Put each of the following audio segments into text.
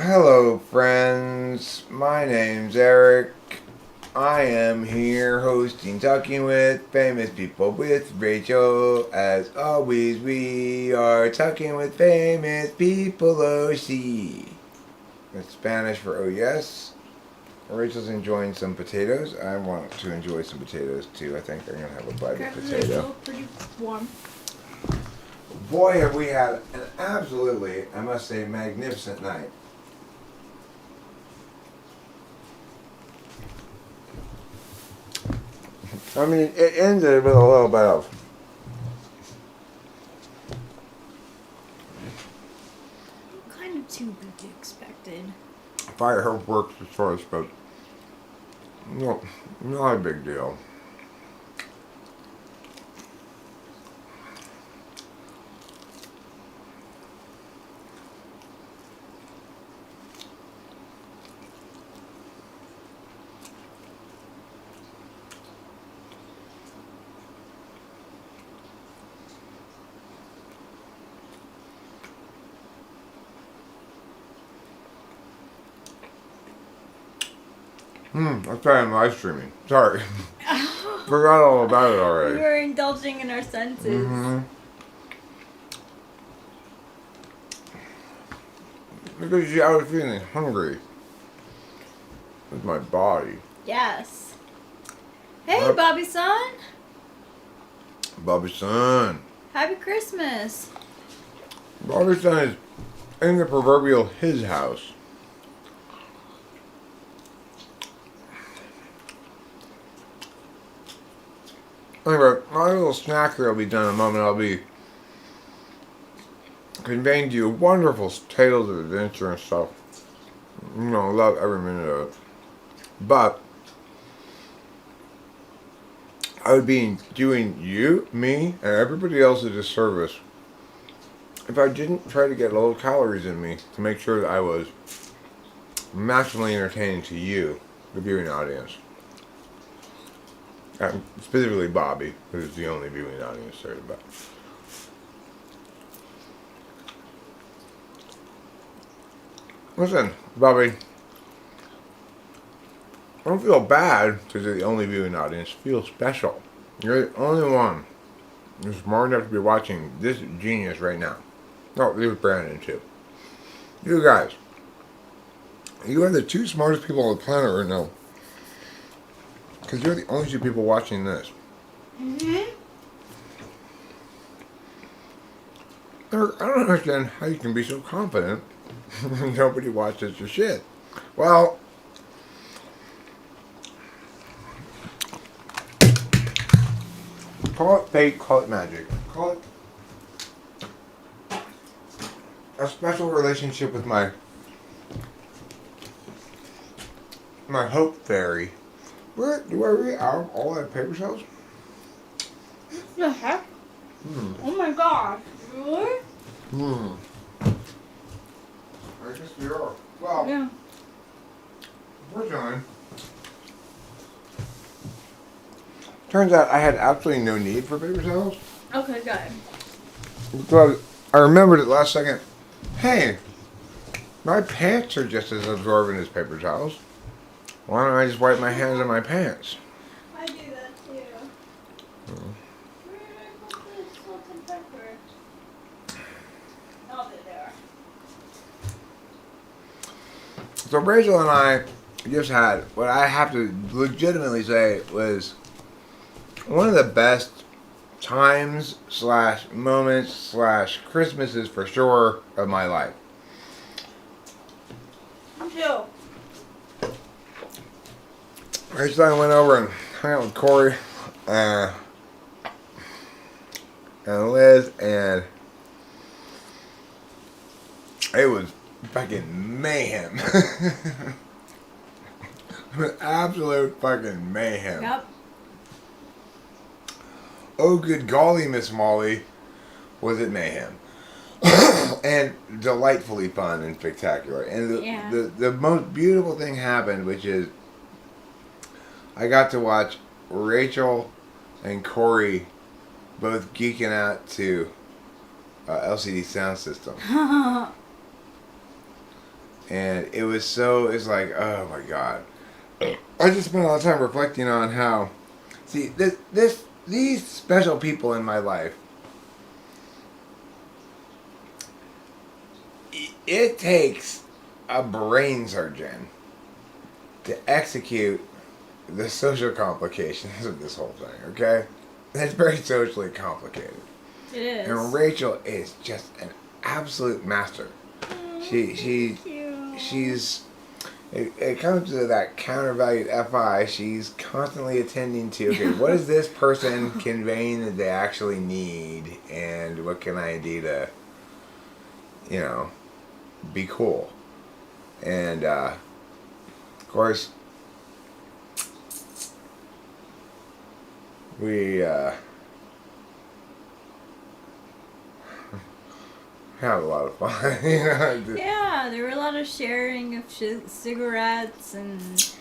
Hello, friends. My name's Eric. I am here hosting Talking with Famous People with Rachel. As always, we are talking with famous people. OC. That's Spanish for oh yes. Rachel's enjoying some potatoes. I want to enjoy some potatoes too. I think I'm going to have a bite of potato. They're still pretty warm. Boy, have we had an absolutely, I must say, magnificent night. I mean, it ended with a little bit of Kind of too expected. fireworks as far as, but no, not a big deal. I thought I'm live streaming. Sorry. Forgot all about it We already. were indulging in our senses. Mm-hmm. Because I was feeling hungry with my body. Yes. Hey, Yep. Bobby son. Bobby's son. Happy Christmas. Bobby's son is in the proverbial his house. Anyway, my little snack here will be done in a moment. I'll be conveying to you wonderful tales of adventure and stuff. You know, I love every minute of it. But I would be doing you, me, and everybody else a disservice if I didn't try to get a little calories in me to make sure that I was maximally entertaining to you, the viewing audience. Specifically Bobby, who's the only viewing audience there about. Listen, Bobby, don't feel bad because you're the only viewing audience. Feel special. You're the only one who's smart enough to be watching this genius right now. Oh, there's Brandon too. You guys, you are the two smartest people on the planet right now. Because you're the only two people watching this. Mm-hmm. Eric, I don't understand how you can be so confident when nobody watches your shit. Well, call it fate, call it magic. Call it a special relationship with my hope fairy. Where do I read out all that paper shells? The heck? Oh my god. Really? I guess we are. Well, Yeah. unfortunately, turns out I had absolutely no need for paper towels. Okay, good. Because I remembered at the last second, hey, my pants are just as absorbent as paper towels. Why don't I just wipe my hands on my pants? I do that too. Where did I put this salt and pepper? Oh, there they are. So Rachel and I just had what I have to legitimately say was one of the best times / moments / Christmases for sure of my life. Me too. Rachel and I went over and hung out with Corey and Liz, and it was fucking mayhem. Absolute fucking mayhem. Yep. Oh, good golly, Miss Molly, was it mayhem. And delightfully fun and spectacular. And Yeah. the most beautiful thing happened, which is I got to watch Rachel and Corey both geeking out to LCD sound system. And it's like, oh my god. I just spent a lot of time reflecting on how, see, these special people in my life, it takes a brain surgeon to execute the social complications of this whole thing, okay? It's very socially complicated. It is. And Rachel is just an absolute master. She Thank you. she's it comes to that countervalued FI. She's constantly attending to, okay, what is this person conveying that they actually need, and what can I do to, be cool. And of course, we have a lot of fun. Yeah, there were a lot of sharing of cigarettes and.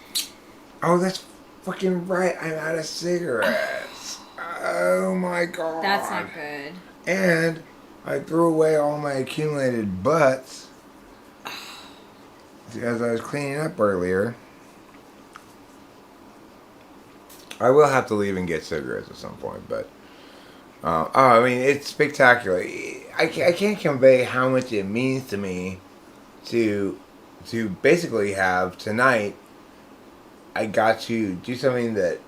Oh, that's fucking right. I'm out of cigarettes. Oh my god. That's not good. And I threw away all my accumulated butts as I was cleaning up earlier. I will have to leave and get cigarettes at some point, but I mean, it's spectacular. I can't convey how much it means to me to basically have tonight. I got to do something that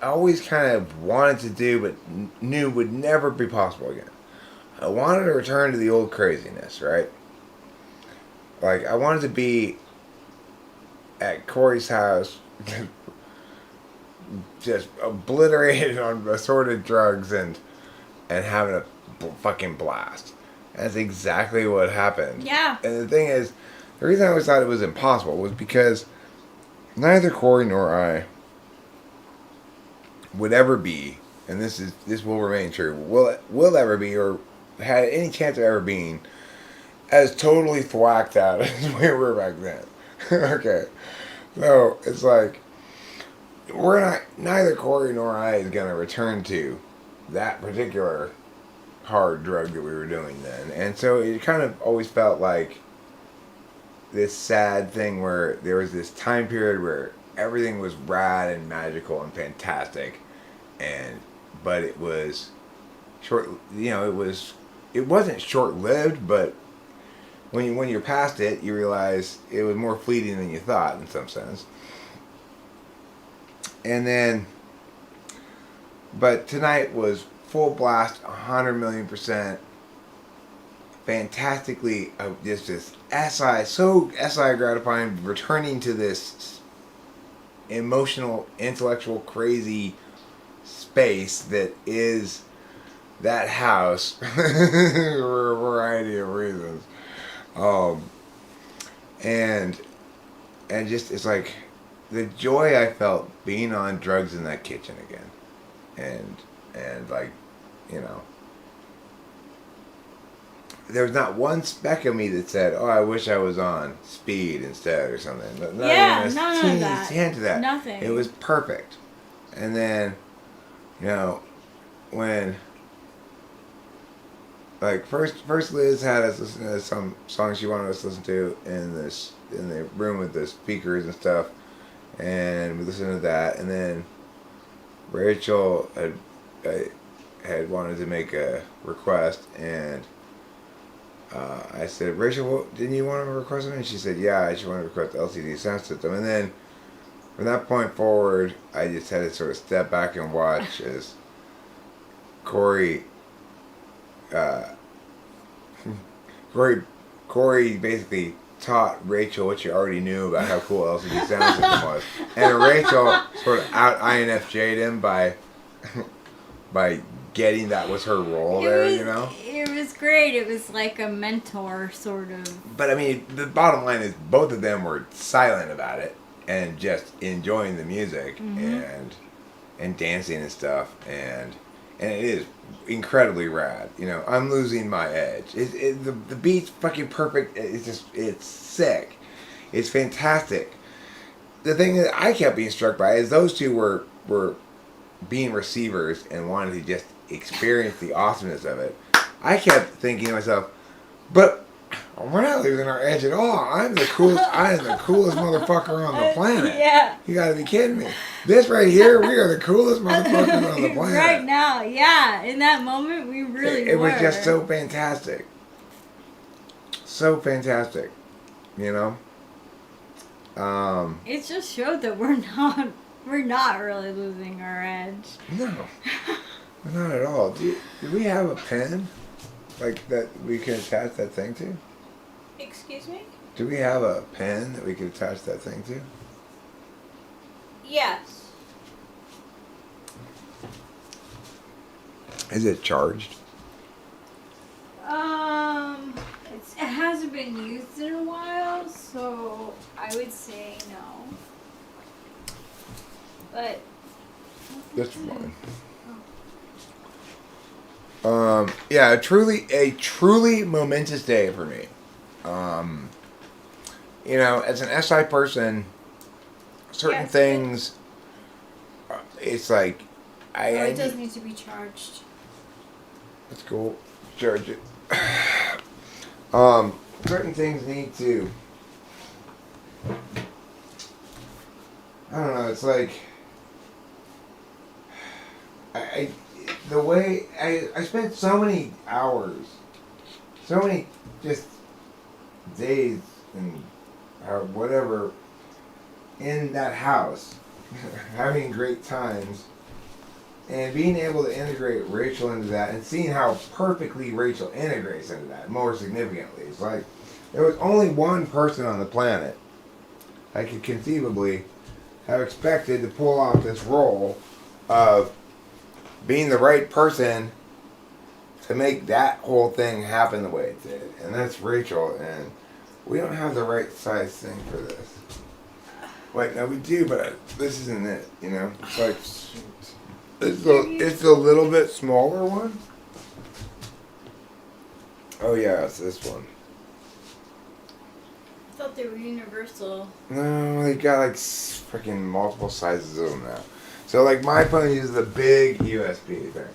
I always kind of wanted to do, but knew would never be possible again. I wanted to return to the old craziness, right? Like, I wanted to be at Corey's house, just obliterated on assorted drugs and having a fucking blast. That's exactly what happened. Yeah. And the thing is, the reason I always thought it was impossible was because neither Corey nor I would ever be, and this will remain true, will ever be, or had any chance of ever being, as totally thwacked out as we were back then. Okay. So, it's like, neither Corey nor I is going to return to that particular hard drug that we were doing then. And so it kind of always felt like this sad thing where there was this time period where everything was rad and magical and fantastic, but it was short. It wasn't short-lived, but when you're past it, you realize it was more fleeting than you thought in some sense. And then, but tonight was full blast, 100 million %, fantastically, just this so SI gratifying, returning to this emotional, intellectual, crazy space that is that house for a variety of reasons. And just, it's like the joy I felt being on drugs in that kitchen again. And like, there was not one speck of me that said, oh, I wish I was on speed instead or something. Not Yeah, even a none teeny of that. hint of that. Nothing. It was perfect. And then, when, like, first Liz had us listen to some songs she wanted us to listen to in the room with the speakers and stuff, and we listened to that, and then Rachel had wanted to make a request, and I said, Rachel, didn't you want to request something? And she said, yeah, I just want to request the LCD sound system. And then from that point forward, I just had to sort of step back and watch as Corey basically taught Rachel what she already knew about how cool LCD sound system was, and Rachel sort of out INFJ'd him by getting that was her role there. It was great. It was like a mentor, sort of. But I mean, the bottom line is both of them were silent about it and just enjoying the music and dancing and stuff, and it is incredibly rad. I'm losing my edge. The beat's fucking perfect. It's sick. It's fantastic. The thing that I kept being struck by is those two were being receivers and wanted to just experience the awesomeness of it. I kept thinking to myself, but We're not losing our edge at all. I'm the coolest. I am the coolest motherfucker on the planet. Yeah. You gotta be kidding me. This right here, we are the coolest motherfuckers on the planet. Right now, yeah. In that moment, we really It were. was just so fantastic. So fantastic. You know? It just showed that we're not really losing our edge. No. Not at all. Do we have a pen? Like that we can attach that thing to? Excuse me? Do we have a pen that we could attach that thing to? Yes. Is it charged? It hasn't been used in a while, so I would say no. But That's fine. Yeah, a truly momentous day for me. You know, as an SI person, certain Yes. things, it's like, it does need to be charged. Let's go charge it. Certain things need to, I don't know, it's like, the way I spent so many hours, so many just days and whatever in that house, having great times, and being able to integrate Rachel into that, and seeing how perfectly Rachel integrates into that. More significantly, it's like there was only one person on the planet I could conceivably have expected to pull off this role of being the right person to make that whole thing happen the way it did. And that's Rachel, and we don't have the right size thing for this. Wait, no, we do, but this isn't it, you know? It's like, it's a little bit smaller one. Oh yeah, it's this one. I thought they were universal. No, they got like freaking multiple sizes of them now. So like my phone uses the big USB thing.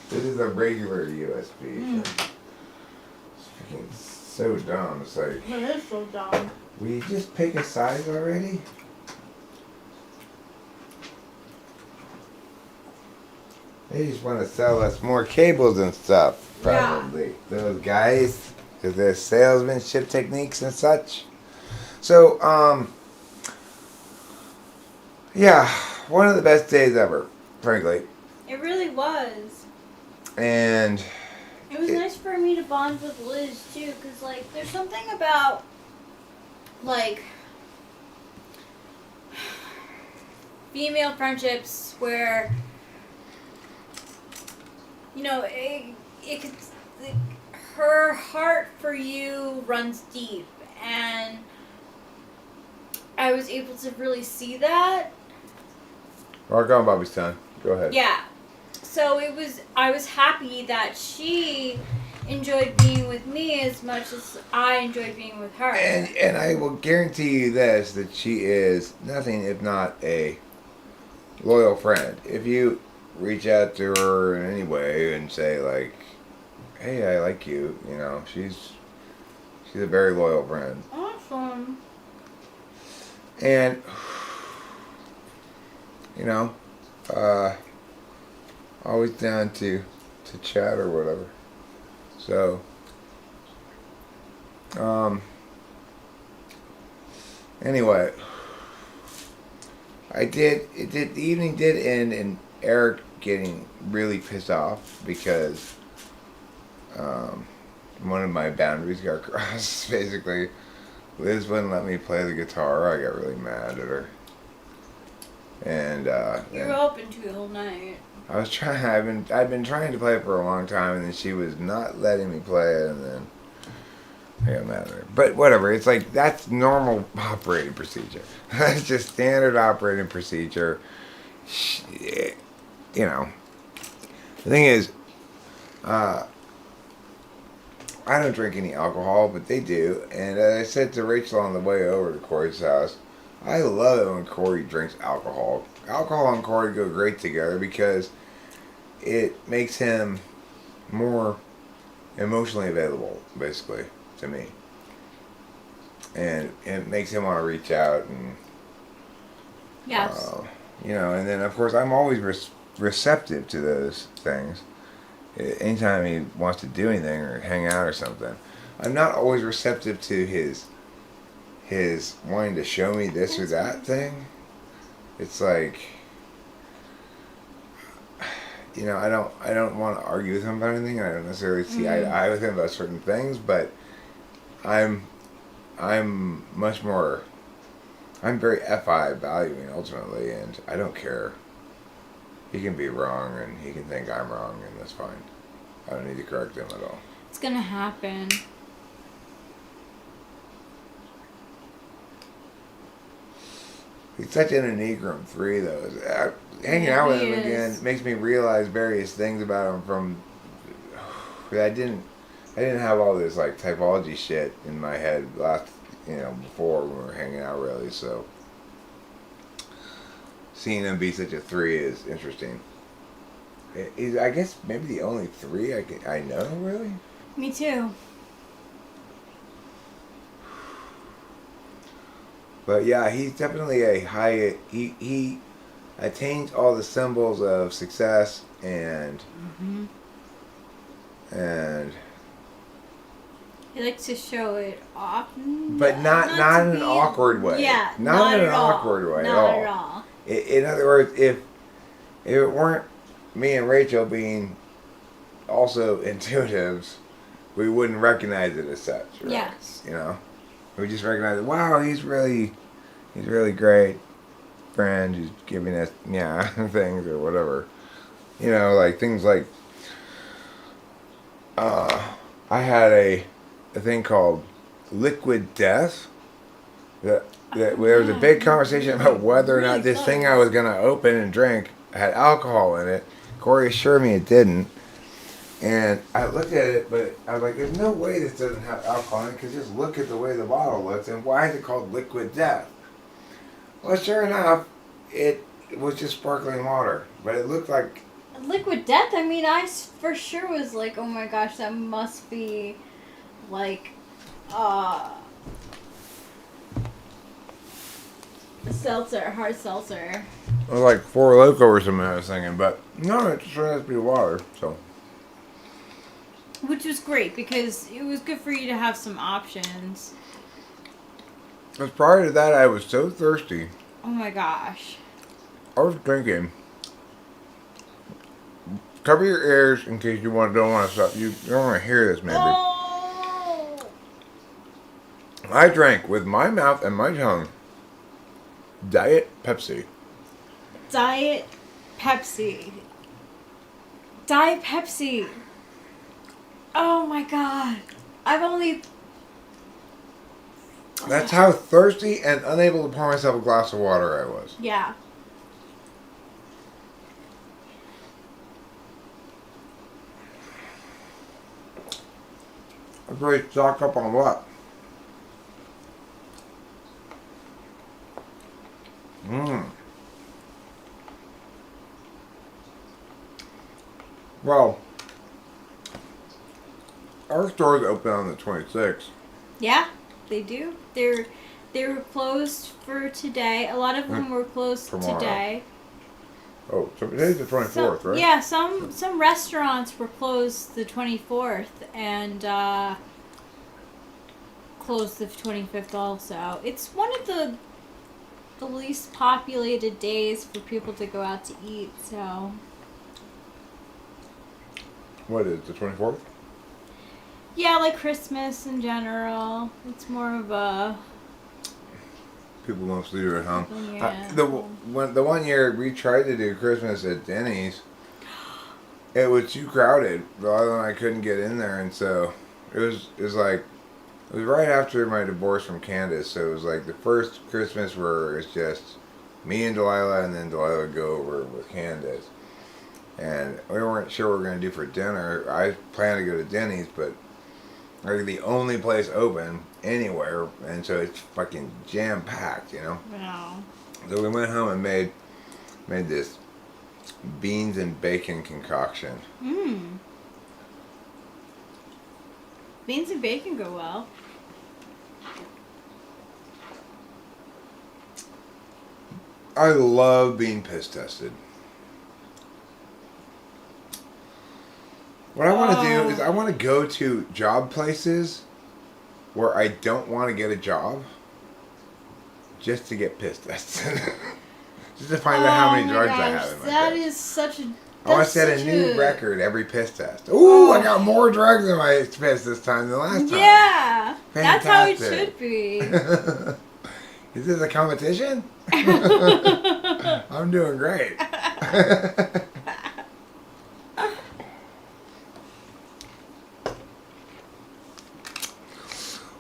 This is a regular USB thing. It's freaking so dumb. It's like, It is so dumb. will you just pick a size already? They just want to sell us more cables and stuff, probably. Yeah. Those guys, because their salesmanship techniques and such. So, yeah, one of the best days ever, frankly. It really was. And it was nice for me to bond with Liz too, because like there's something about like female friendships where you know it could, her heart for you runs deep, and I was able to really see that. Rock on, Bobby's time. Go ahead. Yeah. So I was happy that she enjoyed being with me as much as I enjoyed being with her. And I will guarantee you this, that she is nothing if not a loyal friend. If you reach out to her in any way and say like, hey, I like you, you know, she's a very loyal friend. Awesome. And you know, always down to chat or whatever. So, anyway, the evening did end in Eric getting really pissed off because, one of my boundaries got crossed, basically. Liz wouldn't let me play the guitar. I got really mad at her. And you were open to it all night. I was trying. I've been trying to play it for a long time, and then she was not letting me play it, and then I got mad at her. But whatever. It's like that's normal operating procedure. That's just standard operating procedure. You know. The thing is, I don't drink any alcohol, but they do. And I said to Rachel on the way over to Corey's house, I love it when Corey drinks alcohol. Alcohol and Corey go great together because it makes him more emotionally available, basically, to me. and it makes him want to reach out and Yes. and then of course I'm always receptive to those things. Anytime he wants to do anything or hang out or something, I'm not always receptive to his wanting to show me this or that thing. It's like, I don't want to argue with him about anything. I don't necessarily see eye to eye with him about certain things, but I'm much more. I'm very FI valuing ultimately, and I don't care. He can be wrong, and he can think I'm wrong, and that's fine. I don't need to correct him at all. It's gonna happen. He's such an Enneagram 3, though. Hanging out with him again makes me realize various things about him from. I didn't have all this like typology shit in my head before when we were hanging out really. So seeing him be such a 3 is interesting. He's, I guess, maybe the only 3 I know really. Me too. But yeah, he's definitely a high. He attains all the symbols of success and He likes to show it off, but not in an awkward way. Yeah, not in an awkward way not at all. In other words, if it weren't me and Rachel being also intuitives, we wouldn't recognize it as such. Right? Yes. We just recognize, wow, he's really great friend. He's giving us things or whatever. Like things like I had a thing called liquid death. There was a big conversation about whether or not this thing I was gonna open and drink had alcohol in it. Corey assured me it didn't. And I looked at it, but I was like, there's no way this doesn't have alcohol in it, because just look at the way the bottle looks, and why is it called liquid death? Well, sure enough, it was just sparkling water, but it looked like... Liquid death? I mean, I for sure was like, oh my gosh, that must be, like, seltzer, hard seltzer. It was like Four Loko or something I was thinking, but no, it just has to be water, so... Which was great, because it was good for you to have some options. Because prior to that, I was so thirsty. Oh my gosh. I was drinking. Cover your ears in case you don't want to stop. You don't want to hear this, maybe. Oh! I drank with my mouth and my tongue Diet Pepsi. Diet Pepsi. Diet Pepsi. Oh my god. I've only... That's how thirsty and unable to pour myself a glass of water I was. Yeah. I was really stocked up on what? Well, our store's open on the 26th. Yeah, they do. They were closed for today. A lot of them were closed Tomorrow. today. Oh, so today's the 24th, right? Yeah, some restaurants were closed the 24th and closed the 25th also. It's one of the least populated days for people to go out to eat, so... What is it, the 24th? Yeah, like Christmas in general. It's more of a... People mostly do it at home. Yeah. The one year we tried to do Christmas at Denny's, it was too crowded. Rather than I couldn't get in there, and so it was right after my divorce from Candace. So it was like the first Christmas where it's just me and Delilah, and then Delilah would go over with Candace. And we weren't sure what we were going to do for dinner. I planned to go to Denny's, but like the only place open anywhere, and so it's fucking jam packed, Wow. So we went home and made this beans and bacon concoction. Beans and bacon go well. I love being piss tested. What I want to do is I want to go to job places where I don't want to get a job just to get piss tested. Just to find out how many drugs I have in my That piss. is such a... I want to set a new record every piss test. Ooh, I got more drugs in my piss this time than last time. Yeah, Fantastic. that's how it should be. Is this a competition? I'm doing great.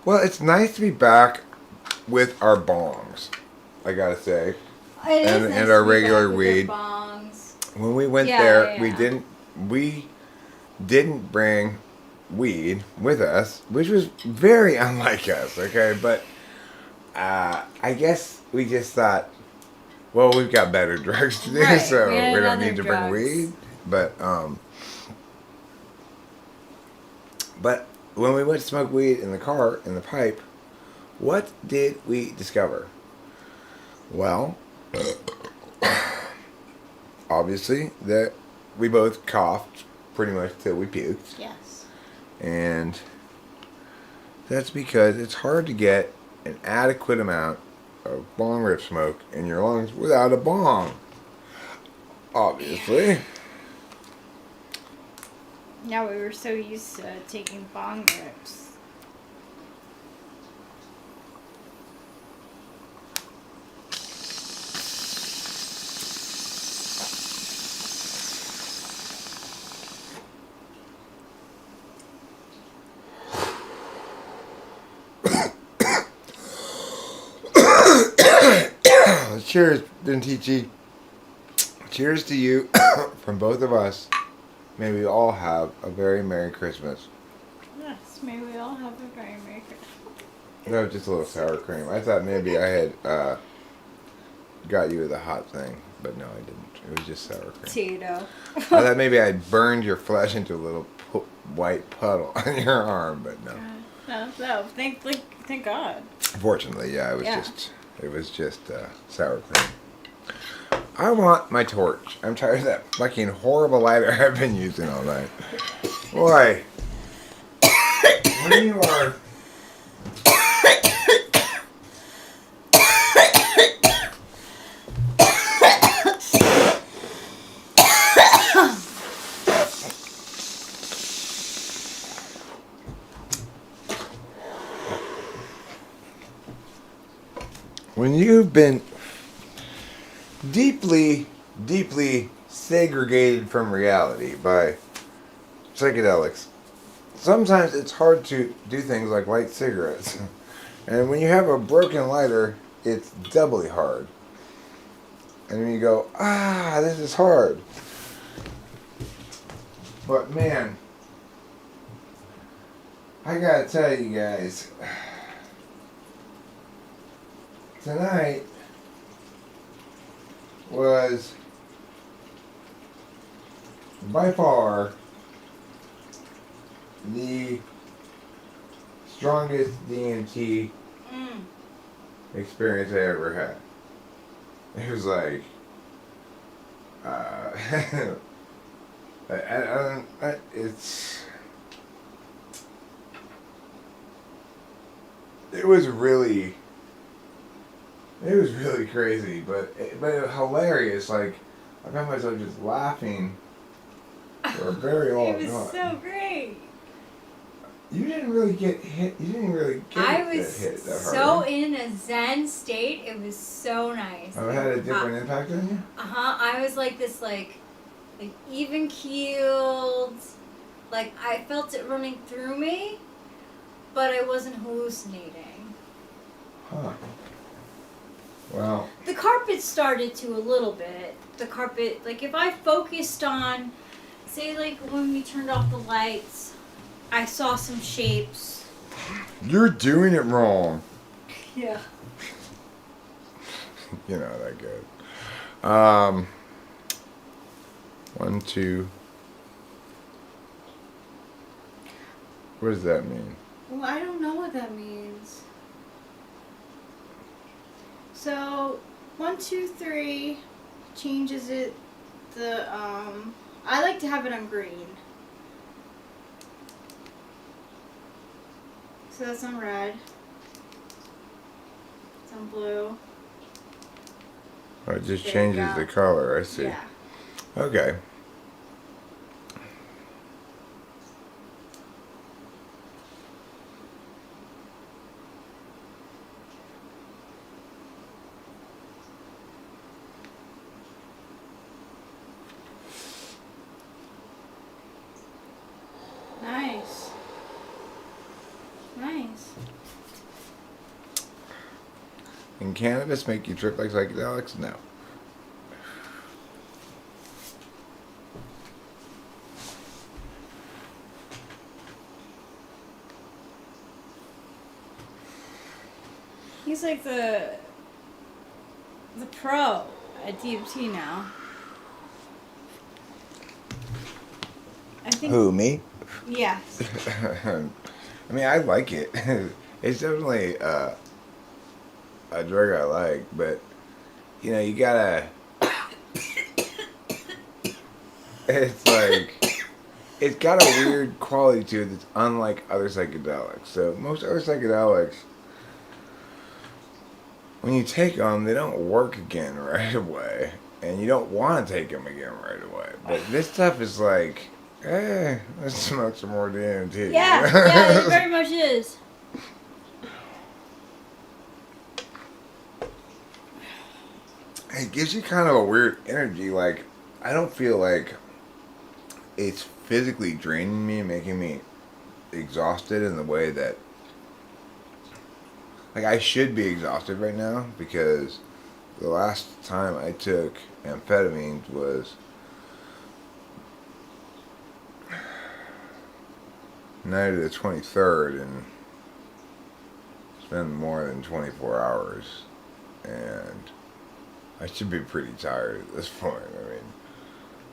Well, it's nice to be back with our bongs, I gotta say. And our regular weed. When we went there, we didn't bring weed with us, which was very unlike us, okay? But I guess we just thought, well, we've got better drugs to do, so we don't need to bring weed. But when we went to smoke weed in the car, in the pipe, what did we discover? Well, obviously that we both coughed pretty much till we puked. Yes. And that's because it's hard to get an adequate amount of bong rip smoke in your lungs without a bong. Obviously. Yeah, we were so used to taking bong rips. Cheers, Dentici. Cheers to you from both of us. May we all have a very Merry Christmas. Yes, may we all have a very Merry Christmas. That was just a little sour cream. I thought maybe I had got you with a hot thing, but no, I didn't. It was just sour cream. Potato. I thought maybe I burned your flesh into a little white puddle on your arm, but no. No, thank God. Fortunately, yeah, it was just sour cream. I want my torch. I'm tired of that fucking horrible lighter I've been using all night. Boy, when you are when you've been deeply, deeply segregated from reality by psychedelics, sometimes it's hard to do things like light cigarettes. And when you have a broken lighter, it's doubly hard. And then you go, this is hard. But man, I gotta tell you guys, tonight was by far the strongest DMT experience I ever had. It was like, it was really crazy, but it was hilarious. Like, I found myself just laughing for a very long time. It was so great. You didn't really get hit. You didn't really get I hit was that so hard. in a zen state. It was so nice. Oh, it had a different impact on you? I was like this, like even keeled. Like, I felt it running through me, but I wasn't hallucinating. Huh. Well. The carpet started to a little bit. The carpet, like, if I focused on, say, like, when we turned off the lights, I saw some shapes. You're doing it wrong. Yeah. You're not that good. 1, 2. What does that mean? Well, I don't know what that means. So, 1, 2, 3 changes it. I like to have it on green. So that's on red. It's on blue. Oh, it just There you changes go. the color. I see. Yeah. Okay. Nice. Nice. Can cannabis make you trip like psychedelics? No. He's like the pro at DMT now. I think. Who, me? Yes. I mean, I like it. It's definitely a drug I like, but you know, you gotta. It's like it's got a weird quality to it that's unlike other psychedelics. So most other psychedelics, when you take them, they don't work again right away, and you don't want to take them again right away. But this stuff is like, let's smoke some more DMT. Yeah, it very much is. It gives you kind of a weird energy. Like, I don't feel like it's physically draining me, making me exhausted in the way that, like, I should be exhausted right now because the last time I took amphetamines was night of the 23rd, and it's been more than 24 hours, and I should be pretty tired at this point. I mean,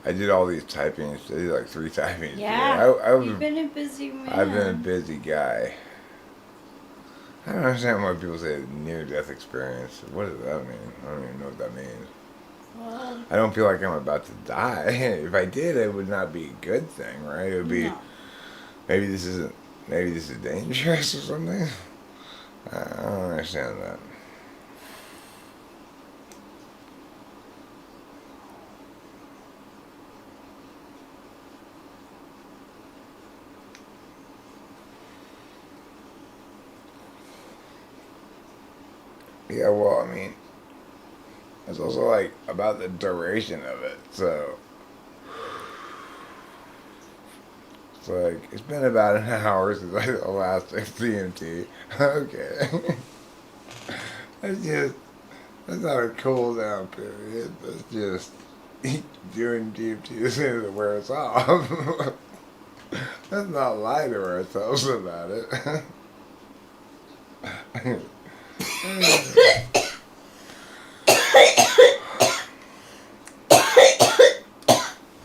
I did all these typings. I did like 3 typings. Yeah, you've been a busy man. I've been a busy guy. I don't understand why people say near-death experience. What does that mean? I don't even know what that means. Well, I don't feel like I'm about to die. If I did, it would not be a good thing, right? It would be, no. maybe this is dangerous or something. I don't understand that. Yeah, well, I mean, it's also like about the duration of it. So it's like it's been about an hour since I last took DMT. Okay, that's not a cool down period. That's just doing DMT as soon as it wears off. Let's not lie to ourselves about it.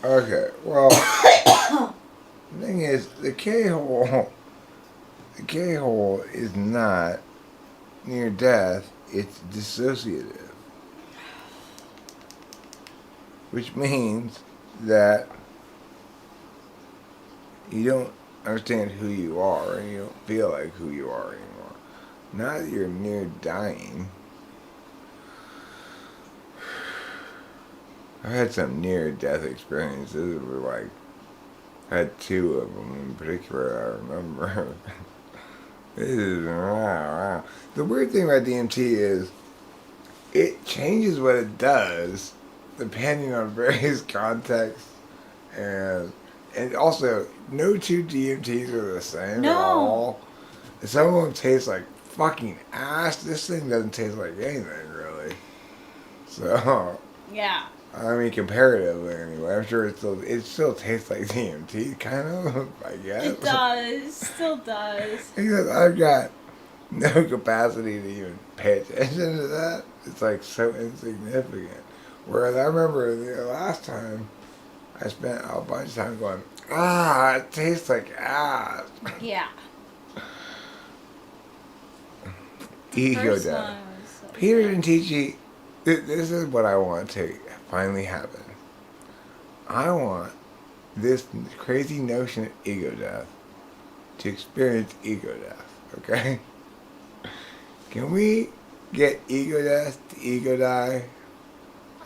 Okay, well, the thing is, the K-hole is not near death, it's dissociative. Which means that you don't understand who you are and you don't feel like who you are anymore. Not that you're near dying. I've had some near-death experiences where, like, I had 2 of them in particular I remember. This is, wow. The weird thing about DMT is it changes what it does depending on various contexts, and also no 2 DMTs are the same at all. Some of them taste like fucking ass. This thing doesn't taste like anything really. So Yeah. I mean, comparatively anyway, I'm sure it still tastes like DMT, kind of, I guess. It does. Still does. Because I've got no capacity to even pay attention to that. It's like so insignificant. Whereas I remember the last time I spent a bunch of time going, it tastes like ass. Yeah. Ego death. Peter didn't teach you This is what I want to finally happen. I want this crazy notion of ego death to experience ego death, okay? Can we get ego death to ego die?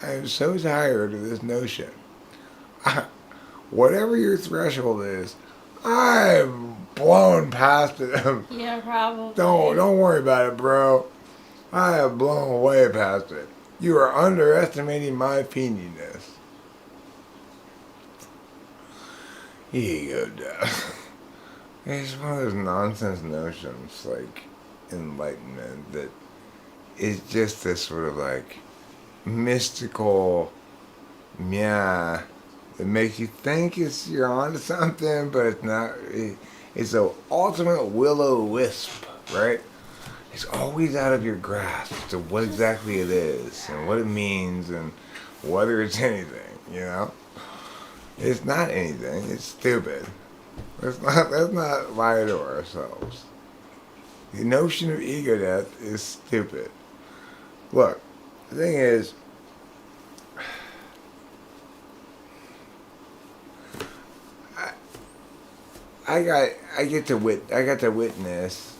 I am so tired of this notion. Whatever your threshold is, I've blown past it. Yeah, probably. Don't worry about it, bro. I have blown way past it. You are underestimating my peeniness. Ego death. It's one of those nonsense notions, like enlightenment, that is just this sort of like mystical, yeah, it makes you think you're onto something, but it's not. It's the ultimate will-o-wisp, right? It's always out of your grasp to what exactly it is and what it means and whether it's anything. You know, it's not anything. It's stupid. Let's not lie to ourselves. The notion of ego death is stupid. Look, the thing is, I got to witness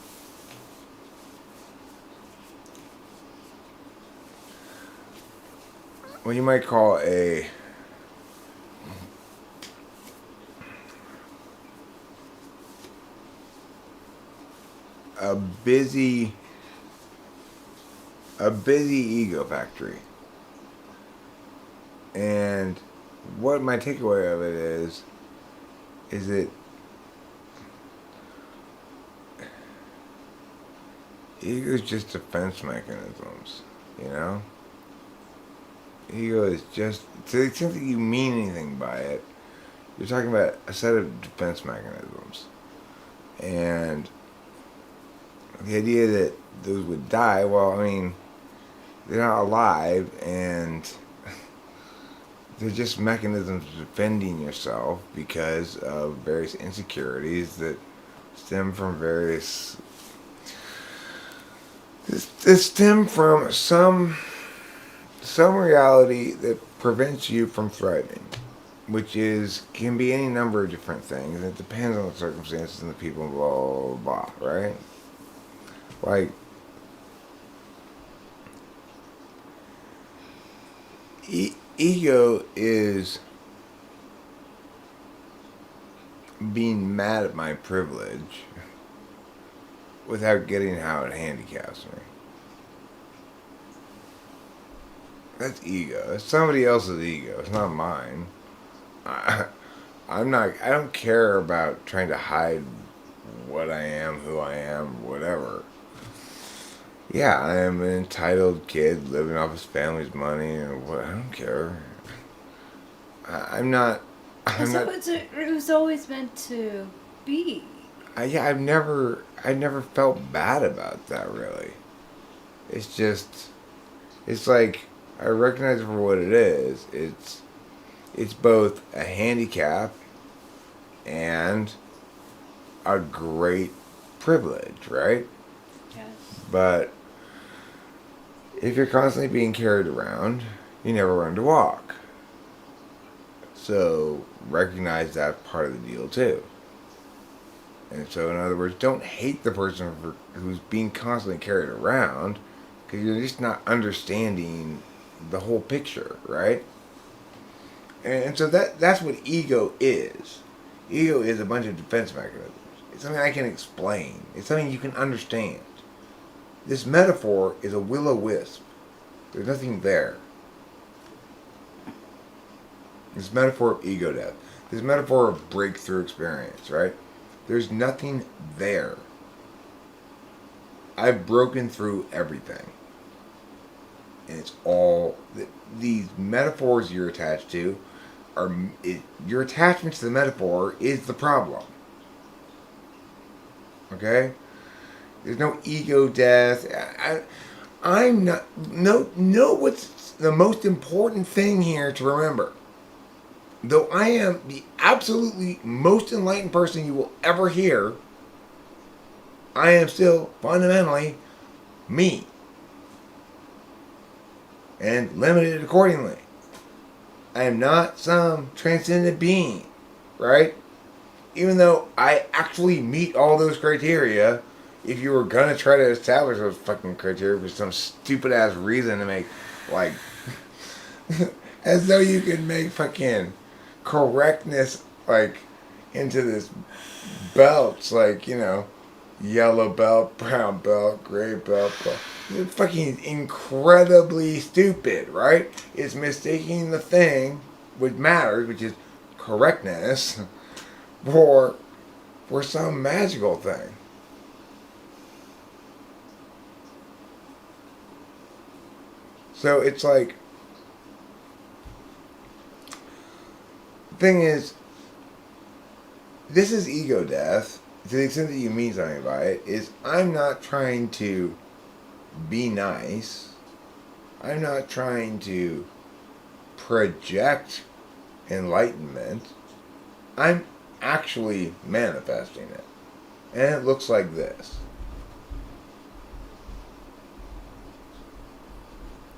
what you might call a busy ego factory. And what my takeaway of it is that ego is just defense mechanisms, you know? Ego is just, to the extent that you mean anything by it, you're talking about a set of defense mechanisms. And the idea that those would die, well, I mean, they're not alive, and they're just mechanisms of defending yourself because of various insecurities that stem from various... They stem from some reality that prevents you from thriving, which can be any number of different things. It depends on the circumstances and the people, blah, blah, blah, right? Like, ego is being mad at my privilege without getting how it handicaps me. That's ego. It's somebody else's ego. It's not mine. I don't care about trying to hide what I am, who I am, whatever. Yeah, I am an entitled kid living off his family's money, and what, I don't care. I'm not. It was always meant to be. I've never felt bad about that, really. It's just, it's like, I recognize it for what it is. It's both a handicap and a great privilege, right? Yes. But if you're constantly being carried around, you never learn to walk. So recognize that part of the deal too. And so, in other words, don't hate the person who's being constantly carried around, because you're just not understanding the whole picture, right? And so that's what ego is. Ego is a bunch of defense mechanisms. It's something I can explain. It's something you can understand. This metaphor is a will-o-wisp. There's nothing there. This metaphor of ego death. This metaphor of breakthrough experience, right? There's nothing there. I've broken through everything. And it's all... These metaphors you're attached to your attachment to the metaphor is the problem. Okay? There's no ego death. I'm not... No, what's the most important thing here to remember? Though I am the absolutely most enlightened person you will ever hear, I am still fundamentally me. and limited accordingly. I am not some transcendent being, right? Even though I actually meet all those criteria, if you were gonna try to establish those fucking criteria for some stupid ass reason to make, like, as though you could make fucking correctness, like, into this belts, like, yellow belt, brown belt, gray belt. It's fucking incredibly stupid, right? It's mistaking the thing which matters, which is correctness, for some magical thing. So it's like, the thing is, this is ego death, to the extent that you mean something by it, is I'm not trying to be nice. I'm not trying to project enlightenment. I'm actually manifesting it. And it looks like this.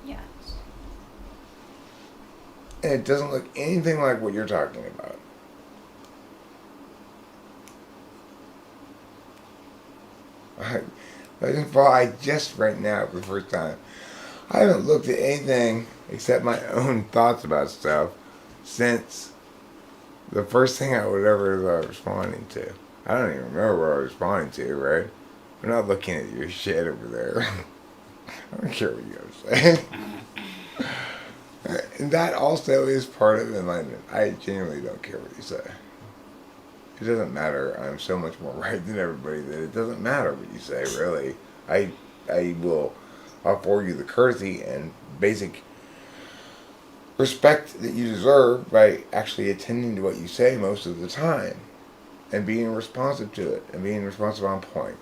Yes. And it doesn't look anything like what you're talking about. I just right now, for the first time, I haven't looked at anything except my own thoughts about stuff since the first thing I would ever was responding to. I don't even remember what I was responding to, right? I'm not looking at your shit over there. I don't care what you gotta say. And that also is part of enlightenment. I genuinely don't care what you say. It doesn't matter. I'm so much more right than everybody that it doesn't matter what you say, really. I will afford you the courtesy and basic respect that you deserve by actually attending to what you say most of the time and being responsive to it and being responsive on point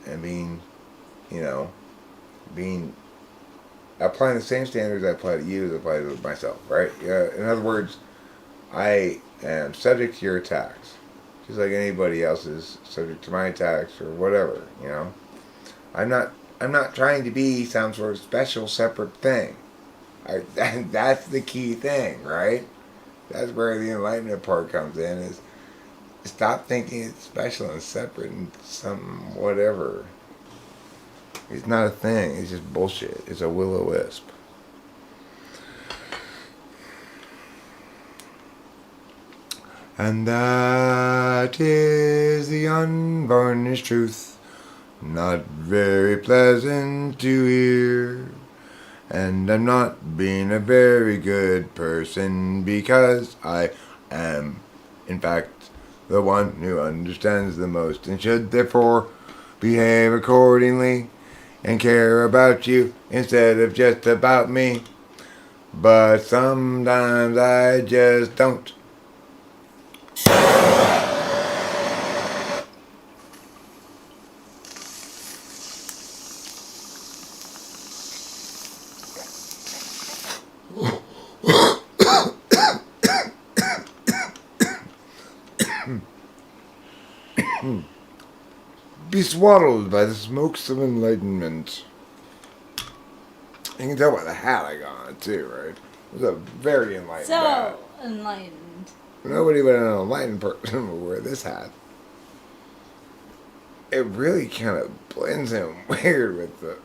and being applying the same standards I apply to you as I apply to myself, right? In other words, I am subject to your attacks, just like anybody else is subject to my attacks or whatever. I'm not trying to be some sort of special, separate thing. That's the key thing, right? That's where the enlightenment part comes in. Is stop thinking it's special and separate and something whatever. It's not a thing. It's just bullshit. It's a will-o-wisp. And that is the unvarnished truth. Not very pleasant to hear. And I'm not being a very good person because I am, in fact, the one who understands the most and should therefore behave accordingly and care about you instead of just about me. But sometimes I just don't. Be swaddled by the smokes of enlightenment. You can tell by the hat I got on it too, right? It was a very enlightened hat. So enlightened. Nobody but an enlightened person would wear this hat. It really kind of blends in weird with the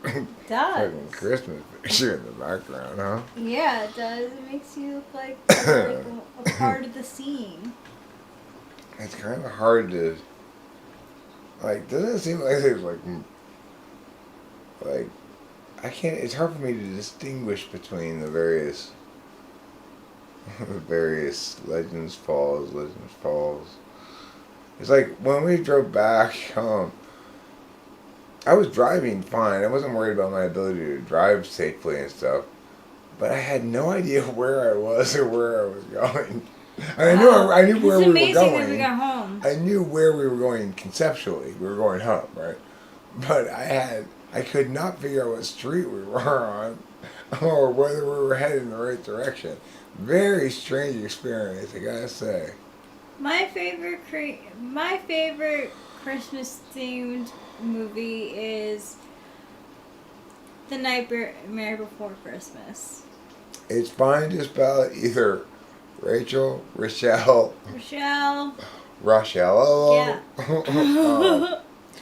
fucking Christmas picture in the background, huh? Yeah, it does. It makes you look like you're a part of the scene. It's kind of hard to... doesn't it seem like there's I can't, it's hard for me to distinguish between the various Legends Falls. It's like, when we drove back home, I was driving fine. I wasn't worried about my ability to drive safely and stuff, but I had no idea where I was or where I was going. And I knew where we were going. It's amazing that we got home. I knew where we were going conceptually. We were going home, right? But I could not figure out what street we were on or whether we were headed in the right direction. Very strange experience, I gotta say. My favorite Christmas themed movie is The Nightmare Before Christmas. It's fine to spell it either Rachel, Rochelle, Rochelle. Rochelle. Yeah.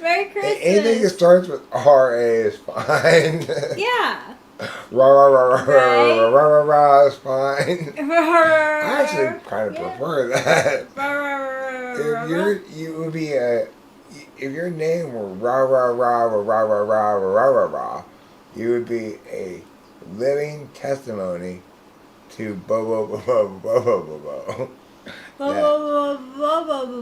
Merry Christmas. Anything that starts with R-A is fine. Yeah. Rah, rah, rah, rah, Right? rah, rah, rah, rah, is fine. I actually kind of prefer that. You would be if your name were rah, rah, rah, rah, rah, rah, rah, rah, rah, rah, you would be a living testimony to bo, bo, bo, bo, bo, bo, bo,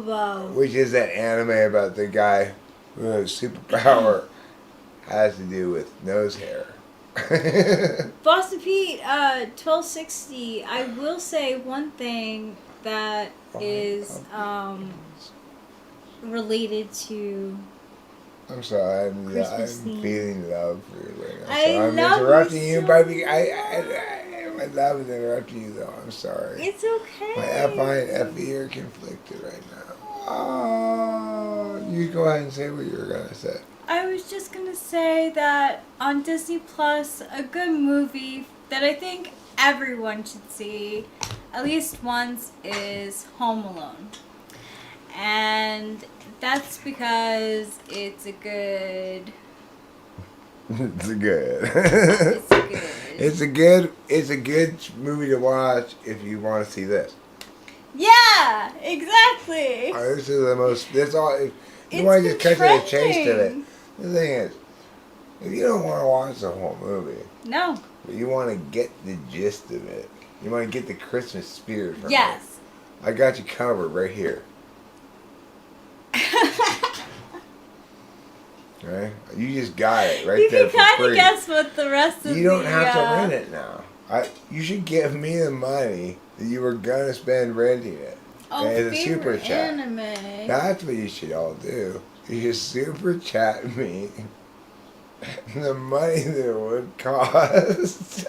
bo. Which is that anime about the guy whose superpower has to do with nose hair. Boston Pete, 1260. I will say one thing that is related to. I'm sorry, I'm theme. feeling love for you right now. I So I'm love interrupting you you, so baby. My love is interrupting you, though. I'm sorry. It's okay. My FI and FE are conflicted right now. Oh, you go ahead and say what you were gonna say. I was just gonna say that on Disney Plus, a good movie that I think everyone should see at least once is Home Alone. And that's because it's a good. It's a good. It's a good. It's a good movie to watch if you want to see this. Yeah, exactly. This is the most. That's all. If you want to just catch a taste of it. The thing is, if you don't want to watch the whole movie, no, but you want to get the gist of it, you want to get the Christmas spirit from it. Yes. I got you covered right here. Right? You just got it right there for free. You can kind of guess what the rest of You don't have to rent it now. You should give me the money that you were going to spend renting it. Oh, as a super chat. anime. That's what you should all do. You should super chat me the money that it would cost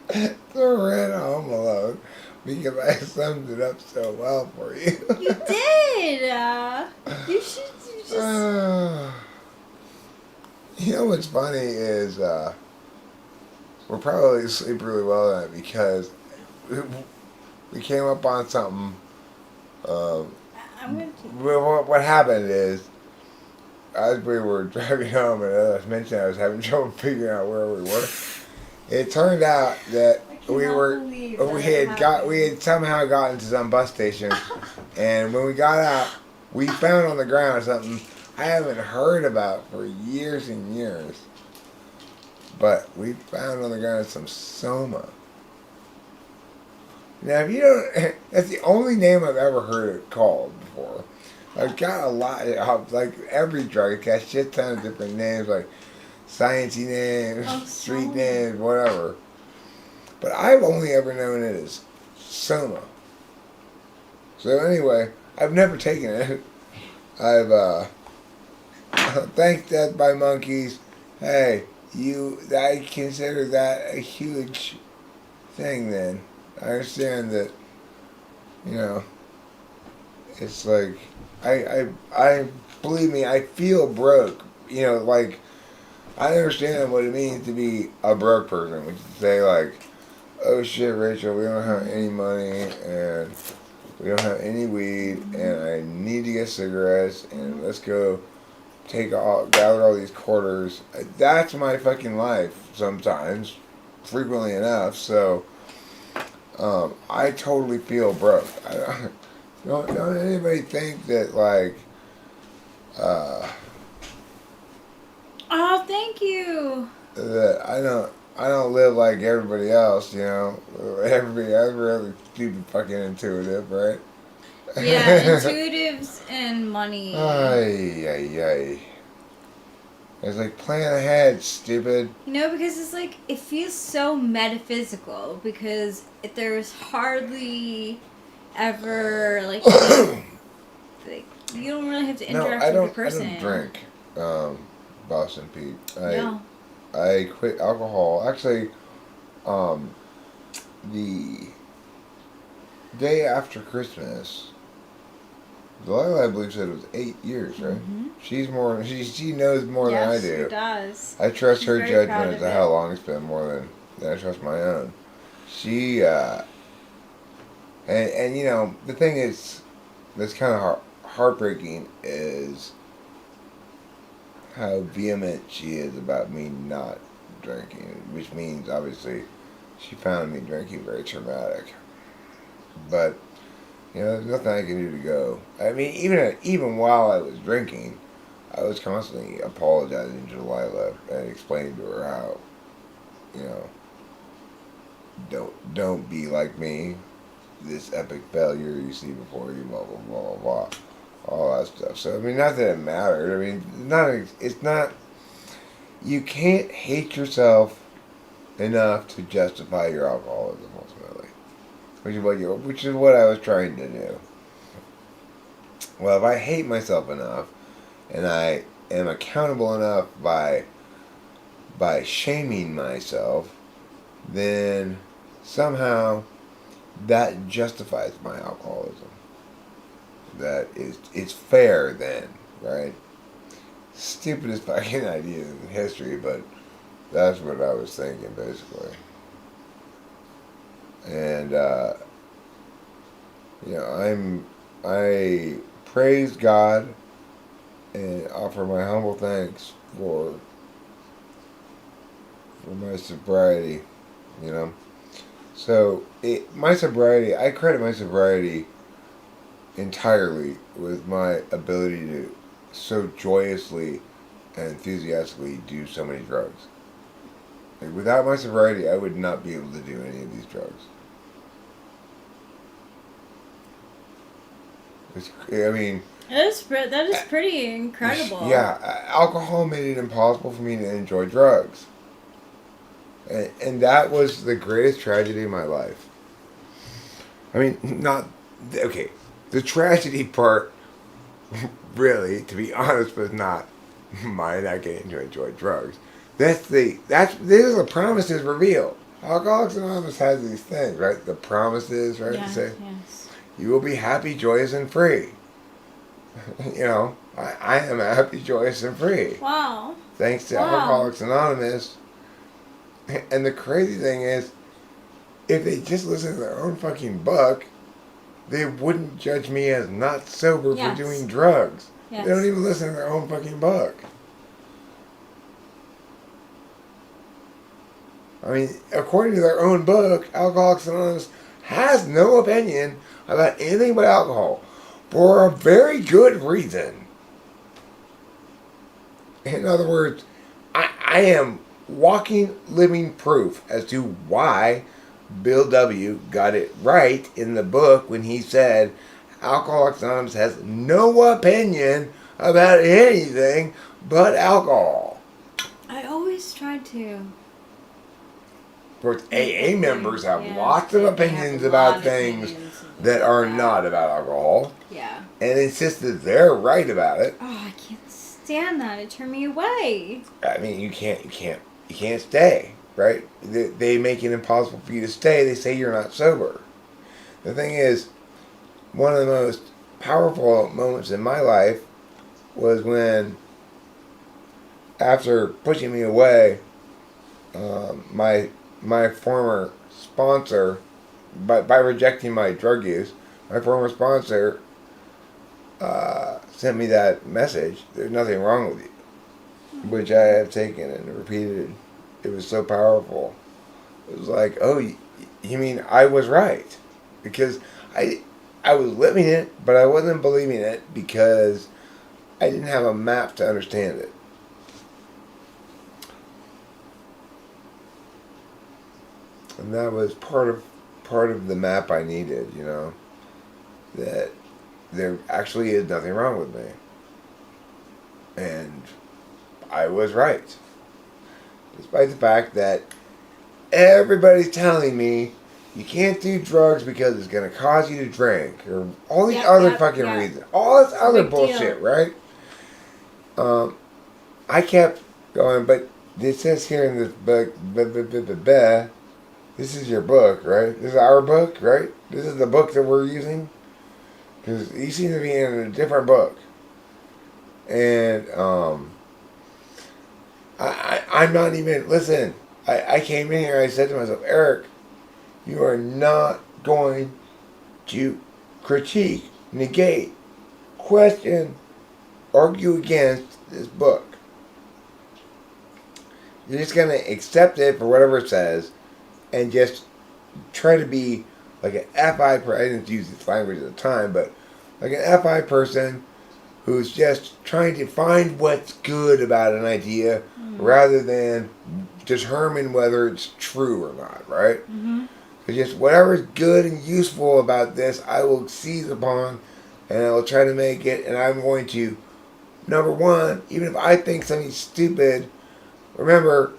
to rent Home Alone because I summed it up so well for you. You did. You should just. You know what's funny is we're probably asleep really well at it because we came up on something. What happened is, as we were driving home, and as I mentioned, I was having trouble figuring out where we were. It turned out that we had somehow gotten to some bus station, and when we got out, we found on the ground something I haven't heard about for years and years. But we found on the ground some soma. Now, if you don't, that's the only name I've ever heard it called before. I've got a lot, like every drug, it got a shit ton of different names, like sciencey names, street names, whatever. But I've only ever known it as soma. So anyway, I've never taken it. I've thanked Death by Monkeys. Hey, I consider that a huge thing then. I understand that, it's like, I believe me, I feel broke. Like, I understand what it means to be a broke person, which is to say, like, oh shit, Rachel, we don't have any money, and we don't have any weed, and I need to get cigarettes, and let's go gather all these quarters. That's my fucking life sometimes, frequently enough, so, I totally feel broke. Don't anybody think that, like, oh, thank you. That I don't live like everybody else, every other stupid fucking intuitive, right? Yeah, intuitives and money. Ay. It's like, plan ahead, stupid. Because it's like, it feels so metaphysical because there's hardly ever, like, you don't really have to interact with the person. I don't drink, Boston Pete. No. I quit alcohol. Actually, the day after Christmas, Delilah, I believe, said it was 8 years, right? Mm-hmm. She knows more than I do. Yes, she does. I trust She's her very judgment as to how long it's been more than I trust my own. she, and you know, the thing is, that's kind of heartbreaking is how vehement she is about me not drinking, which means obviously she found me drinking very traumatic. But you know, there's nothing I can do to go. I mean, even while I was drinking, I was constantly apologizing to Delilah and explaining to her how, you know, don't be like me, this epic failure you see before you, blah blah blah blah, all that stuff. So I mean, not that it mattered. I mean, it's not. You can't hate yourself enough to justify your alcoholism ultimately, which is what I was trying to do. Well, if I hate myself enough, and I am accountable enough by shaming myself, then somehow that justifies my alcoholism. That is, it's fair then, right? Stupidest fucking idea in history, but that's what I was thinking basically. And you know, I praise God and offer my humble thanks for my sobriety, you know. So my sobriety, I credit my sobriety entirely with my ability to so joyously and enthusiastically do so many drugs. Like, without my sobriety, I would not be able to do any of these drugs. I mean, that is pretty incredible. yeah, alcohol made it impossible for me to enjoy drugs. And that was the greatest tragedy of my life. I mean, not... Okay, the tragedy part, really, to be honest, was not my not getting to enjoy drugs. These are the promises revealed. Alcoholics Anonymous has these things, right? The promises, right? Yes, Say, yes. you will be happy, joyous, and free. You know, I am happy, joyous, and free. Wow. Thanks to Alcoholics Anonymous. And the crazy thing is, if they just listen to their own fucking book, they wouldn't judge me as not sober for doing drugs. Yes. They don't even listen to their own fucking book. I mean, according to their own book, Alcoholics Anonymous has no opinion about anything but alcohol for a very good reason. In other words, I am walking, living proof as to why Bill W. got it right in the book when he said Alcoholics Anonymous has no opinion about anything but alcohol. I always try to. Of course, AA members have lots of opinions about things that are not about alcohol. Yeah. And insist that they're right about it. Oh, I can't stand that. It turned me away. I mean, you can't stay, right? They make it impossible for you to stay. They say you're not sober. The thing is, one of the most powerful moments in my life was when, after pushing me away, my former sponsor, by rejecting my drug use, my former sponsor sent me that message, "There's nothing wrong with you," which I have taken and repeated. It was so powerful. It was like, oh, you mean I was right? Because I was living it, but I wasn't believing it because I didn't have a map to understand it. And that was part of the map I needed, you know, that there actually is nothing wrong with me. And I was right. Despite the fact that everybody's telling me you can't do drugs because it's going to cause you to drink, or all these other fucking reasons. All this other bullshit, right? I kept going, but it says here in this book, this is your book, right? This is our book, right? This is the book that we're using? Because you seem to be in a different book. And I'm not even, listen, I came in here, I said to myself, Eric, You are not going to critique, negate, question, argue against this book. You're just going to accept it for whatever it says and just try to be like an FI person. I didn't use this language at the time, but like an FI person who's just trying to find what's good about an idea rather than determine whether it's true or not, right? Mm-hmm. It's just whatever's good and useful about this, I will seize upon and I will try to make it, and I'm going to, number one, even if I think something's stupid, remember,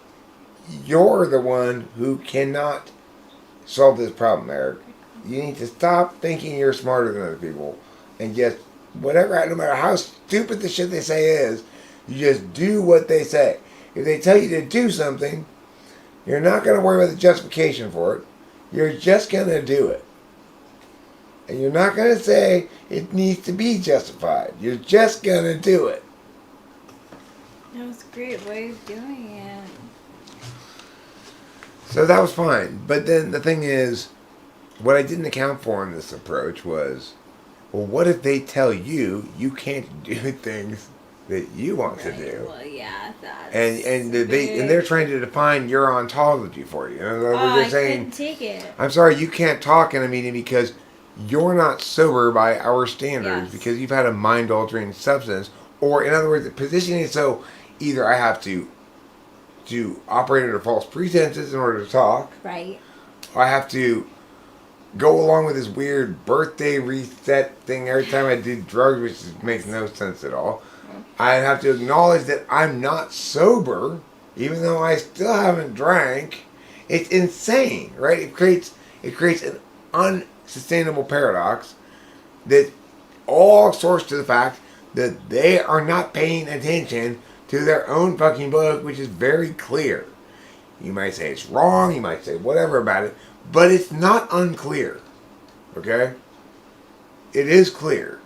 you're the one who cannot solve this problem, Eric. You need to stop thinking you're smarter than other people and just whatever, no matter how stupid the shit they say is, you just do what they say. If they tell you to do something, you're not going to worry about the justification for it. You're just going to do it. And you're not going to say it needs to be justified. You're just going to do it. That was a great way of doing it. So that was fine. But then the thing is, what I didn't account for in this approach was, well, what if they tell you you can't do things that you want to do? Well, yeah, that's And they're trying to define your ontology for you. In other words, they're saying, couldn't take it. I'm sorry, you can't talk in a meeting because you're not sober by our standards, Yes. because you've had a mind-altering substance. Or, in other words, positioning it so either I have to operate under false pretenses in order to talk, Right. or I have to go along with this weird birthday reset thing every time I do drugs, which makes no sense at all. I have to acknowledge that I'm not sober, even though I still haven't drank. It's insane, right? It creates an unsustainable paradox that all source to the fact that they are not paying attention to their own fucking book, which is very clear. You might say it's wrong, you might say whatever about it, but it's not unclear. Okay? It is clear.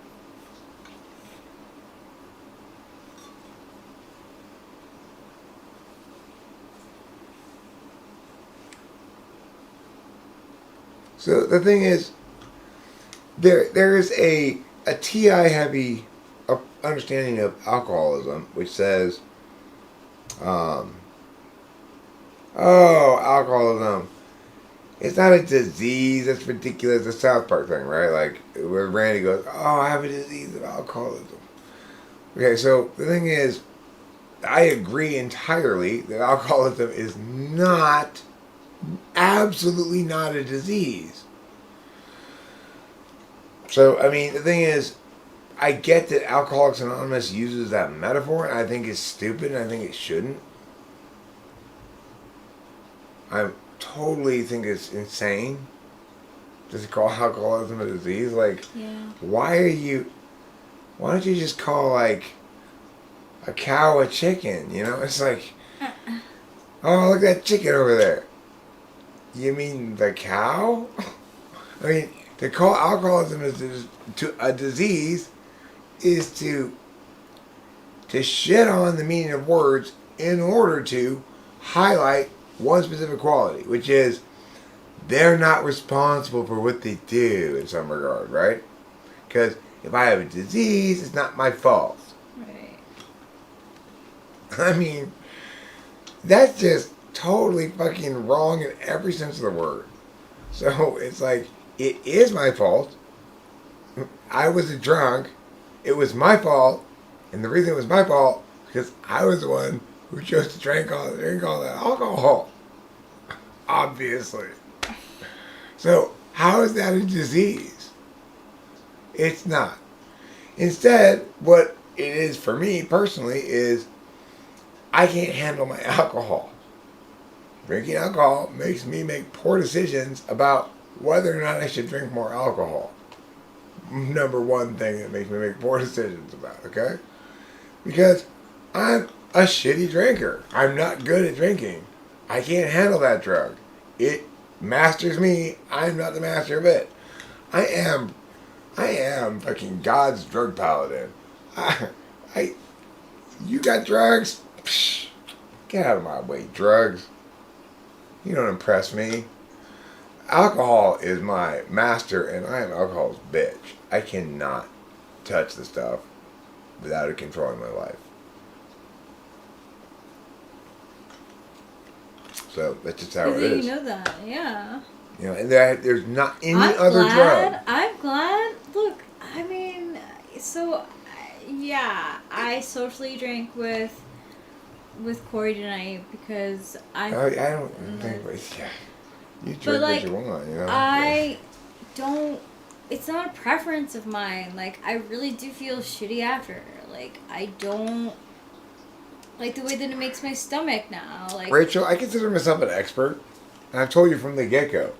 So the thing is, there is a TI heavy understanding of alcoholism, which says, alcoholism, it's not a disease. That's ridiculous. The South Park thing, right? Like where Randy goes, "Oh, I have a disease of alcoholism." Okay, so the thing is, I agree entirely that alcoholism is not, absolutely not a disease. So, I mean, the thing is, I get that Alcoholics Anonymous uses that metaphor, and I think it's stupid, and I think it shouldn't. I totally think it's insane to call alcoholism a disease. Like, Yeah. why don't you just call, like, a cow a chicken, you know? It's like, oh, look at that chicken over there. You mean the cow? I mean, to call alcoholism a disease is to shit on the meaning of words in order to highlight one specific quality, which is they're not responsible for what they do in some regard, right? Because if I have a disease, it's not my fault. Right. I mean, that's just totally fucking wrong in every sense of the word. So it's like, it is my fault. I was a drunk. It was my fault. And the reason it was my fault because I was the one who chose to drink all that alcohol. Obviously. So how is that a disease? It's not. Instead, what it is for me personally is I can't handle my alcohol. Drinking alcohol makes me make poor decisions about whether or not I should drink more alcohol. Number one thing that makes me make poor decisions about, okay? Because I'm a shitty drinker. I'm not good at drinking. I can't handle that drug. It masters me. I'm not the master of it. I am fucking God's drug paladin. You got drugs? Psh, get out of my way, drugs. You don't impress me. alcohol is my master, and I am alcohol's bitch. I cannot touch the stuff without it controlling my life. So that's just how it is. You know that, yeah. You know, and there's not any other drug. I'm glad. Look, I mean, so yeah, I socially drank with Corey tonight because I don't think, yeah, you drink what you want, you know. I don't. It's not a preference of mine. Like, I really do feel shitty after. Like, I don't like the way that it makes my stomach now. Like, Rachel, I consider myself an expert, and I've told you from the get-go,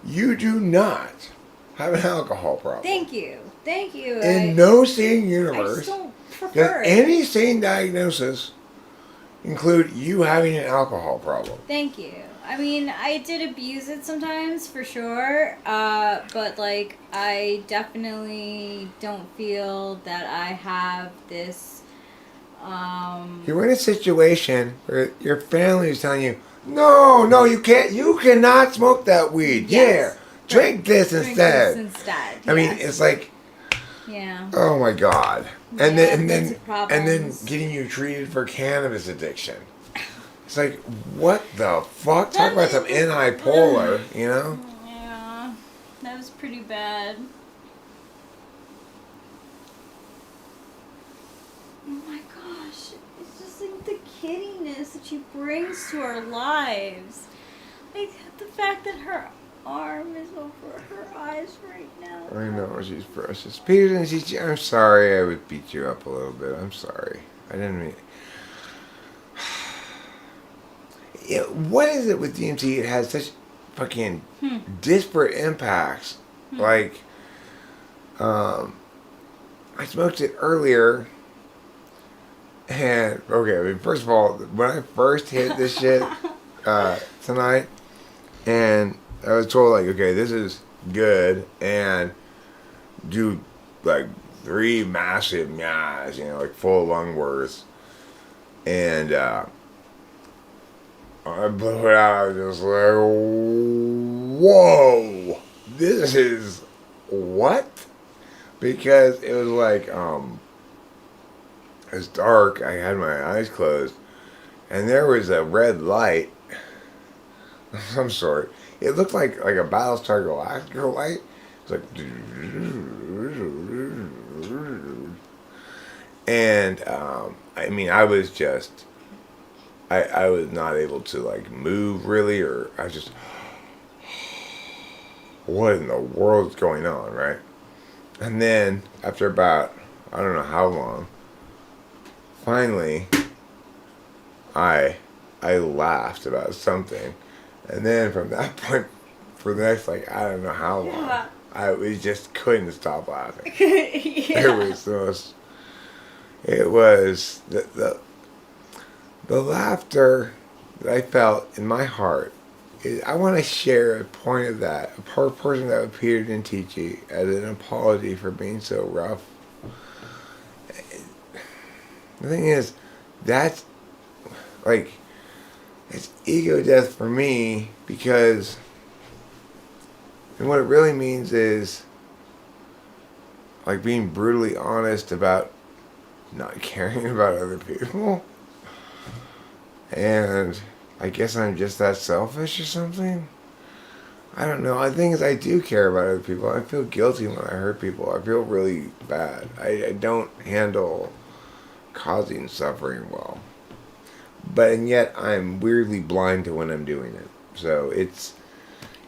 you do not have an alcohol problem. Thank you. In no sane universe, I just don't prefer does it. any sane diagnosis include you having an alcohol problem. Thank you. I mean, I did abuse it sometimes, for sure, but, like, I definitely don't feel that I have this, You're in a situation where your family is telling you, no, you can't, you cannot smoke that weed. Yes. Yeah, drink this instead. I mean, yes. it's like, yeah. oh my God. And Yeah, then problems. getting you treated for cannabis addiction. It's like, what the fuck? Talk about some anti-polar, you know? Yeah, that was pretty bad. Oh my gosh, it's just like the kiddiness that she brings to our lives. Like the fact that her arm is over her eyes right now. I know, she's precious. Peter, I'm sorry I would beat you up a little bit. I'm sorry. I didn't mean... Yeah, what is it with DMT? It has such fucking disparate impacts. Like, I smoked it earlier, and okay. I mean, first of all, when I first hit this shit tonight, and I was told like, okay, this is good, and do like 3 massive nyas, you know, like full lung worths, and I blew it out. I was just like, whoa, this is what? Because it was like, it was dark. I had my eyes closed, and there was a red light of some sort. It looked like a Battlestar Galactica light. It's like, and I mean, I was just. I was not able to like move really, or I just, what in the world is going on, right? And then after about, I don't know how long, finally I laughed about something, and then from that point for the next like I don't know how long, we just couldn't stop laughing. Yeah. It was the laughter that I felt in my heart. I want to share a point of that, a portion that Peter didn't teach you as an apology for being so rough. The thing is, that's like, it's ego death for me, because, and what it really means is like being brutally honest about not caring about other people. And I guess I'm just that selfish or something. I don't know. The thing is, I do care about other people. I feel guilty when I hurt people. I feel really bad. I don't handle causing suffering well. And yet I'm weirdly blind to when I'm doing it. So it's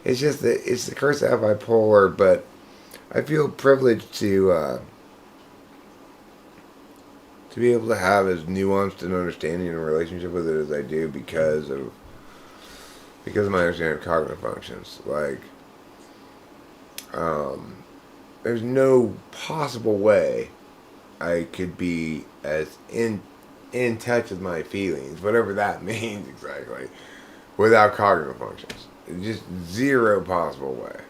just that it's the curse of bipolar. But I feel privileged to be able to have as nuanced an understanding and relationship with it as I do because of my understanding of cognitive functions. Like, there's no possible way I could be as in touch with my feelings, whatever that means exactly, without cognitive functions. Just zero possible way.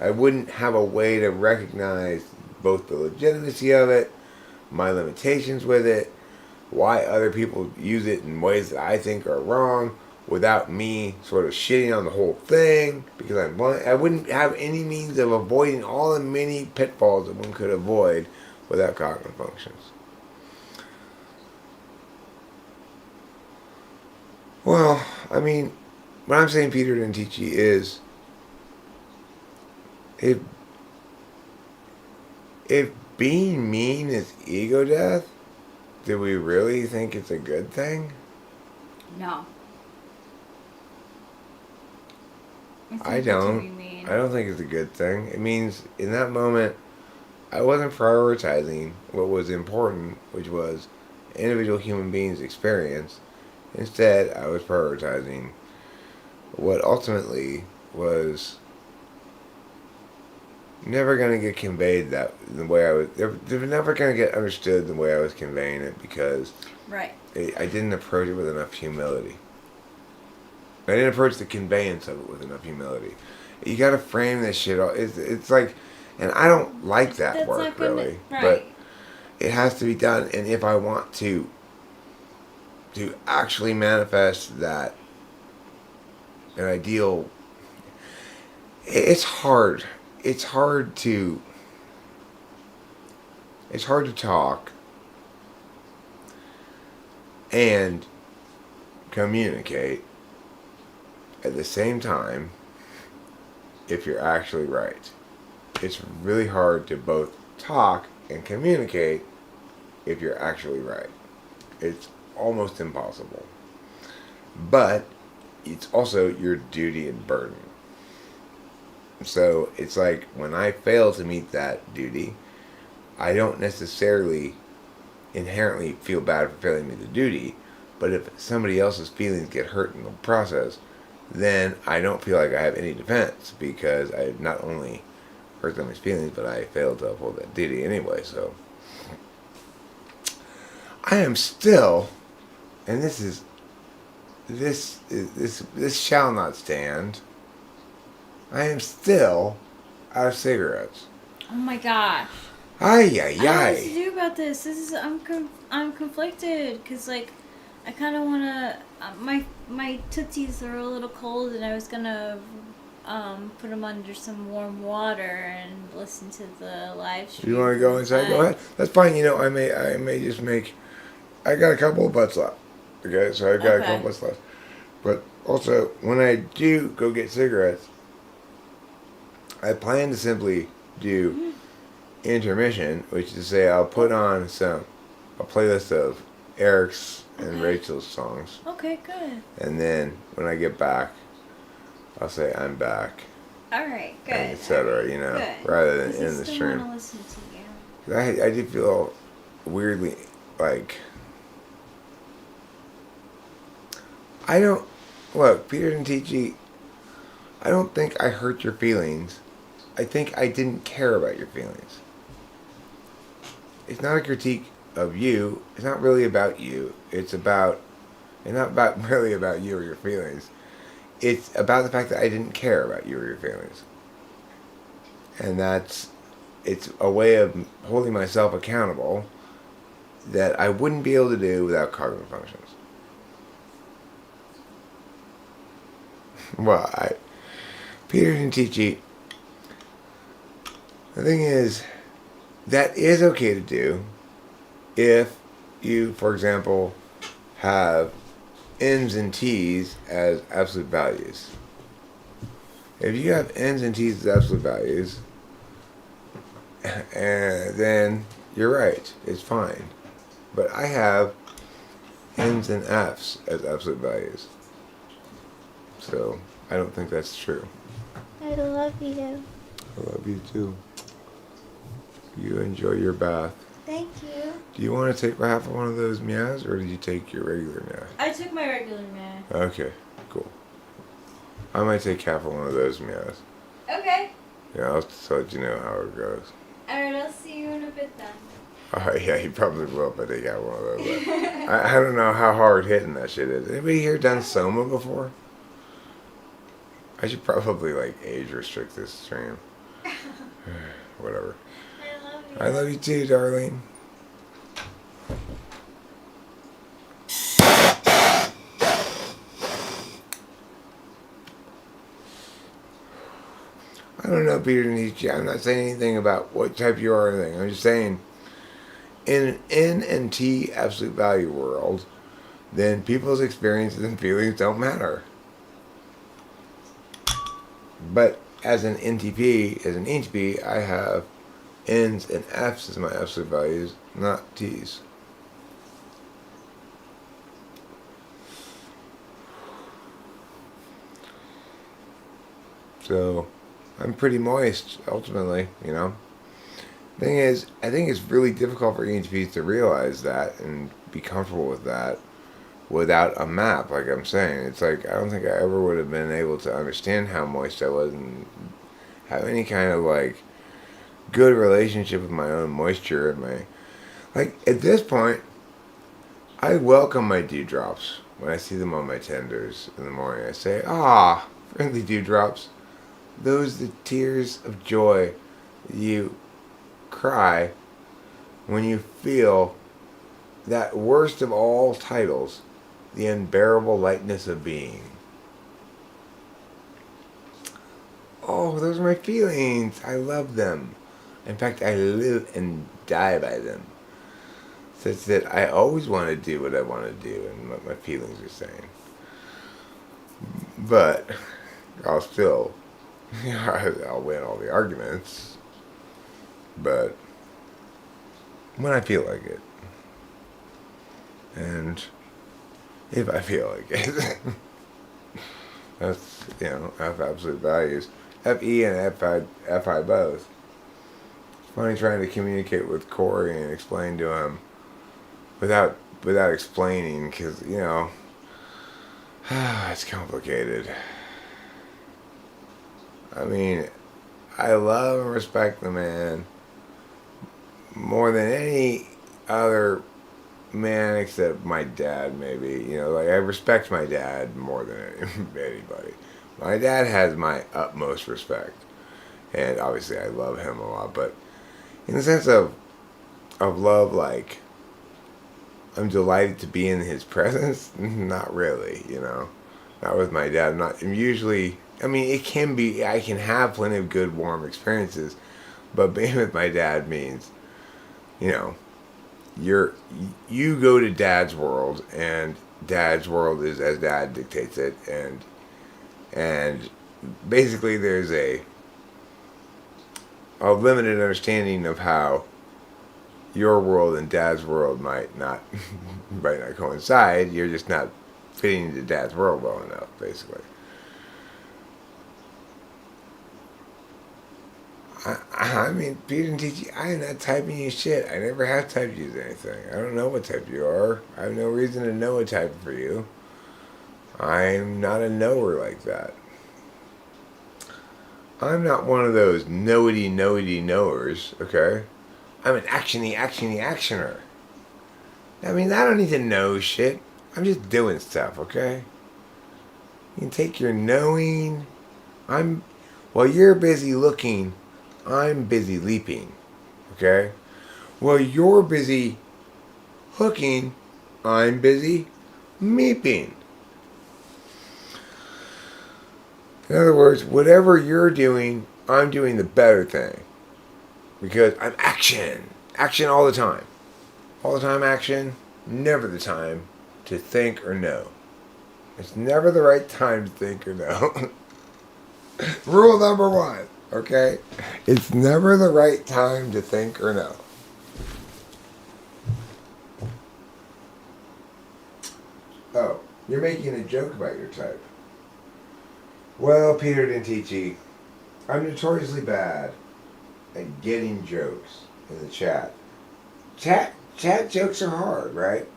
I wouldn't have a way to recognize both the legitimacy of it, my limitations with it, why other people use it in ways that I think are wrong, without me sort of shitting on the whole thing, because I wouldn't have any means of avoiding all the many pitfalls that one could avoid without cognitive functions. Well, I mean, what I'm saying Peter didn't teach you is, if being mean is ego death, do we really think it's a good thing? No. I don't think it's a good thing. It means in that moment, I wasn't prioritizing what was important, which was individual human beings' experience. Instead, I was prioritizing what ultimately was never going to get conveyed the way I was. They were never going to get understood the way I was conveying it, because right. I didn't approach it with enough humility. I didn't approach the conveyance of it with enough humility. You got to frame this shit. It's like, and I don't like that work really, but it has to be done. And if I want to actually manifest that an ideal, it's hard. It's hard to talk and communicate at the same time if you're actually right. It's really hard to both talk and communicate if you're actually right. It's almost impossible. But it's also your duty and burden. So it's like when I fail to meet that duty, I don't necessarily inherently feel bad for failing to meet the duty, but if somebody else's feelings get hurt in the process, then I don't feel like I have any defense, because I not only hurt somebody's feelings, but I failed to uphold that duty anyway. So I am still, and this shall not stand, I am still out of cigarettes. Oh my gosh. Ay, I don't know what to do about this. I'm conflicted, because like I kind of want to. My tootsies are a little cold, and I was gonna put them under some warm water and listen to the live stream. You want to go inside? Go ahead. That's fine. You know, I may just make. I got a couple of butts left. Okay, so I've got a couple of butts left. But also, when I do go get cigarettes, I plan to simply do intermission, which is to say I'll put on a playlist of Eric's and Rachel's songs. Okay, good. And then when I get back, I'll say I'm back. All right, good. And etc. You know, good. Rather than in the stream. I listen to you. I do feel weirdly like I don't look. Peter didn't teach you. I don't think I hurt your feelings. I think I didn't care about your feelings. It's not a critique of you. It's not really about you. It's not really about you or your feelings. It's about the fact that I didn't care about you or your feelings. And it's a way of holding myself accountable that I wouldn't be able to do without cognitive functions. Well, Peter didn't teach you. The thing is, that is okay to do if you, for example, have N's and T's as absolute values. If you have N's and T's as absolute values, then you're right. It's fine. But I have N's and F's as absolute values. So, I don't think that's true. I love you. I love you too. You enjoy your bath. Thank you. Do you want to take half of one of those meows, or did you take your regular meow? I took my regular meow. Okay, cool. I might take half of one of those meows. Okay. Yeah, I'll let you know how it goes. Alright, I'll see you in a bit then. Alright, yeah, you probably will if I take out one of those. I don't know how hard hitting that shit is. Anybody here done Soma before? I should probably, age restrict this stream. Whatever. I love you. I love you too, darling. don't know, Peter and Nietzsche. I'm not saying anything about what type you are or anything. I'm just saying, in an N and T absolute value world, then people's experiences and feelings don't matter. But as an NTP, as an ENTP, I have N's and F's as my absolute values, not T's. So, I'm pretty moist, ultimately, you know. Thing is, I think it's really difficult for ENTPs to realize that and be comfortable with that without a map, like I'm saying. It's like, I don't think I ever would have been able to understand how moist I was and have any kind of, like, good relationship with my own moisture and my... Like, at this point, I welcome my dewdrops when I see them on my tenders in the morning. I say, ah, friendly dewdrops. Those are the tears of joy you cry when you feel that worst of all titles, the unbearable lightness of being. Oh, those are my feelings. I love them. In fact, I live and die by them. Such that I always want to do what I want to do and what my feelings are saying. But I'll still, I'll win all the arguments. But when I feel like it. And if I feel like it. That's, F absolute values. FE and FI both. It's funny trying to communicate with Corey and explain to him without explaining, because, it's complicated. I mean, I love and respect the man more than any other man except my dad, maybe. I respect my dad more than anybody. My dad has my utmost respect, and obviously I love him a lot, but in the sense of love, like, I'm delighted to be in his presence. Not really, not with my dad. I'm usually, it can be, I can have plenty of good, warm experiences, but being with my dad means, you go to dad's world, and dad's world is as dad dictates it, and basically there's a limited understanding of how your world and dad's world might not coincide. You're just not fitting into dad's world well enough, basically. Peter and TG, I am not typing you shit. I never have typed you anything. I don't know what type you are. I have no reason to know a type for you. I'm not a knower like that. I'm not one of those knowity knowers, okay? I'm an actioner. I don't need to know shit. I'm just doing stuff, okay? You can take your knowing. While you're busy looking, I'm busy leaping, okay? While you're busy hooking, I'm busy meeping. In other words, whatever you're doing, I'm doing the better thing. Because I'm action. Action all the time. All the time action. Never the time to think or know. It's never the right time to think or know. Rule number 1, okay? It's never the right time to think or know. Oh, you're making a joke about your type. Well, Peter didn't teach you. I'm notoriously bad at getting jokes in the chat. Chat jokes are hard, right?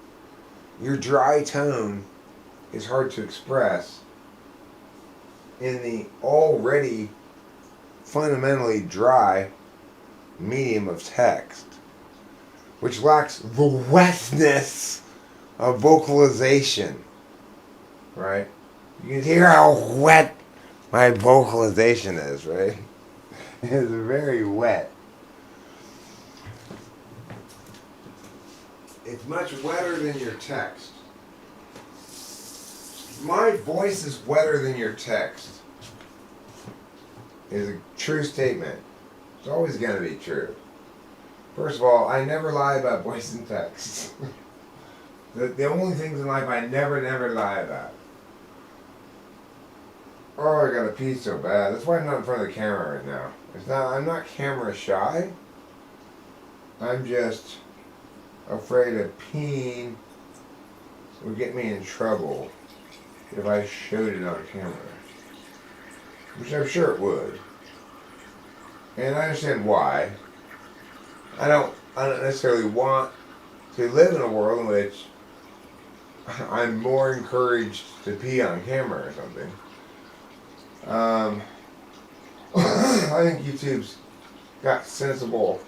Your dry tone is hard to express in the already fundamentally dry medium of text, which lacks the wetness of vocalization, right? You can hear how wet my vocalization is, right? It's very wet. It's much wetter than your text. My voice is wetter than your text. is a true statement. It's always going to be true. First of all, I never lie about voice and text. The only things in life I never lie about. Oh, I gotta pee so bad. That's why I'm not in front of the camera right now. I'm not camera shy. I'm just afraid of peeing would get me in trouble if I showed it on camera. Which I'm sure it would. And I understand why. I don't necessarily want to live in a world in which I'm more encouraged to pee on camera or something. I think YouTube's got sensible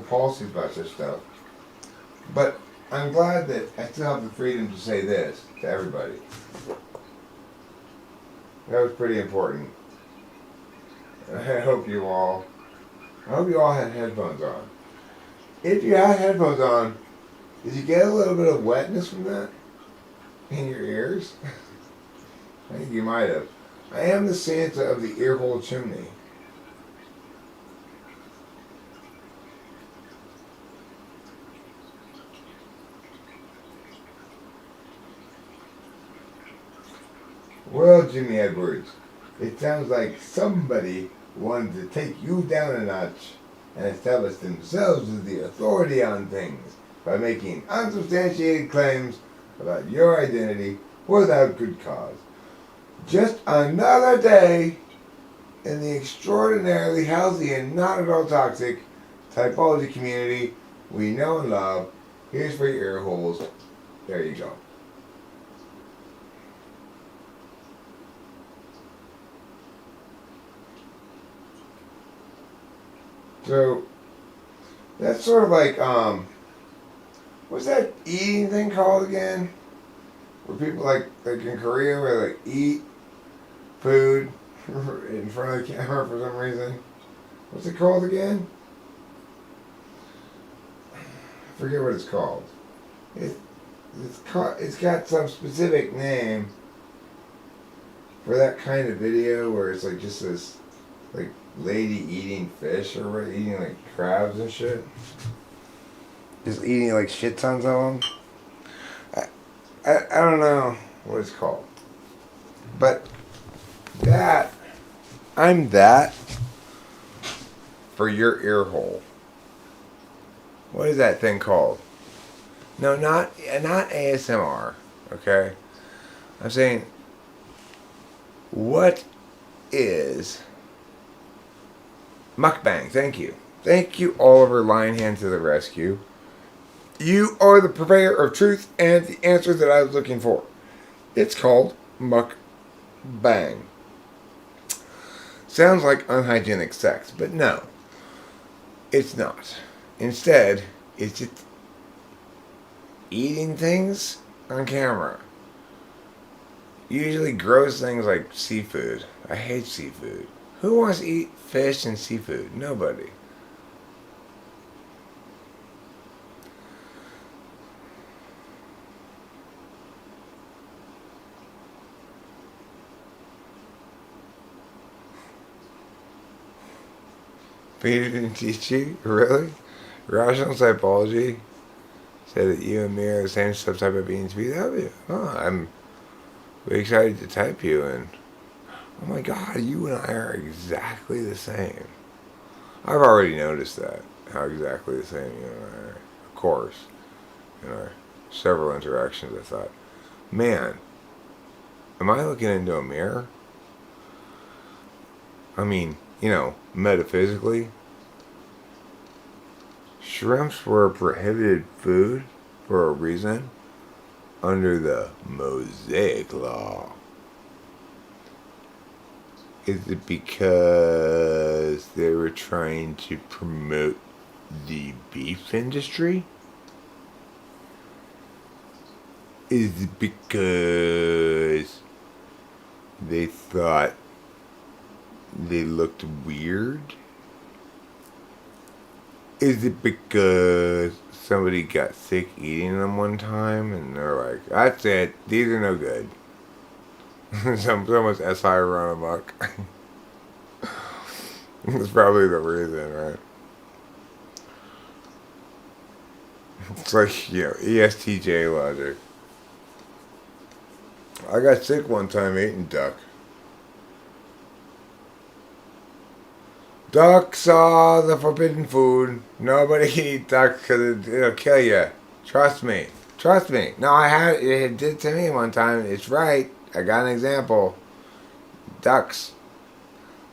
policies about this stuff. But I'm glad that I still have the freedom to say this to everybody. That was pretty important. I hope you all had headphones on. If you had headphones on, did you get a little bit of wetness from that in your ears? I think you might have. I am the Santa of the earhole chimney. Well, Jimmy Edwards, it sounds like somebody wanted to take you down a notch and establish themselves as the authority on things by making unsubstantiated claims about your identity without good cause. Just another day in the extraordinarily healthy and not at all toxic typology community we know and love. Here's for your ear holes. There you go. So that's sort of like what's that eating thing called again? Where people like in Korea where they eat food in front of the camera for some reason. What's it called again? I forget what it's called. It's got some specific name for that kind of video where it's like just this like lady eating fish or what, eating like crabs and shit. Just eating like shit tons of them. I don't know what it's called. But I'm that for your ear hole. What is that thing called? No, not ASMR, okay? I'm saying, what is mukbang? Thank you. Thank you, Oliver Lionhand to the rescue. You are the purveyor of truth and the answer that I was looking for. It's called mukbang. Sounds like unhygienic sex, but no, it's not. Instead, it's just eating things on camera. Usually gross things like seafood. I hate seafood. Who wants to eat fish and seafood? Nobody. Peter didn't teach you? Really? Rational Typology said that you and me are the same subtype of beings we love you. Oh, I'm really excited to type you, and oh my god, you and I are exactly the same. I've already noticed that, how exactly the same you and I are. Of course, in our several interactions, I thought, man, am I looking into a mirror? I mean, metaphysically, shrimps were a prohibited food for a reason under the Mosaic Law. Is it because they were trying to promote the beef industry? Is it because they thought they looked weird? Is it because somebody got sick eating them one time and they're like, that's it, these are no good? Someone's SI run amok. That's probably the reason, right? It's like, ESTJ logic. I got sick one time eating duck. Ducks are the forbidden food. Nobody can eat duck because it'll kill you. Trust me. Trust me. No, it did to me one time. It's right. I got an example. Ducks.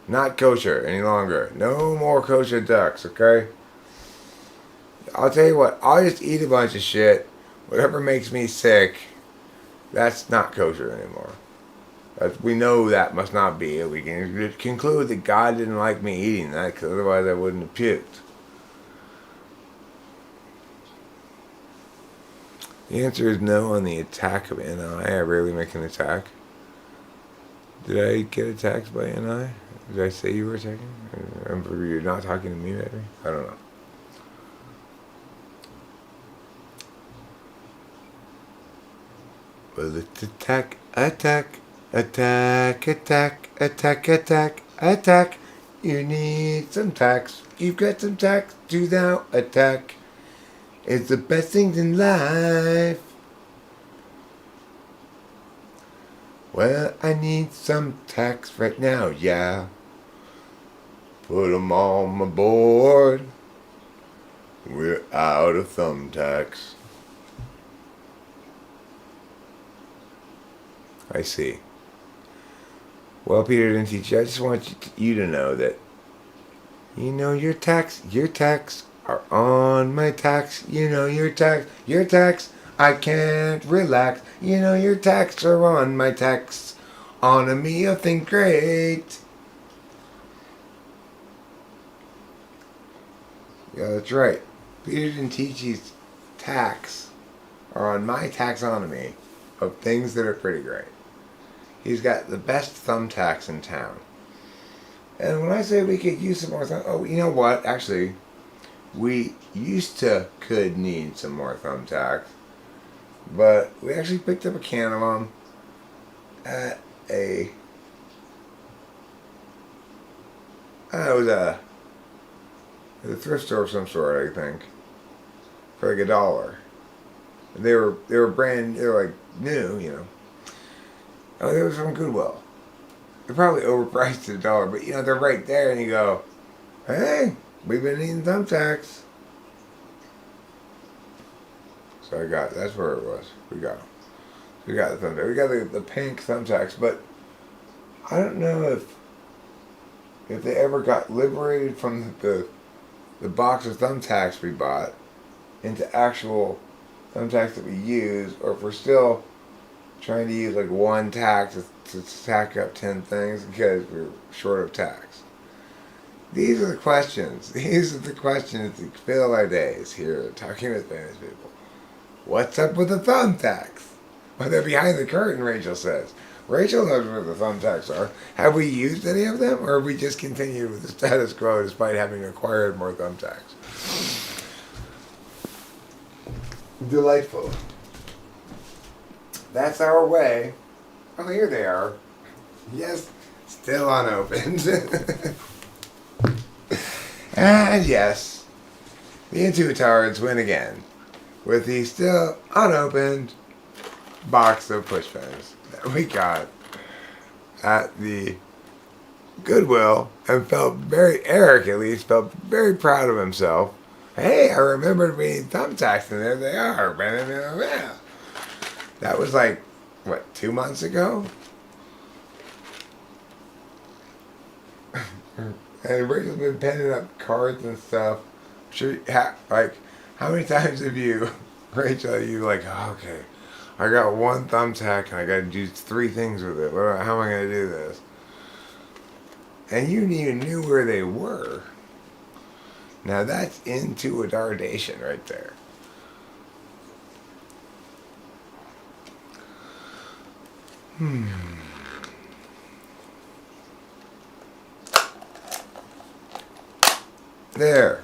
Not kosher any longer. No more kosher ducks, okay? I'll tell you what. I'll just eat a bunch of shit. Whatever makes me sick, that's not kosher anymore. We know that must not be. We can conclude that God didn't like me eating that, because otherwise I wouldn't have puked. The answer is no on the attack of NI. I rarely make an attack. Did I get attacked by NI? Did I say you were attacking? You're not talking to me, maybe? I don't know. Well, it's attack, attack, attack, attack, attack, attack, attack. You need some tacks. You've got some tacks. Do thou attack. It's the best things in life. Well, I need some tacks right now, yeah. Put 'em on my board. We're out of thumbtacks. I see. Well, Peter didn't teach you. I just want you to know that, your tax are on my tax. Your tax, I can't relax. Your tax are on my tax. On a meal thing great. Yeah, that's right. Peter didn't teach his tax are on my taxonomy of things that are pretty great. He's got the best thumbtacks in town. And when I say we could use some more you know what? Actually, we could need some more thumbtacks. But we actually picked up a can of them at it was a thrift store of some sort, I think, for like $1. And they were like new, Oh, they were from Goodwill. They're probably overpriced at $1, but they're right there, and you go, hey, we've been eating thumbtacks. So that's where it was. We got the thumbtacks. We got the pink thumbtacks, but I don't know if they ever got liberated from the box of thumbtacks we bought into actual thumbtacks that we use, or if we're still trying to use like one tack to tack up 10 things because we're short of tacks. These are the questions. These are the questions that fill our days here at Talking with Famous People. What's up with the thumbtacks? Well, they're behind the curtain, Rachel says. Rachel knows where the thumbtacks are. Have we used any of them, or have we just continued with the status quo despite having acquired more thumbtacks? Delightful. That's our way. Oh, here they are. Yes, still unopened. And yes, the Intuitards win again with the still unopened box of push pins that we got at the Goodwill, and Eric at least felt very proud of himself. Hey, I remembered we need thumbtacks, and there they are. That was like, 2 months ago? And Rachel's been penning up cards and stuff. How many times have you, Rachel, okay, I got one thumbtack and I got to do 3 things with it. How am I going to do this? And you even knew where they were. Now that's intuitardation right there. There.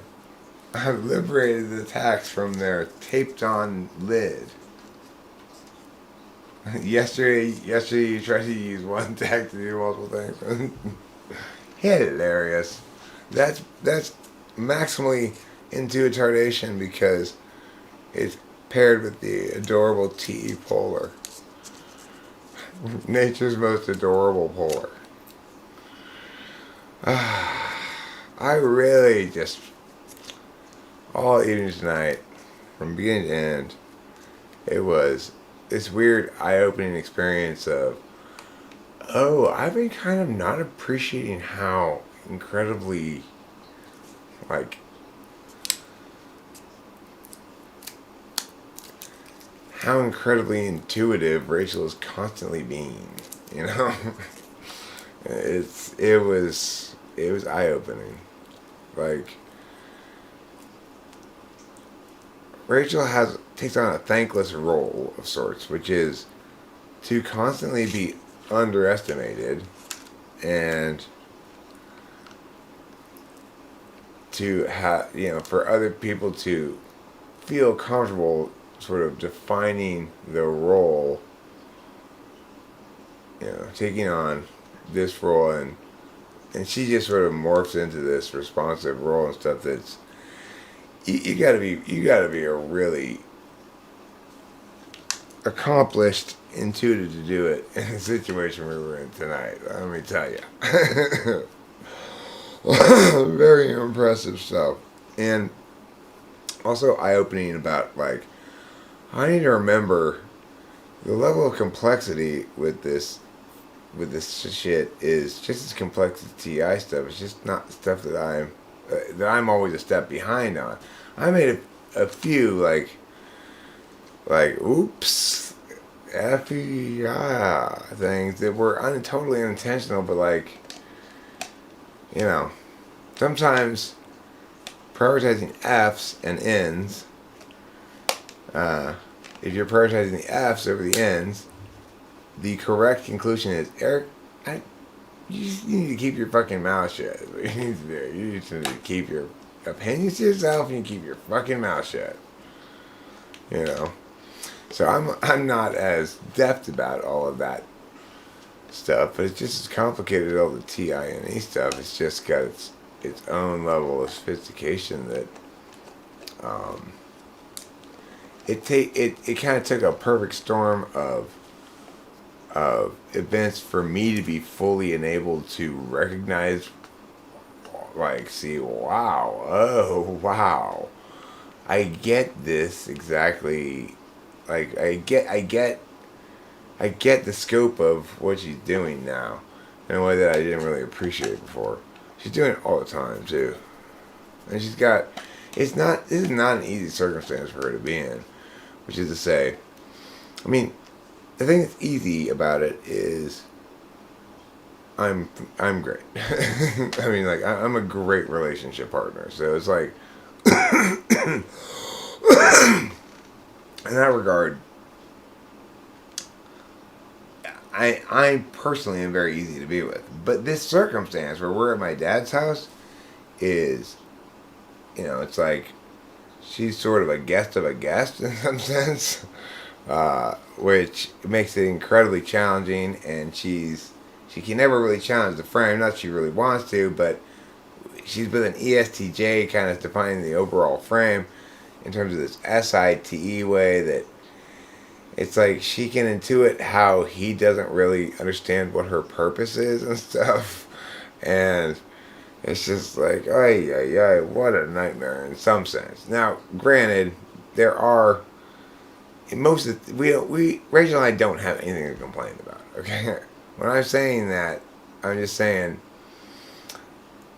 I've liberated the tacks from their taped-on lid. Yesterday you tried to use one tack to do multiple things. Hilarious. That's maximally into retardation because it's paired with the adorable TE polar. Nature's most adorable polar. I really just all evening tonight, from beginning to end, it was this weird eye-opening experience of, oh, I've been kind of not appreciating how incredibly, like, how incredibly intuitive Rachel is constantly being, you know? it was eye-opening. Like, Rachel takes on a thankless role of sorts, which is to constantly be underestimated and to have, for other people to feel comfortable sort of defining the role, taking on this role, and she just sort of morphs into this responsive role and stuff. That's you gotta be a really accomplished intuitive to do it in the situation we were in tonight. Let me tell you. Very impressive stuff. And also eye-opening about, like, I need to remember the level of complexity with this shit is just as complex as TI stuff. It's just not stuff that I'm always a step behind on. I made a few like oops, FBI things that were totally unintentional, but sometimes prioritizing F's and N's. If you're prioritizing the F's over the N's, the correct conclusion is, Eric, you need to keep your fucking mouth shut. That's what you need to do. You need to keep your opinions to yourself and you keep your fucking mouth shut. So I'm not as deft about all of that stuff, but it's just as complicated as all the TINE stuff. It's just got its own level of sophistication that it kind of took a perfect storm of events for me to be fully enabled to recognize, see, wow, oh, wow, I get this exactly. I get the scope of what she's doing now in a way that I didn't really appreciate before. She's doing it all the time too, and this is not an easy circumstance for her to be in, which is to say, I mean, the thing that's easy about it is I'm great. I mean, I'm a great relationship partner, so it's like in that regard, I personally am very easy to be with. But this circumstance where we're at my dad's house is, it's like she's sort of a guest of a guest in some sense, which makes it incredibly challenging. And she can never really challenge the frame. Not that she really wants to, but she's with an ESTJ kind of defining the overall frame in terms of this SITE way that it's like she can intuit how he doesn't really understand what her purpose is and stuff. And it's just like, ay, what a nightmare in some sense. Now, granted, there are Rachel and I don't have anything to complain about, okay? When I'm saying that, I'm just saying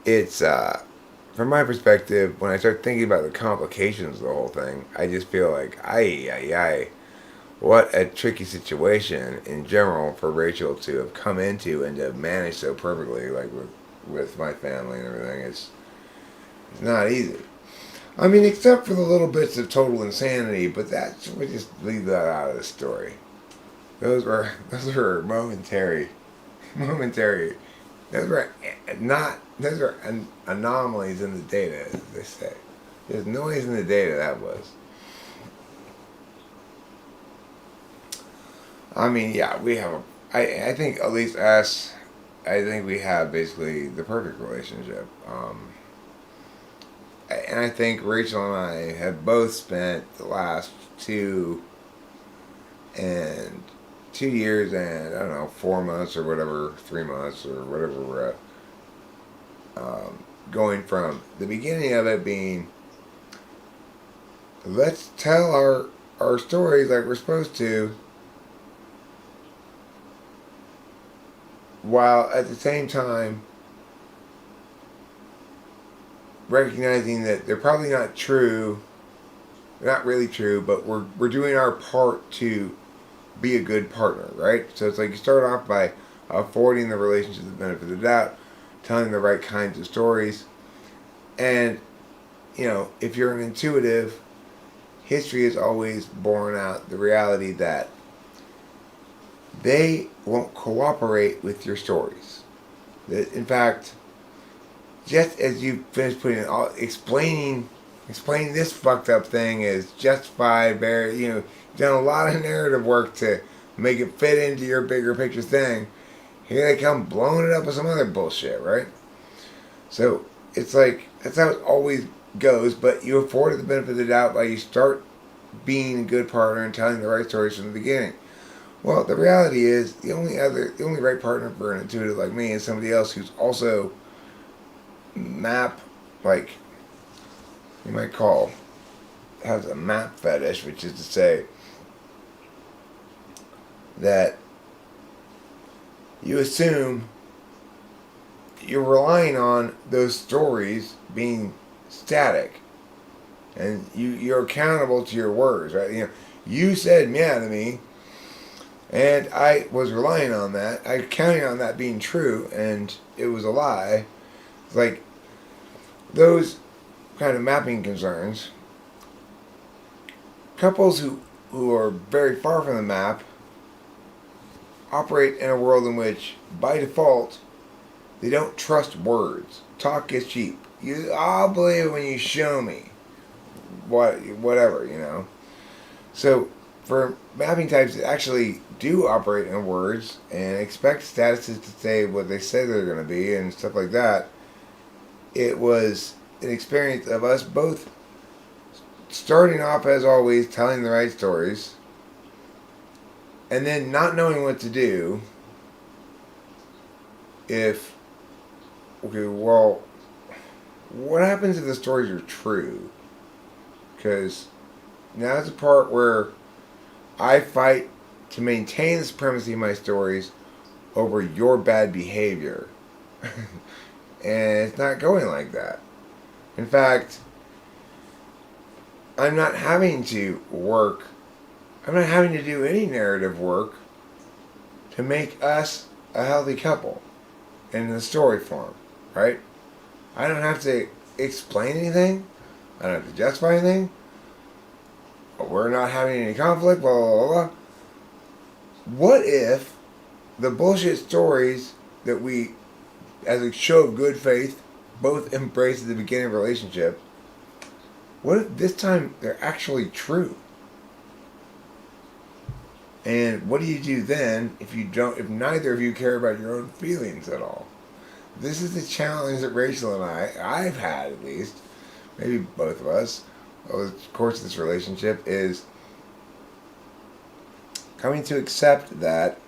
it's from my perspective, when I start thinking about the complications of the whole thing, I just feel like, ay, what a tricky situation in general for Rachel to have come into and to have managed so perfectly, like with my family and everything. It's not easy. I mean, except for the little bits of total insanity, but we just leave that out of the story. Those were momentary. Those were anomalies in the data, as they say. There's noise in the data, that was. I mean, yeah, we have I think at least us, I think we have basically the perfect relationship. and I think Rachel and I have both spent the last 2 years and I don't know 4 months or whatever, 3 months or whatever we're at, going from the beginning of it being, let's tell our stories like we're supposed to, while at the same time recognizing that they're probably not true, they're not really true, but we're doing our part to be a good partner, right? So it's like you start off by affording the relationship the benefit of the doubt, telling the right kinds of stories, and if you're an intuitive, history has always borne out the reality that they won't cooperate with your stories. That, in fact, just as you finish putting it all, explaining this fucked up thing is justified, you've done a lot of narrative work to make it fit into your bigger picture thing. Here they come blowing it up with some other bullshit, right? So it's like, that's how it always goes, but you afford it the benefit of the doubt by you start being a good partner and telling the right stories from the beginning. Well, the reality is the only right partner for an intuitive like me is somebody else who's also like you might call, has a map fetish, which is to say that you assume you're relying on those stories being static, and you're accountable to your words, right? You said "yeah" to me, and I was relying on that. I counting on that being true, and it was a lie. It's like those kind of mapping concerns. Couples who are very far from the map operate in a world in which, by default, they don't trust words. Talk is cheap. I'll believe it when you show me. Whatever. So, for mapping types that actually do operate in words and expect statuses to say what they say they're going to be and stuff like that, it was an experience of us both starting off, as always, telling the right stories, and then not knowing what to do if, okay, well, what happens if the stories are true? Because now's the part where I fight to maintain the supremacy of my stories over your bad behavior. And it's not going like that. In fact, I'm not having to do any narrative work to make us a healthy couple in the story form, right? I don't have to explain anything. I don't have to justify anything. We're not having any conflict, blah, blah, blah, blah. What if the bullshit stories that we, as a show of good faith, both embrace at the beginning of a relationship, what if this time they're actually true? And what do you do then if neither of you care about your own feelings at all? This is the challenge that Rachel and I've had at least, maybe both of us, over the course of this relationship, is coming to accept that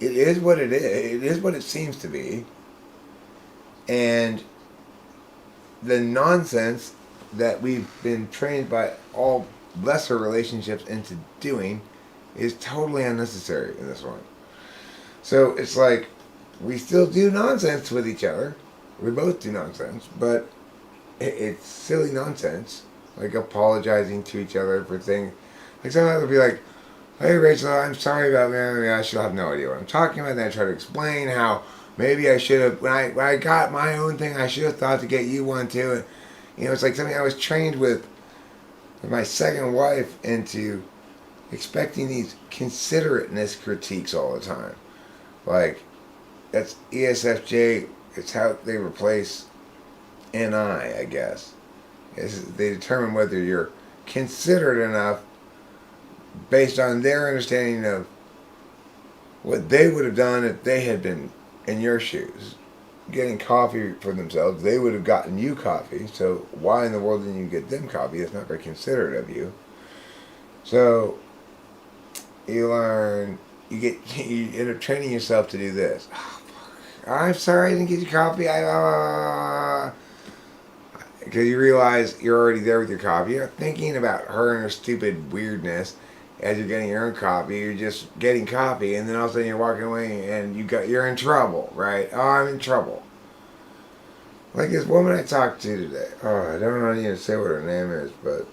it is what it is. It is what it seems to be. And the nonsense that we've been trained by all lesser relationships into doing is totally unnecessary in this one. So it's like, we still do nonsense with each other. We both do nonsense, but it's silly nonsense. Like apologizing to each other for things. Like sometimes I'll be like, hey Rachel, I'm sorry about that. She'll have no idea what I'm talking about. Then I try to explain how maybe I should have, when I got my own thing, I should have thought to get you one too. And, it's like something I was trained with my second wife into expecting these considerateness critiques all the time. Like, that's ESFJ. It's how they replace NI, I guess. They determine whether you're considerate enough based on their understanding of what they would have done if they had been in your shoes. getting coffee for themselves. They would have gotten you coffee. So why in the world didn't you get them coffee? That's not very considerate of you. So you learn, you end up training yourself to do this. Oh, I'm sorry I didn't get you coffee. Because you realize you're already there with your coffee. You're not thinking about her and her stupid weirdness as you're getting your own coffee. You're just getting coffee, and then all of a sudden you're walking away and you're in trouble, right? Oh, I'm in trouble. Like this woman I talked to today. Oh, I don't know even to say what her name is, but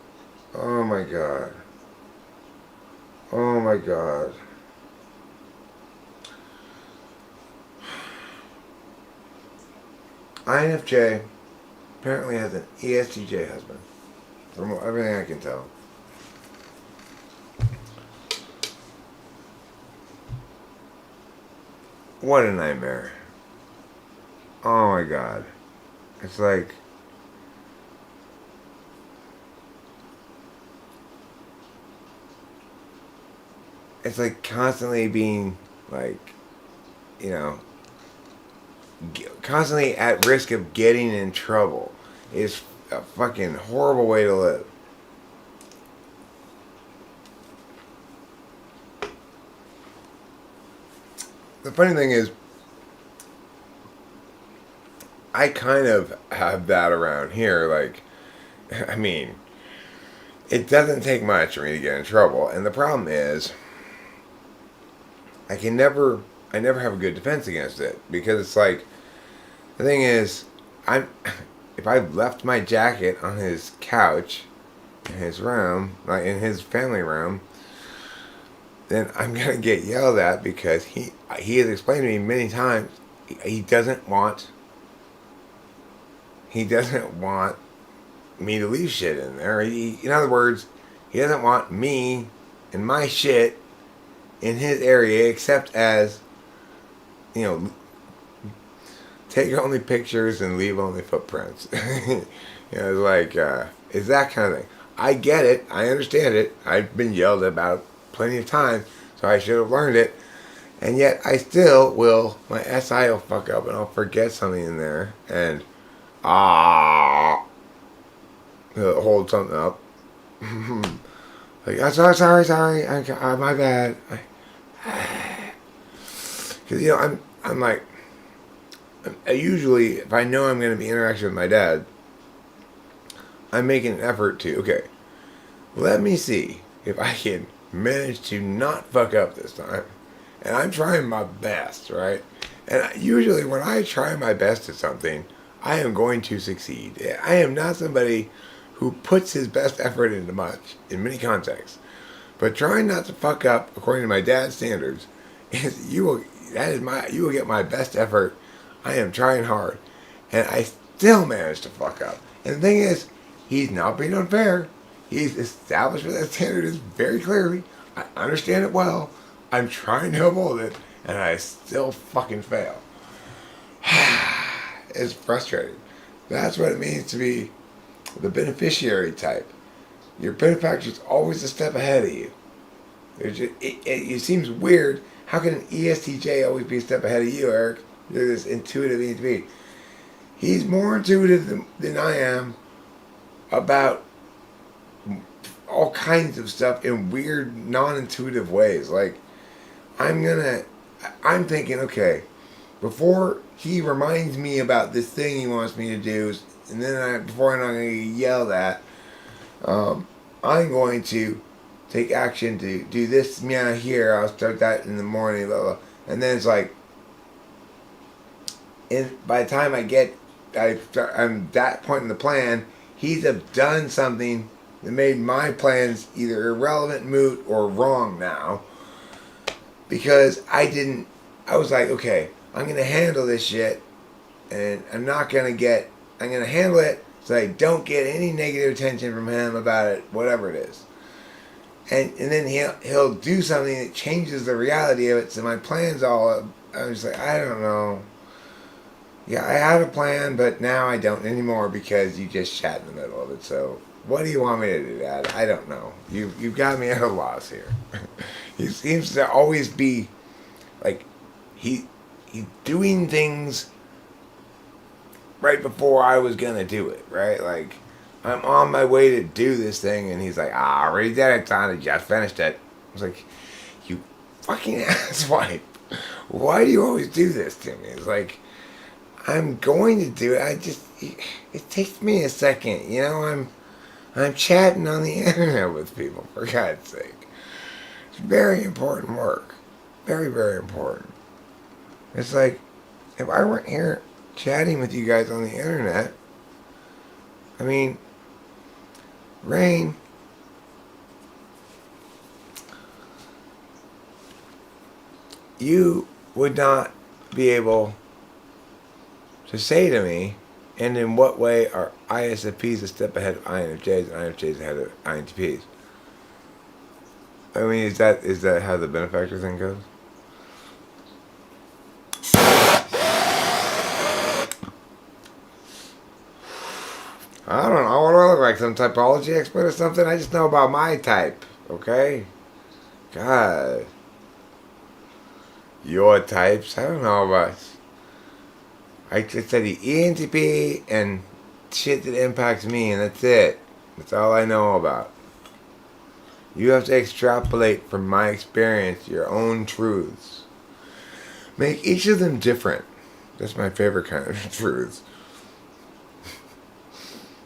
oh my god. Oh my god. INFJ apparently has an ESTJ husband, from everything I can tell. What a nightmare. Oh my god. It's like, constantly being like, you know, constantly at risk of getting in trouble is a fucking horrible way to live. The funny thing is, I kind of have that around here. Like, I mean, it doesn't take much for me to get in trouble. And the problem is, I never have a good defense against it. Because it's like, the thing is, if I left my jacket on his couch, in his room, like in his family room, then I'm going to get yelled at because he has explained to me many times he doesn't want me to leave shit in there. In other words, he doesn't want me and my shit in his area except as, you know, take only pictures and leave only footprints. You know, it's like, it's that kind of thing. I get it. I understand it. I've been yelled about plenty of times, so I should have learned it. And yet, I still will, my SI will fuck up and I'll forget something in there. And, he'll hold something up. Like, sorry, my bad. Because, you know, I'm like, I usually, if I know I'm going to be interacting with my dad, I'm making an effort to, okay, let me see if I can manage to not fuck up this time. And I'm trying my best, right? And usually when I try my best at something, I am going to succeed. I am not somebody who puts his best effort into much, in many contexts. But trying not to fuck up, according to my dad's standards, you will get my best effort. I am trying hard. And I still manage to fuck up. And the thing is, he's not being unfair. He's established what that standard is very clearly. I understand it well. I'm trying to uphold it. And I still fucking fail. It's frustrating. That's what it means to be the beneficiary type. Your benefactor's always a step ahead of you. It seems weird. How can an ESTJ always be a step ahead of you, Eric? You're this intuitive ESTJ. He's more intuitive than I am about all kinds of stuff in weird, non-intuitive ways. Like, I'm thinking, okay, before he reminds me about this thing he wants me to do, and then before I'm not going to get yelled at, I'm going to take action to do this here. I'll start that in the morning, blah, blah. And then it's like, by the time I'm that point in the plan, he's have done something that made my plans either irrelevant, moot, or wrong now. Because I was like, okay, I'm going to handle this shit, and I'm going to handle it so I don't get any negative attention from him about it, whatever it is. And then he'll do something that changes the reality of it, so my plan's I'm just like, I don't know. Yeah, I had a plan, but now I don't anymore because you just shat in the middle of it. So what do you want me to do, Dad? I don't know. You've got me at a loss here. He seems to always be like he's doing things right before I was gonna do it, right? Like, I'm on my way to do this thing, and he's like, "I already did it, son. I just finished it." I was like, "You fucking asswipe! Why do you always do this to me?" It's like, I'm going to do it. It takes me a second, you know. I'm chatting on the internet with people, for God's sake. It's very important work, very, very important. It's like, if I weren't here chatting with you guys on the internet, I mean, Rain, you would not be able to say to me, and in what way are ISFPs a step ahead of INFJs and INFJs ahead of INTPs? I mean, is that how the benefactor thing goes? I don't know. What do I look like? Some typology expert or something? I just know about my type, okay? God. Your types? I don't know about... I just study ENTP and shit that impacts me, and that's it. That's all I know about. You have to extrapolate from my experience your own truths. Make each of them different. That's my favorite kind of truths.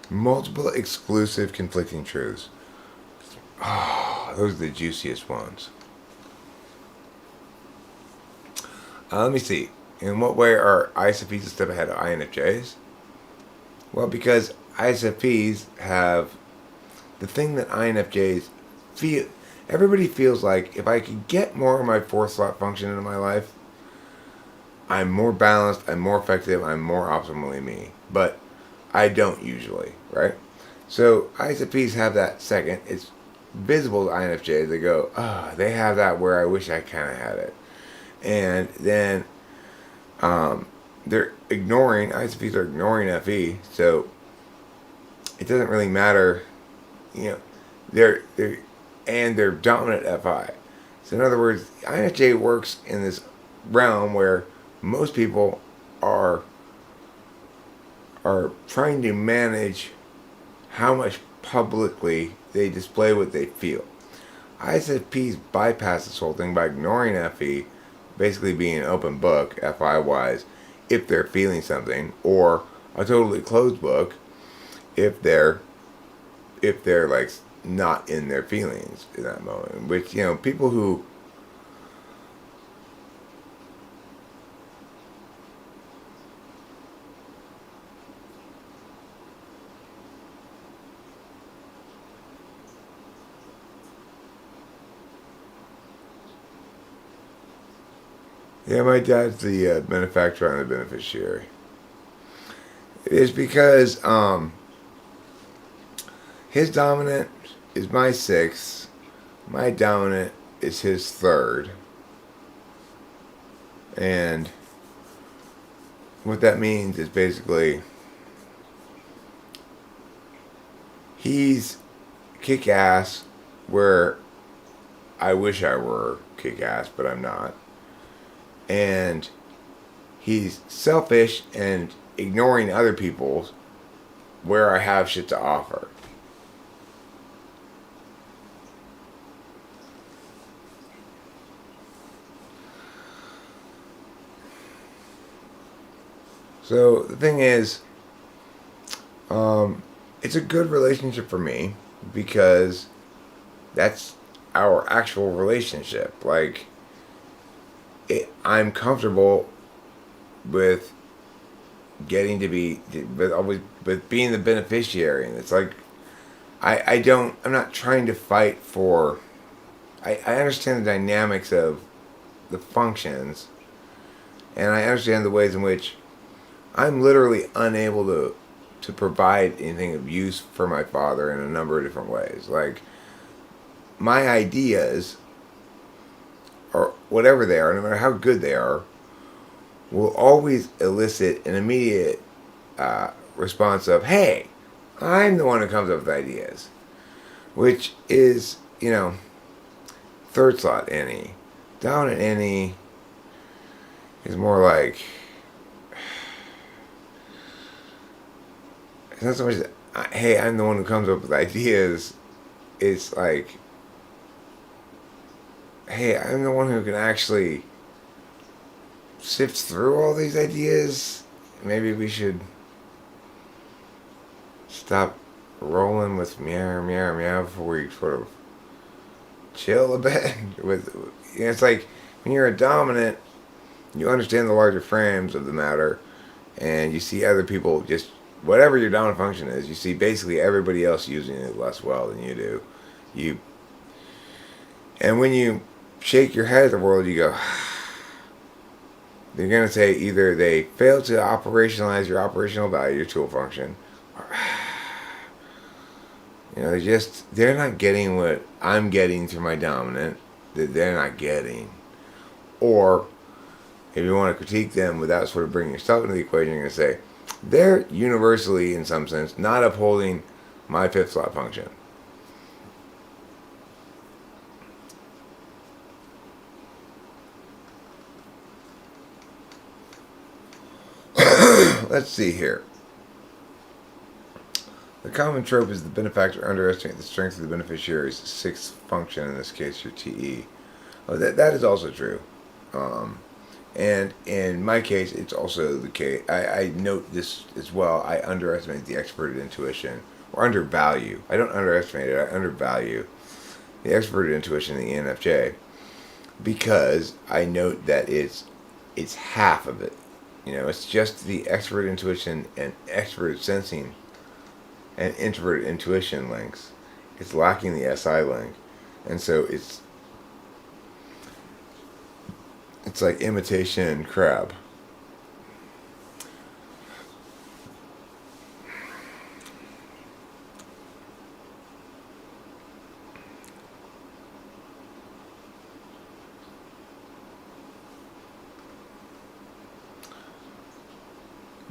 Multiple exclusive conflicting truths. Oh, those are the juiciest ones. Let me see. In what way are ISFPs a step ahead of INFJs? Well, because ISFPs have the thing that INFJs feel. Everybody feels like if I could get more of my fourth slot function into my life, I'm more balanced, I'm more effective, I'm more optimally me. But I don't usually, right? So ISFPs have that second. It's visible to INFJs. They go, they have that where I wish I kind of had it. And then they're ignoring, ISFPs are ignoring FE, so it doesn't really matter, you know, they're dominant FI. So in other words, INFJ works in this realm where most people are trying to manage how much publicly they display what they feel. ISFPs bypass this whole thing by ignoring FE, basically being an open book, FI wise, if they're feeling something, or a totally closed book if they're like not in their feelings in that moment. Which, you know, people who yeah, my dad's the benefactor, I'm the beneficiary. It's because his dominant is my sixth, my dominant is his third, and what that means is basically he's kick-ass where I wish I were kick-ass, but I'm not. And he's selfish and ignoring other people's where I have shit to offer. So the thing is, it's a good relationship for me because that's our actual relationship. Like, I'm comfortable with getting to be, with being the beneficiary, and it's like, I'm not trying to fight for, I understand the dynamics of the functions, and I understand the ways in which I'm literally unable to provide anything of use for my father in a number of different ways. Like, my ideas, or whatever they are, no matter how good they are, will always elicit an immediate response of, hey, I'm the one who comes up with ideas. Which is, you know, third slot any. Dominant any is more like, it's not so much that, hey, I'm the one who comes up with ideas. It's like, hey, I'm the one who can actually sift through all these ideas. Maybe we should stop rolling with meow, meow, meow before we sort of chill a bit. It's like when you're a dominant, you understand the larger frames of the matter, and you see other people just whatever your dominant function is. You see basically everybody else using it less well than you do. And when you shake your head at the world, you go. They're gonna say either they fail to operationalize your operational value, your tool function, or they're not getting what I'm getting through my dominant. That they're not getting, or if you want to critique them without sort of bringing yourself into the equation, you're going to say, they're universally, in some sense, not upholding my fifth slot function. Let's see here. The common trope is the benefactor underestimates the strength of the beneficiary's sixth function, in this case your TE. Oh, that is also true. And in my case, it's also the case. I note this as well. I underestimate the experted intuition, or undervalue. I don't underestimate it. I undervalue the experted intuition in the ENFJ, because I note that it's half of it. It's just the experted intuition and experted sensing and introverted intuition links. It's lacking the SI link, and so it's like imitation crab.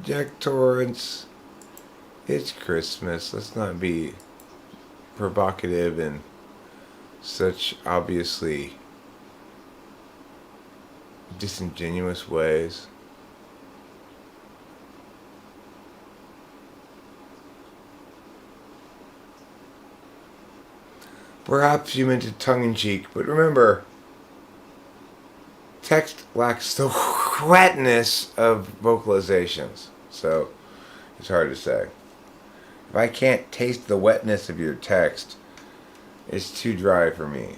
Jack Torrance, it's Christmas. Let's not be provocative in such obviously disingenuous ways. Perhaps you meant it tongue-in-cheek, but remember, text lacks the wetness of vocalizations, so it's hard to say. If I can't taste the wetness of your text, it's too dry for me.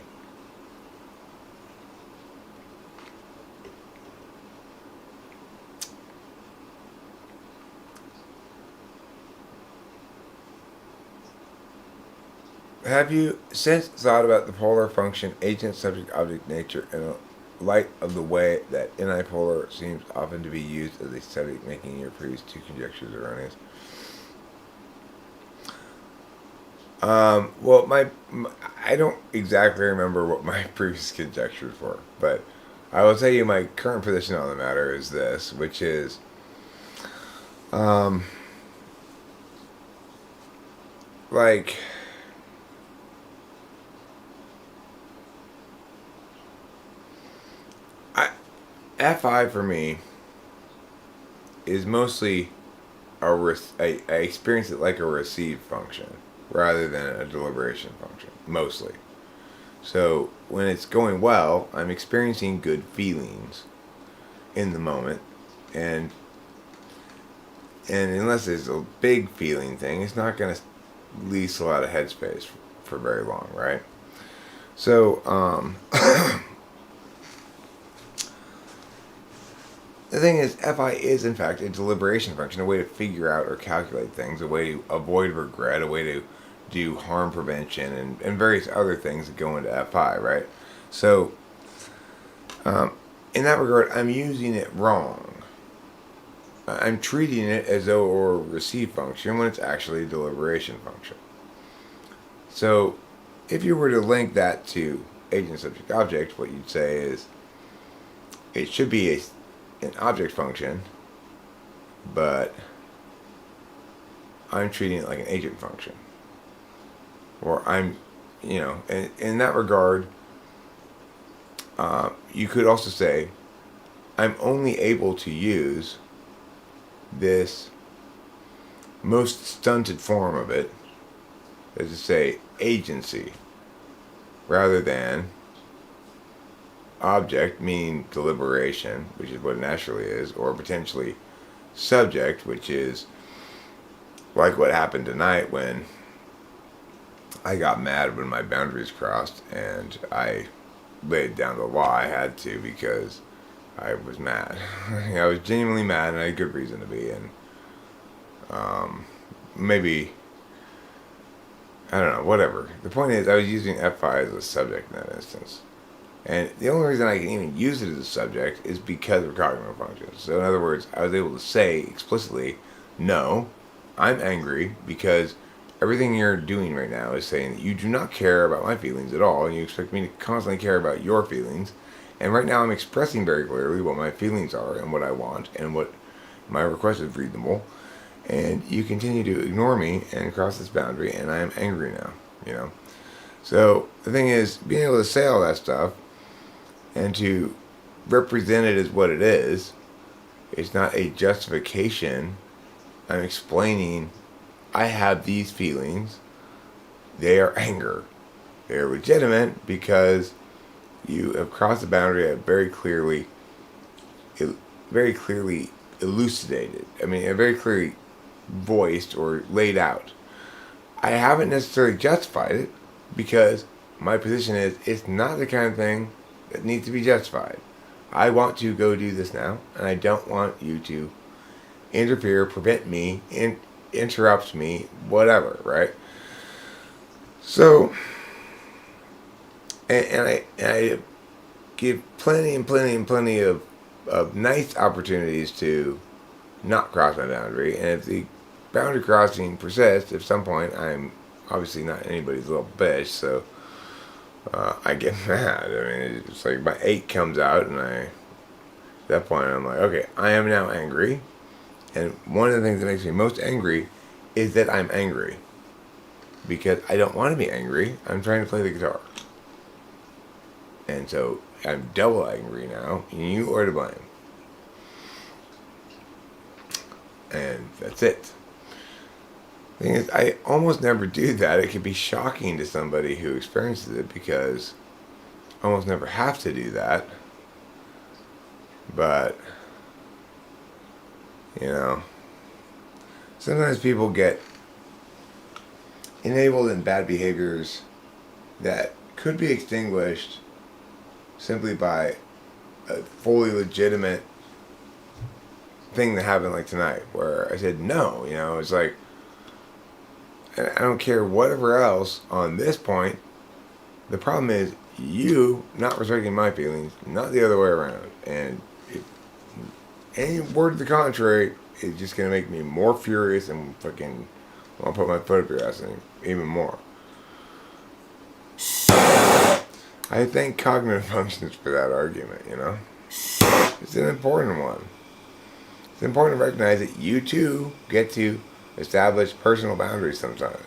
Have you since thought about the polar function, agent, subject, object, nature, in light of the way that unipolar seems often to be used as a study, making your previous two conjectures erroneous? Well, I don't exactly remember what my previous conjectures were, but I will tell you my current position on the matter is this, which is, like, FI for me is mostly I experience it like a receive function rather than a deliberation function, mostly. So when it's going well, I'm experiencing good feelings in the moment, and unless it's a big feeling thing, it's not going to lease a lot of headspace for very long, right? So the thing is, FI is in fact a deliberation function, a way to figure out or calculate things, a way to avoid regret, a way to do harm prevention, and various other things that go into FI, right? So, in that regard, I'm using it wrong. I'm treating it as though it were a receive function when it's actually a deliberation function. So, if you were to link that to agent, subject, object, what you'd say is it should be an object function, but I'm treating it like an agent function. Or I'm, in that regard, you could also say I'm only able to use this most stunted form of it is to say agency rather than object, meaning deliberation, which is what it naturally is, or potentially subject, which is like what happened tonight when I got mad when my boundaries crossed and I laid down the law. I had to because I was mad. I was genuinely mad and I had good reason to be. And maybe, I don't know, whatever. The point is I was using F5 as a subject in that instance. And the only reason I can even use it as a subject is because of cognitive functions. So in other words, I was able to say explicitly, no, I'm angry because everything you're doing right now is saying that you do not care about my feelings at all, and you expect me to constantly care about your feelings. And right now I'm expressing very clearly what my feelings are and what I want and what my request is reasonable. And you continue to ignore me and cross this boundary, and I am angry now, you know. So the thing is, being able to say all that stuff and to represent it as what it is, it's not a justification. I'm explaining I have these feelings. They are anger. They are legitimate because you have crossed the boundary. I've very clearly elucidated. Very clearly voiced or laid out. I haven't necessarily justified it because my position is it's not the kind of thing that needs to be justified. I want to go do this now, and I don't want you to interfere, prevent me, interrupt me, whatever, right? So, and I give plenty of nice opportunities to not cross my boundary, and if the boundary crossing persists, at some point I'm obviously not anybody's little bitch, so I get mad. It's like my 8 comes out, and at that point I'm like, okay, I am now angry. And one of the things that makes me most angry is that I'm angry. Because I don't want to be angry. I'm trying to play the guitar. And so I'm double angry now. And you are to blame. And that's it. The thing is, I almost never do that. It can be shocking to somebody who experiences it because I almost never have to do that. But, you know, sometimes people get enabled in bad behaviors that could be extinguished simply by a fully legitimate thing that happened like tonight where I said no, you know, it's like I don't care whatever else on this point. The problem is you not respecting my feelings, not the other way around. And if any word to the contrary is just going to make me more furious and fucking want to put my foot up your ass in even more. I thank cognitive functions for that argument, you know. It's an important one. It's important to recognize that you too get to establish personal boundaries sometimes.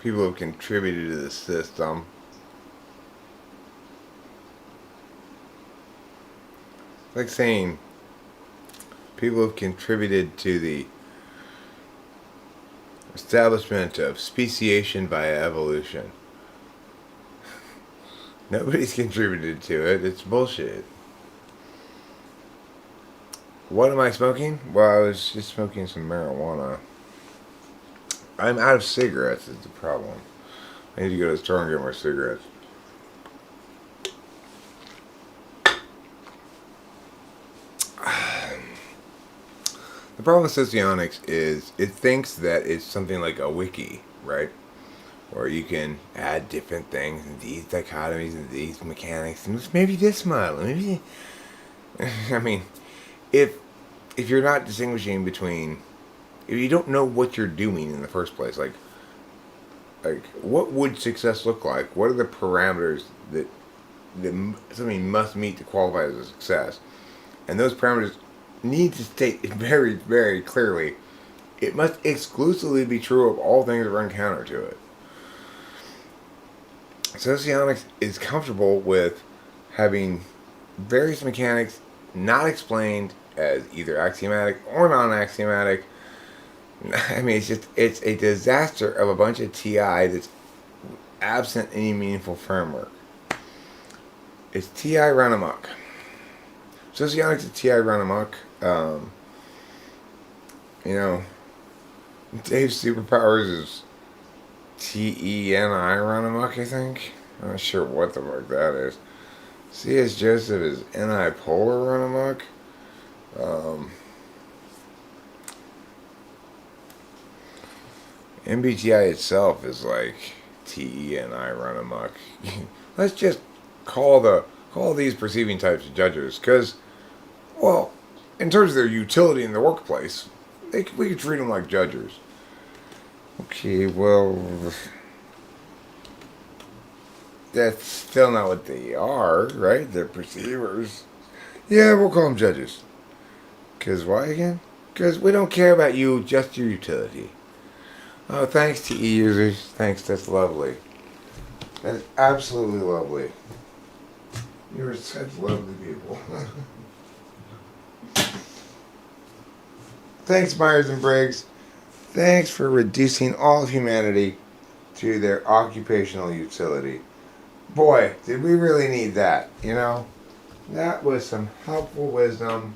People have contributed to the system. It's like saying people have contributed to the establishment of speciation via evolution. Nobody's contributed to it. It's bullshit. What am I smoking? Well, I was just smoking some marijuana. I'm out of cigarettes is the problem. I need to go to the store and get more cigarettes. The problem with socionics is it thinks that it's something like a wiki, right? Where you can add different things and these dichotomies and these mechanics and maybe this model, maybe. I mean, if you're not distinguishing between, if you don't know what you're doing in the first place, like what would success look like? What are the parameters that something must meet to qualify as a success? And those parameters need to state very, very clearly. It must exclusively be true of all things that run counter to it. Socionics is comfortable with having various mechanics not explained as either axiomatic or non-axiomatic. I mean, it's a disaster of a bunch of TI that's absent any meaningful framework. It's TI run amok. Socionics is TI run amok. You know, Dave's superpowers is TENI run amok, I think. I'm not sure what the fuck that is. C.S. Joseph is NI polar run amok. MBTI itself is like TENI run amok. Let's just call these perceiving types judges, because, well, in terms of their utility in the workplace, we could treat them like judges. Okay, well, that's still not what they are, right? They're perceivers. Yeah, we'll call them judges. Because why again? Because we don't care about you, just your utility. Oh, thanks, TE users. Thanks, that's lovely. That is absolutely lovely. You're such lovely people. Thanks, Myers and Briggs. Thanks for reducing all of humanity to their occupational utility. Boy, did we really need that, you know? That was some helpful wisdom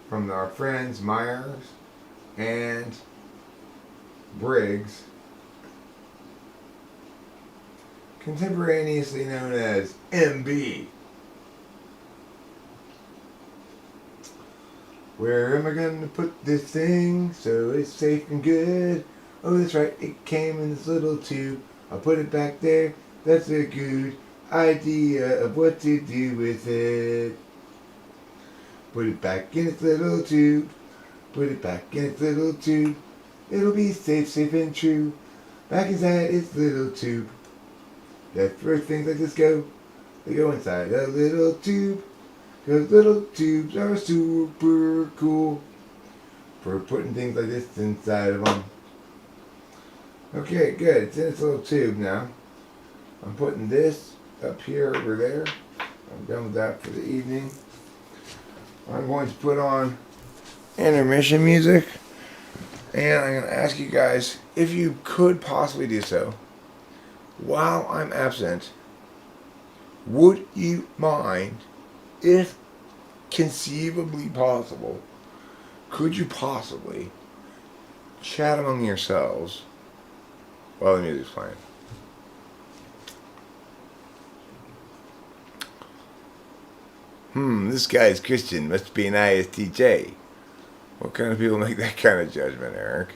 from our friends Myers and Briggs, contemporaneously known as MB. Where am I gonna put this thing so it's safe and good? Oh, that's right, it came in this little tube. I'll put it back there. That's a good idea of what to do with it. Put it back in its little tube. Put it back in its little tube. It'll be safe, safe and true. Back inside its little tube. That's where things like this go. They go inside a little tube. Because little tubes are super cool for putting things like this inside of them. Okay, good. It's in its little tube now. I'm putting this up here over there. I'm done with that for the evening. I'm going to put on intermission music. And I'm going to ask you guys if you could possibly do so while I'm absent. Would you mind, if conceivably possible, could you possibly chat among yourselves while the music's playing? This guy's Christian, must be an ISTJ. What kind of people make that kind of judgment, Eric?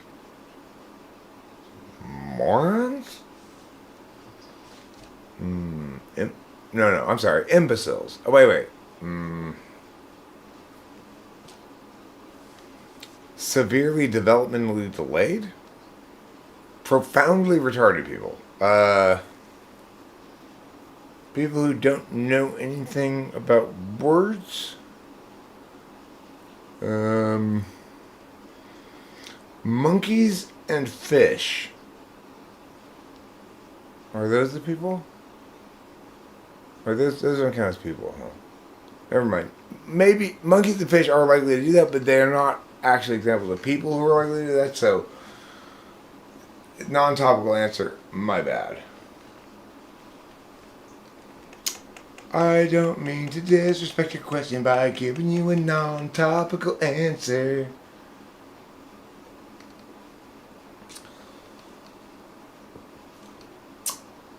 Morons? No, I'm sorry. Imbeciles. Oh, wait. Severely developmentally delayed? Profoundly retarded people. People who don't know anything about words? Monkeys and fish. Are those the people? Or those don't count as people, huh? Never mind. Maybe monkeys and fish are likely to do that, but they are not actually examples of people who are likely to do that, so non-topical answer, my bad. I don't mean to disrespect your question by giving you a non-topical answer.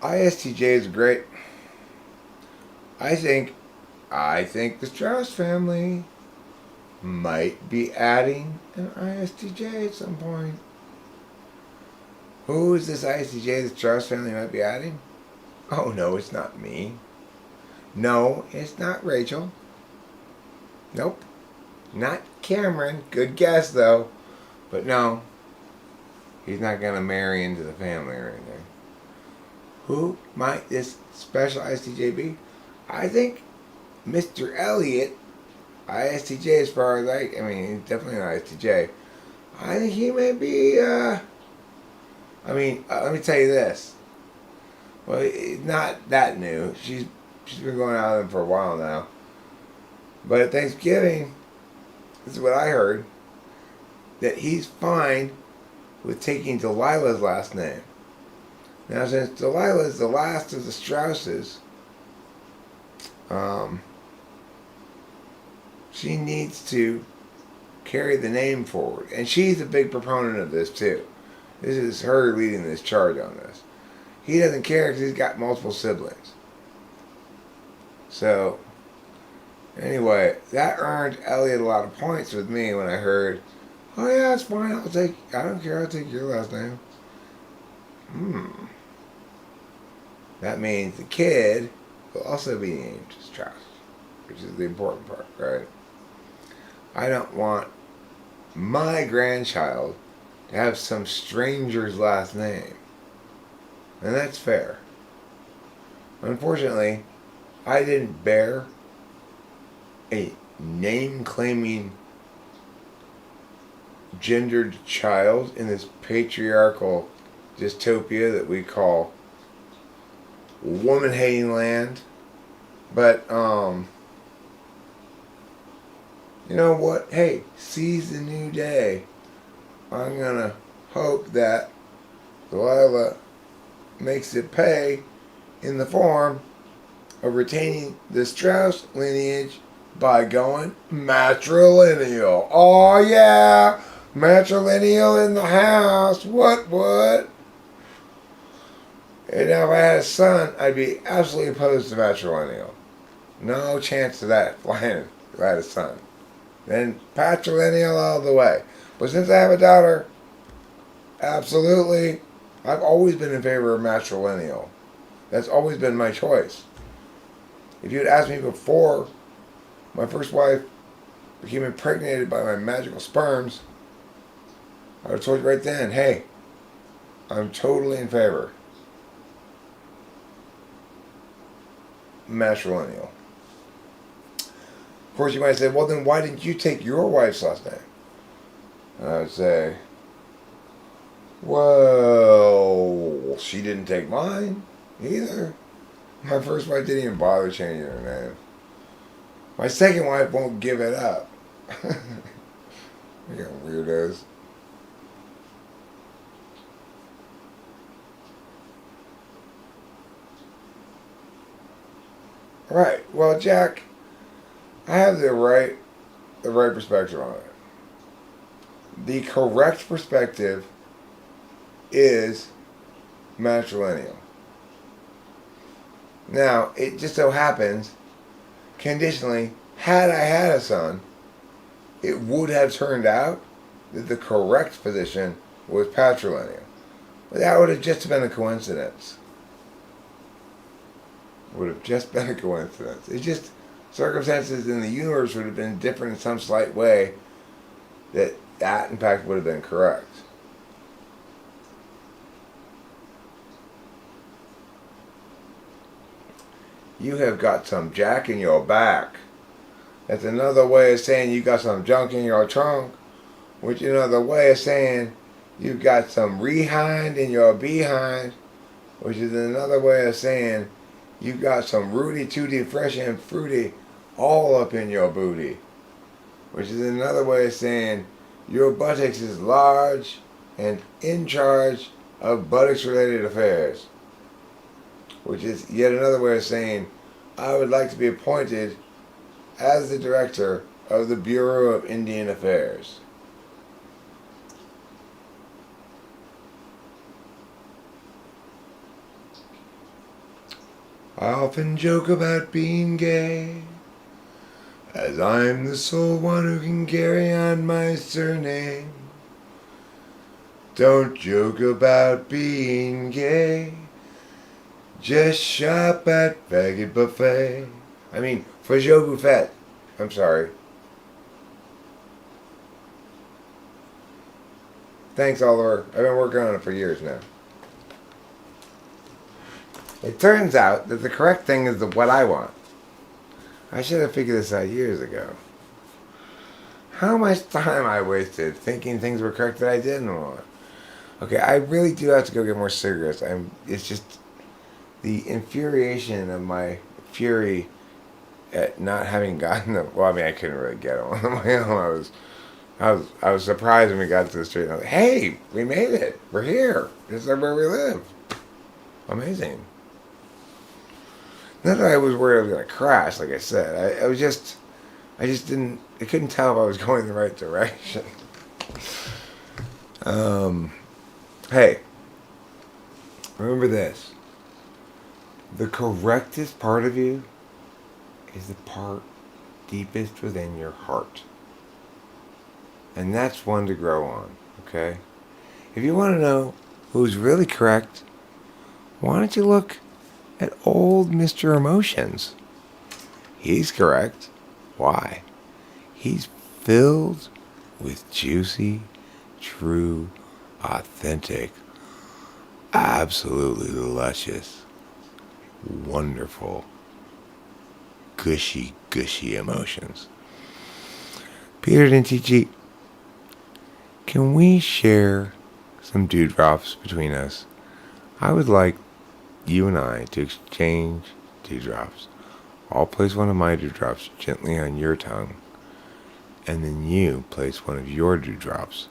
ISTJ is great. I think the Strauss family might be adding an ISTJ at some point. Who is this ISTJ the Strauss family might be adding? Oh no, it's not me. No, it's not Rachel. Nope. Not Cameron. Good guess though. But no. He's not going to marry into the family or anything. Who might this special ISTJ be? I think Mr. Elliot, ISTJ as far as I mean, he's definitely an ISTJ. I think he may be, let me tell you this. Well, it's not that new. She's been going out with him for a while now. But at Thanksgiving, this is what I heard, that he's fine with taking Delilah's last name. Now, since Delilah is the last of the Strausses, she needs to carry the name forward. And she's a big proponent of this, too. This is her leading this charge on this. He doesn't care because he's got multiple siblings. So, anyway, that earned Elliot a lot of points with me when I heard, oh yeah, it's fine, I don't care, I'll take your last name. That means the kid will also be named Strauss, which is the important part, right? I don't want my grandchild to have some stranger's last name. And that's fair. Unfortunately, I didn't bear a name-claiming gendered child in this patriarchal dystopia that we call woman-hating land. But, you know what? Hey, seize the new day. I'm gonna hope that Delilah makes it pay in the form of retaining the Strauss lineage by going matrilineal. Oh yeah! Matrilineal in the house. What? And now if I had a son, I'd be absolutely opposed to matrilineal. No chance of that flying if I had a son. Then patrilineal all the way. But since I have a daughter, absolutely, I've always been in favor of matrilineal. That's always been my choice. If you had asked me before my first wife became impregnated by my magical sperms, I would have told you right then, hey, I'm totally in favor. Matrilineal. Of course, you might say, well, then why didn't you take your wife's last name? And I would say, well, she didn't take mine either. My first wife didn't even bother changing her name. My second wife won't give it up. You got weirdos. Right. Well, Jack, I have the right perspective on it. The correct perspective is matrilineal. Now, it just so happens, conditionally, had I had a son, it would have turned out that the correct position was patrilineal. But that would have just been a coincidence. Would have just been a coincidence. It's just circumstances in the universe would have been different in some slight way that in fact would have been correct. You have got some jack in your back. That's another way of saying you got some junk in your trunk, which is another way of saying you got some rehind in your behind, which is another way of saying you got some rooty tooty fresh and fruity all up in your booty, which is another way of saying your buttocks is large and in charge of buttocks related affairs, which is yet another way of saying I would like to be appointed as the director of the Bureau of Indian Affairs. I often joke about being gay, as I'm the sole one who can carry on my surname. Don't joke about being gay. Just shop at Faggot Buffet. I mean, Fajot Buffet. I'm sorry. Thanks, Oliver. I've been working on it for years now. It turns out that the correct thing is what I want. I should have figured this out years ago. How much time I wasted thinking things were correct that I didn't want. Okay, I really do have to go get more cigarettes. It's just the infuriation of my fury at not having gotten them. Well, I mean, I couldn't really get them on my own. I was surprised when we got to the street. And I was like, "Hey, we made it. We're here. This is where we live. Amazing." Not that I was worried I was gonna crash. Like I said, I just didn't. I couldn't tell if I was going the right direction. Hey, remember this. The correctest part of you is the part deepest within your heart. And that's one to grow on, okay? If you want to know who's really correct, why don't you look at old Mr. Emotions? He's correct. Why? He's filled with juicy, true, authentic, absolutely luscious, wonderful, gushy emotions. Peter Dintici, can we share some dewdrops between us? I would like you and I to exchange dewdrops. I'll place one of my dewdrops gently on your tongue, and then you place one of your dewdrops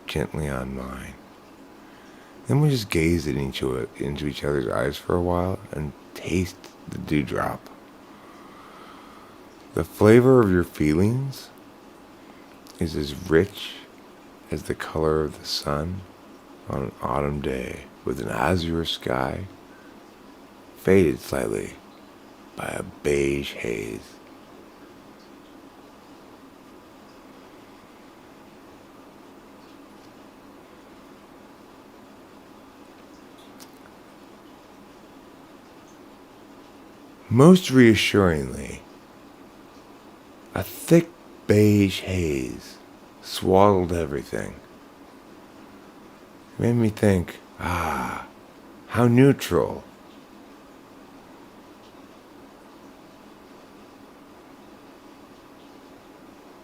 gently on mine. Then we just gaze into each other's eyes for a while and taste the dewdrop. The flavor of your feelings is as rich as the color of the sun on an autumn day with an azure sky faded slightly by a beige haze. Most reassuringly, a thick beige haze swaddled everything. It made me think, how neutral.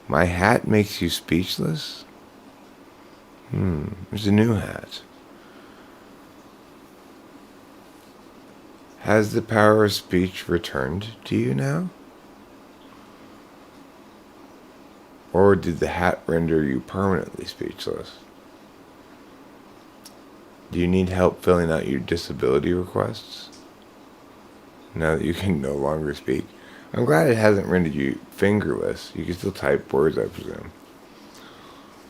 My hat makes you speechless? There's a new hat. Has the power of speech returned to you now? Or did the hat render you permanently speechless? Do you need help filling out your disability requests now that you can no longer speak? I'm glad it hasn't rendered you fingerless. You can still type words, I presume.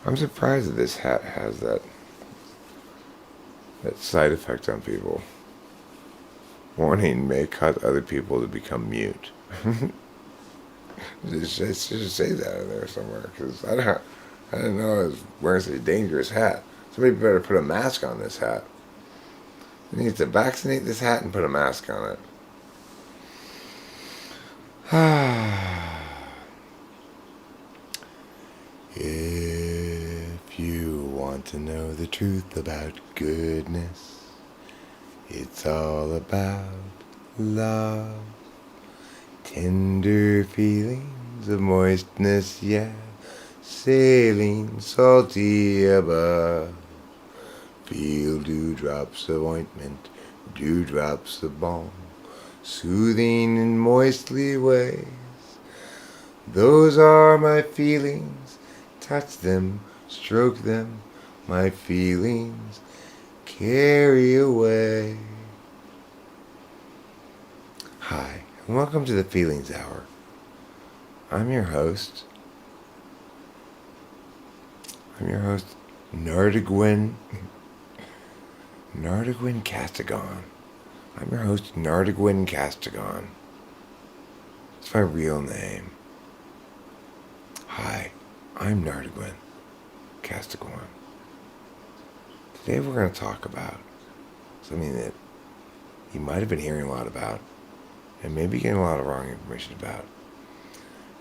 I'm surprised that this hat has that side effect on people. Warning may cause other people to become mute. It should say that in there somewhere, because I didn't know I was wearing such a dangerous hat. Somebody better put a mask on this hat. They need to vaccinate this hat and put a mask on it. If you want to know the truth about goodness, it's all about love. Tender feelings of moistness, yeah, sailing salty above. Feel dewdrops of ointment, dewdrops of balm, soothing in moistly ways. Those are my feelings, touch them, stroke them, my feelings carry away. Hi, and welcome to the Feelings Hour. I'm your host, Nardigwin Castigon. I'm your host, Nardigwin Castigon. It's my real name. I'm Nardigwin, Casticorn. Today we're going to talk about something that you might have been hearing a lot about and maybe getting a lot of wrong information about.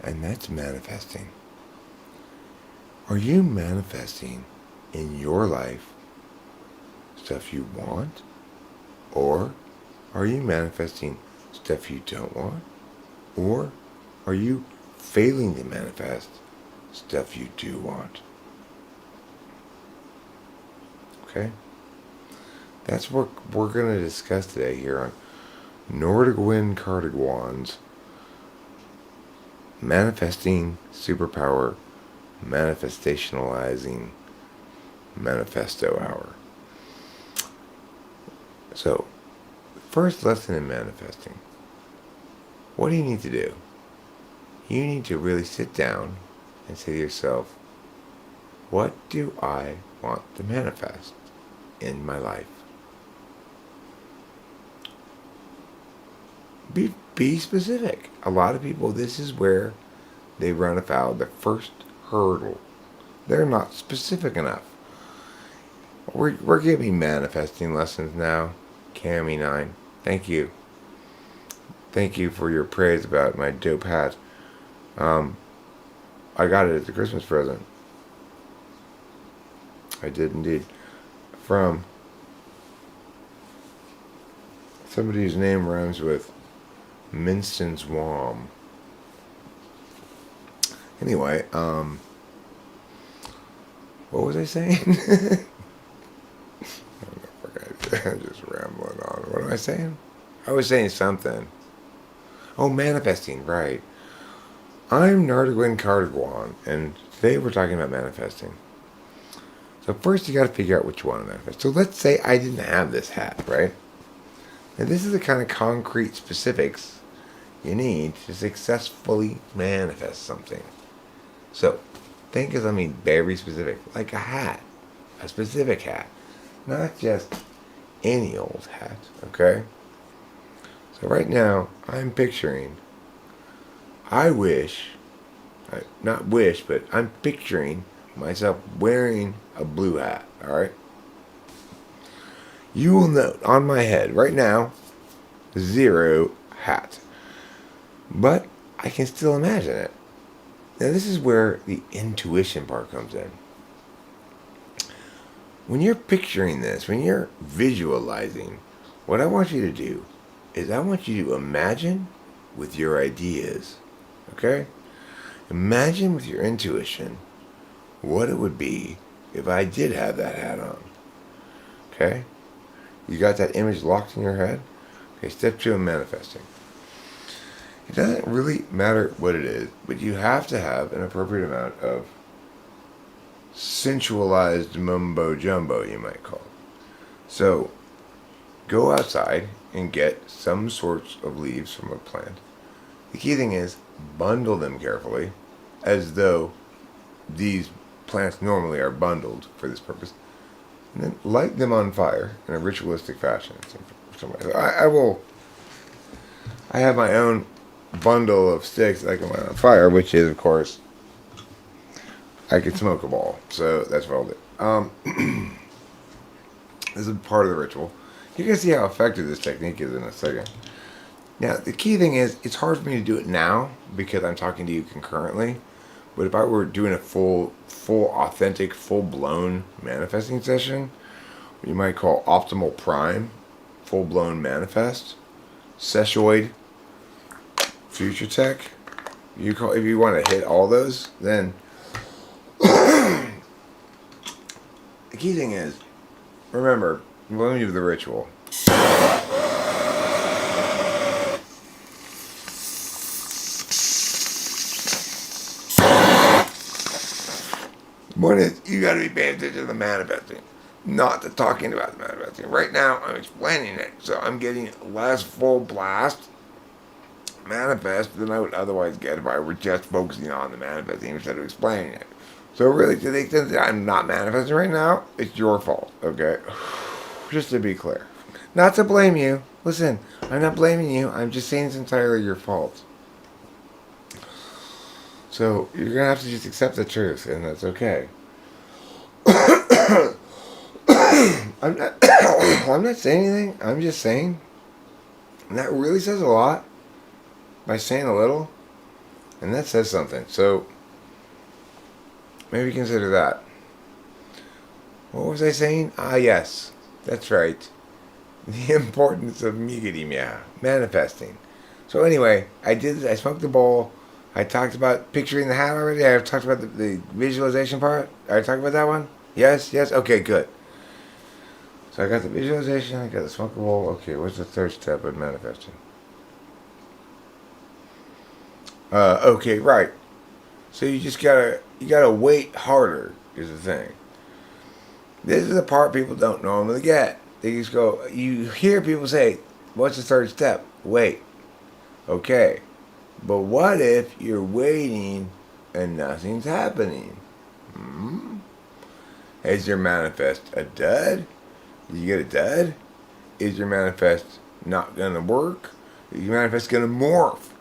And that's manifesting. Are you manifesting in your life stuff you want? Or are you manifesting stuff you don't want? Or are you failing to manifest stuff you do want? Okay? That's what we're going to discuss today here on Nardigwin Cardigwan's Manifesting Superpower Manifestationalizing Manifesto Hour. So, first lesson in manifesting. What do you need to do? You need to really sit down and say to yourself, what do I want to manifest in my life? Be specific. A lot of people, this is where they run afoul of the first hurdle. They're not specific enough. We're giving manifesting lessons now. Cami 9. Thank you. Thank you for your praise about my dope hat. I got it as a Christmas present. I did indeed. From somebody whose name rhymes with Minston's Wom. Anyway, what was I saying? I'm just rambling on. What am I saying? I was saying something. Oh, manifesting, right. I'm Nardigwin Cardigwan, and today we're talking about manifesting. So first you got to figure out what you want to manifest. So let's say I didn't have this hat, right? And this is the kind of concrete specifics you need to successfully manifest something. So think of something very specific, like a hat, a specific hat, not just any old hat, okay? So right now, I'm picturing, I'm picturing myself wearing a blue hat, alright? You will note on my head, right now, 0 hat. But I can still imagine it. Now this is where the intuition part comes in. When you're picturing this, when you're visualizing, what I want you to do is I want you to imagine with your ideas, okay? Imagine with your intuition what it would be if I did have that hat on, okay? You got that image locked in your head? Okay, step 2 in manifesting. It doesn't really matter what it is, but you have to have an appropriate amount of sensualized mumbo jumbo, you might call it. So, go outside and get some sorts of leaves from a plant. The key thing is, bundle them carefully, as though these plants normally are bundled for this purpose, and then light them on fire in a ritualistic fashion. I have my own bundle of sticks that I can light on fire, which is, of course, I can smoke a ball. So that's what I'll do. This is part of the ritual. You're going to see how effective this technique is in a second. Now, the key thing is, it's hard for me to do it now because I'm talking to you concurrently. But if I were doing a full authentic, full-blown manifesting session, what you might call optimal prime, full-blown manifest, sessioid, future tech, if you want to hit all those, then the key thing is, remember, let me do the ritual. One is, you got to be paying attention to the manifesting, not the talking about the manifesting. Right now, I'm explaining it, so I'm getting less full blast manifest than I would otherwise get if I were just focusing on the manifesting instead of explaining it. So really, to the extent that I'm not manifesting right now, it's your fault, okay? Just to be clear. Not to blame you. Listen, I'm not blaming you. I'm just saying it's entirely your fault. So you're gonna have to just accept the truth, and that's okay. I'm not. I'm not saying anything. I'm just saying. And that really says a lot by saying a little, and that says something. So maybe consider that. What was I saying? Ah, yes, that's right. The importance of manifesting. So anyway, I did this. I smoked the bowl. I talked about picturing the hat already. I talked about the visualization part. I talked about that one. Yes. Okay, good. So I got the visualization. I got the smoke the bowl. Okay, what's the third step of manifesting? Okay, right. So you gotta wait harder. Is the thing. This is the part people don't normally get. They just go. You hear people say, "What's the third step?" Wait. Okay. But what if you're waiting and nothing's happening? Is your manifest a dud? Did you get a dud? Is your manifest not gonna work? Is your manifest gonna morph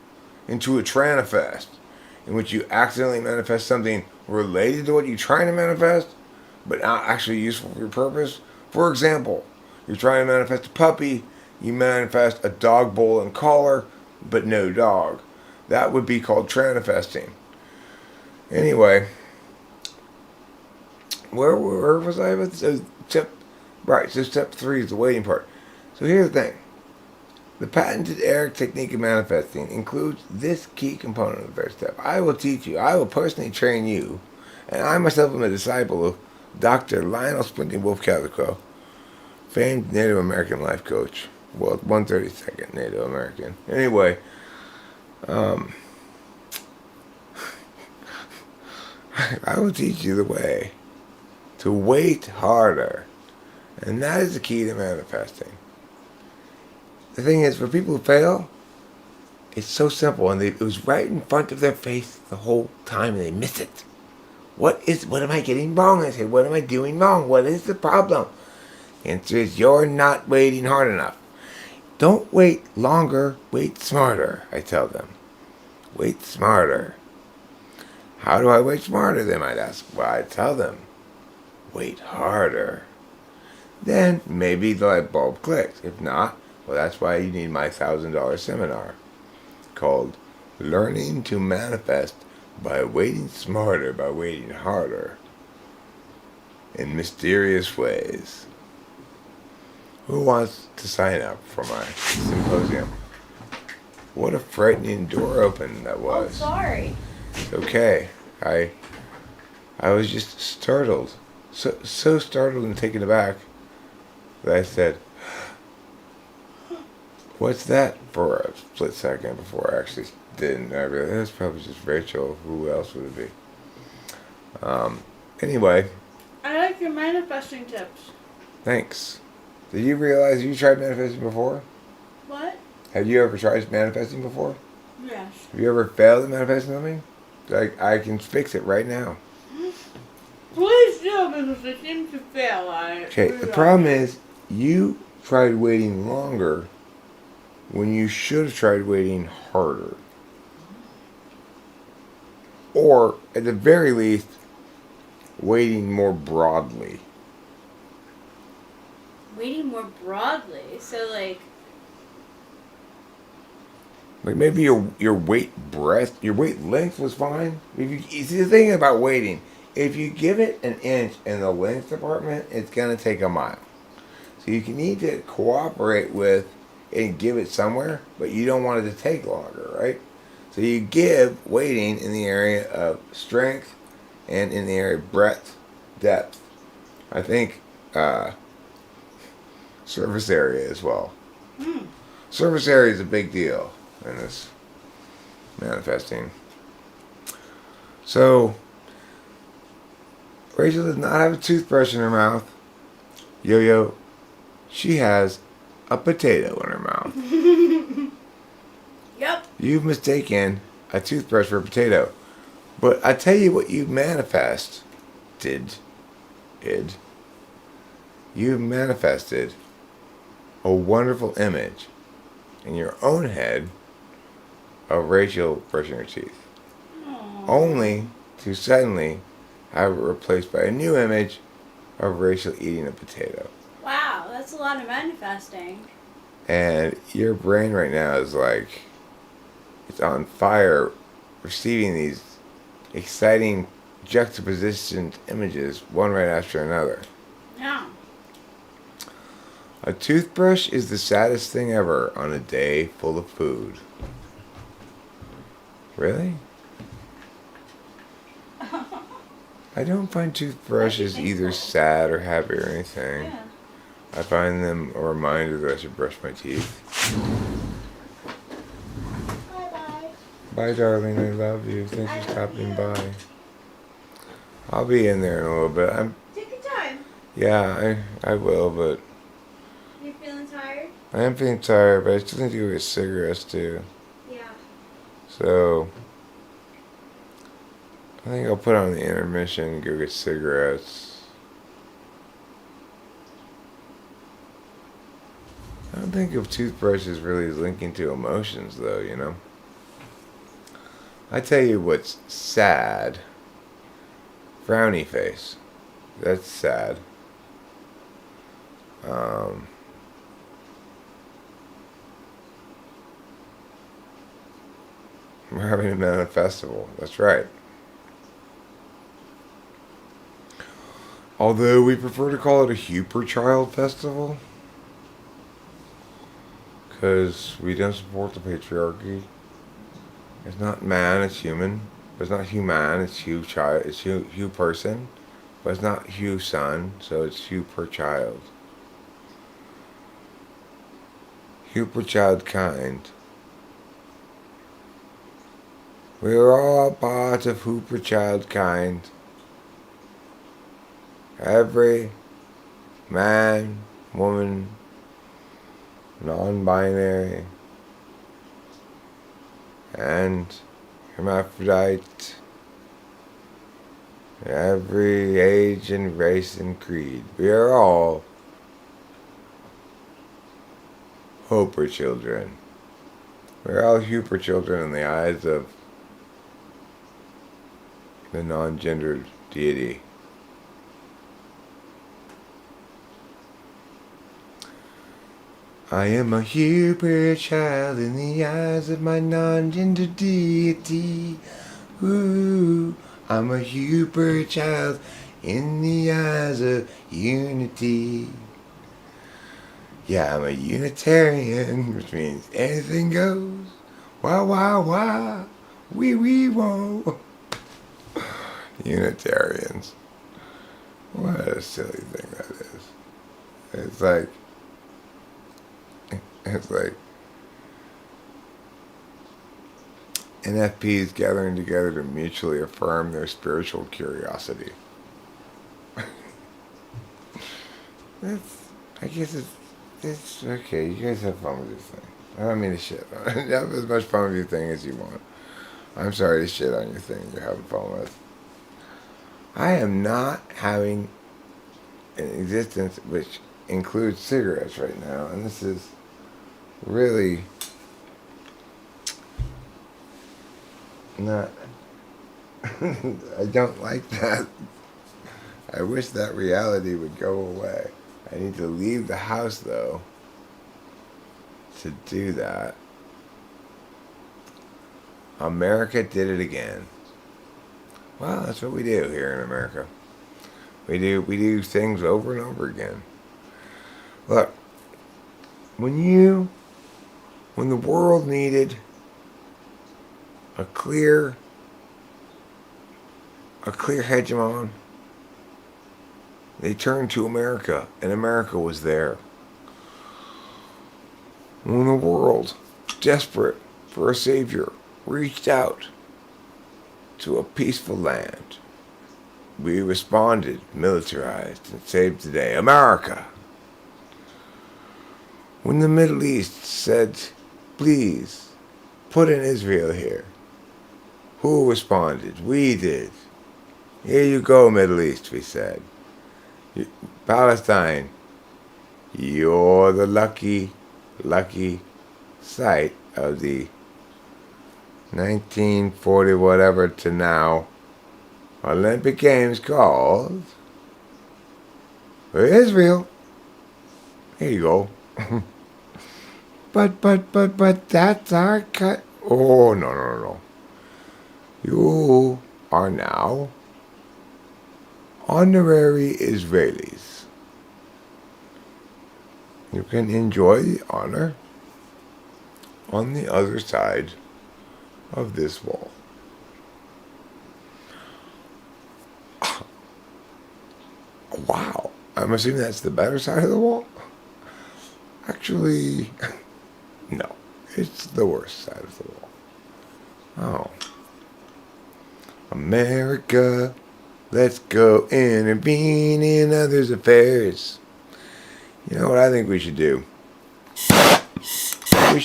into a tranifest, in which you accidentally manifest something related to what you're trying to manifest, but not actually useful for your purpose? For example, you're trying to manifest a puppy, you manifest a dog bowl and collar, but no dog. That would be called tranifesting. Anyway, where was I with this? So step 3 is the waiting part. So here's the thing. The patented Eric technique of manifesting includes this key component of the first step. I will teach you. I will personally train you. And I myself am a disciple of Dr. Lionel Splinting Wolf Calico, famed Native American life coach. Well, 132nd Native American. Anyway, I will teach you the way to wait harder. And that is the key to manifesting. The thing is, for people who fail, it's so simple, and it was right in front of their face the whole time, and they miss it. What am I getting wrong? I say, what am I doing wrong? What is the problem? The answer is, you're not waiting hard enough. Don't wait longer, wait smarter, I tell them. Wait smarter. How do I wait smarter, they might ask. Well, I tell them, wait harder. Then maybe the light bulb clicks. If not, well, that's why you need my $1,000 seminar called Learning to Manifest by Waiting Smarter, by Waiting Harder in Mysterious Ways. Who wants to sign up for my symposium? What a frightening door opening that was. Oh, sorry. It's okay. I was just startled. So startled and taken aback that I said, what's that, for a split second before I actually did. And I realized that's probably just Rachel. Who else would it be? Anyway. I like your manifesting tips. Thanks. Did you realize you tried manifesting before? What? Have you ever tried manifesting before? Yes. Have you ever failed at manifesting something? I can fix it right now. Please do, because I seem to fail at it. Okay, the problem is you tried waiting longer when you should have tried waiting harder. Or, at the very least, waiting more broadly. Waiting more broadly, so like maybe your weight length was fine. You see, the thing about waiting, if you give it an inch in the length department, it's gonna take a mile. So you need to cooperate with and give it somewhere, but you don't want it to take longer, right? So you give waiting in the area of strength and in the area of breadth, depth. I think surface area as well. Surface area is a big deal in this manifesting. So Rachel does not have a toothbrush in her mouth. Yo-Yo, she has a potato in her mouth. Yep. You've mistaken a toothbrush for a potato. But I tell you what you manifested. You manifested a wonderful image in your own head of Rachel brushing her teeth. Aww. only to suddenly have it replaced by a new image of Rachel eating a potato. Wow, that's a lot of manifesting. And your brain right now is like, it's on fire, receiving these exciting juxtapositioned images, one right after another. Yeah. A toothbrush is the saddest thing ever on a day full of food. Really? I don't find toothbrushes either sad or happy or anything. Yeah. I find them a reminder that I should brush my teeth. Bye-bye. Bye, darling. I love you. Thanks for stopping by. I'll be in there in a little bit. Take your time. Yeah, I will, but You feeling tired? I am feeling tired, but I still need to go get cigarettes too. Yeah. So I think I'll put on the intermission and go get cigarettes. I don't think of toothbrushes really as linking to emotions, though, you know? I tell you what's sad. Frowny face. That's sad. We're having a man festival. That's right. Although we prefer to call it a Huper Child Festival. Because we don't support the patriarchy. It's not man, it's human. But it's not human, it's Hugh child. It's Hugh person. But it's not Hugh son, so it's Hugh per child. Hugh per child kind. We are all part of Hugh per child kind. Every man, woman, non-binary, and hermaphrodite, every age and race and creed. We are all Hoper children. We're all Huper children in the eyes of the non-gendered deity. I am a Huper child in the eyes of my non-gender deity. Ooh, I'm a Huper child in the eyes of unity. Yeah, I'm a Unitarian, which means anything goes. Wah, wah, wah. Wee, wee, whoa. Unitarians. What a silly thing that is. It's like NFPs gathering together to mutually affirm their spiritual curiosity. I guess it's okay. You guys have fun with this thing. I don't mean to shit on it. Have as much fun with your thing as you want. I'm sorry to shit on your thing you're having fun with. I am not having an existence which includes cigarettes right now, and this is really not. I don't like that. I wish that reality would go away. I need to leave the house, though, to do that. America did it again. Well, that's what we do here in America. We do things over and over again. Look, when the world needed a clear hegemon, they turned to America, and America was there. When the world, desperate for a savior, reached out to a peaceful land, we responded, militarized, and saved the day. America. When the Middle East said, please, put an Israel here, who responded? We did. Here you go, Middle East, we said. Palestine, you're the lucky site of the 1940 whatever to now, Olympic Games called for Israel. Here you go. But that's our cut. Oh, no. You are now honorary Israelis. You can enjoy the honor on the other side of this wall. Wow. I'm assuming that's the better side of the wall? Actually, no. It's the worst side of the wall. Oh. America, let's go intervene in others' affairs. You know what I think we should do? We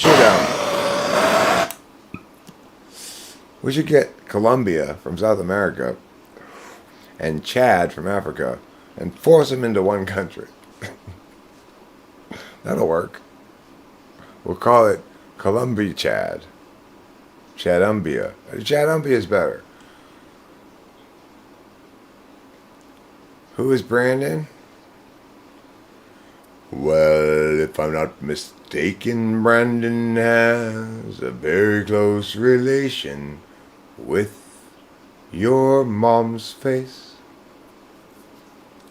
should get Colombia from South America and Chad from Africa and force them into one country. That'll work. We'll call it Colombia Chad. Chadumbia. Chadumbia is better. Who is Brandon? Well, if I'm not mistaken, Brandon has a very close relation with your mom's face.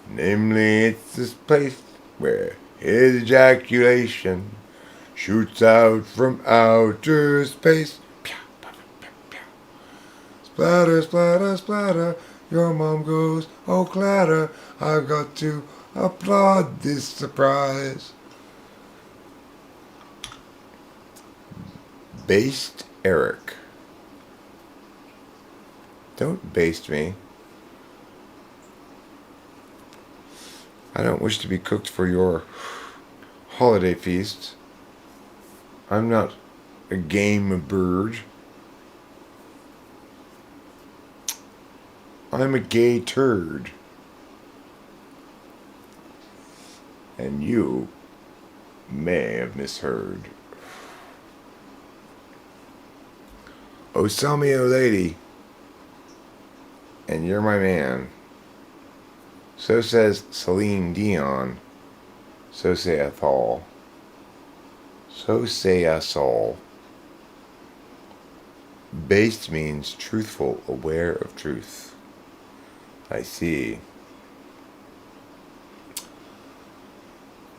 Namely, it's this place where his ejaculation shoots out from outer space. Splatter, splatter, splatter. Your mom goes, oh clatter. I've got to applaud this surprise. Based Eric. Don't baste me. I don't wish to be cooked for your holiday feast. I'm not a game bird. I'm a gay turd. And you may have misheard. Oh, sell me a lady, and you're my man. So says Celine Dion. So saith all. So say us all. Based means truthful, aware of truth. I see.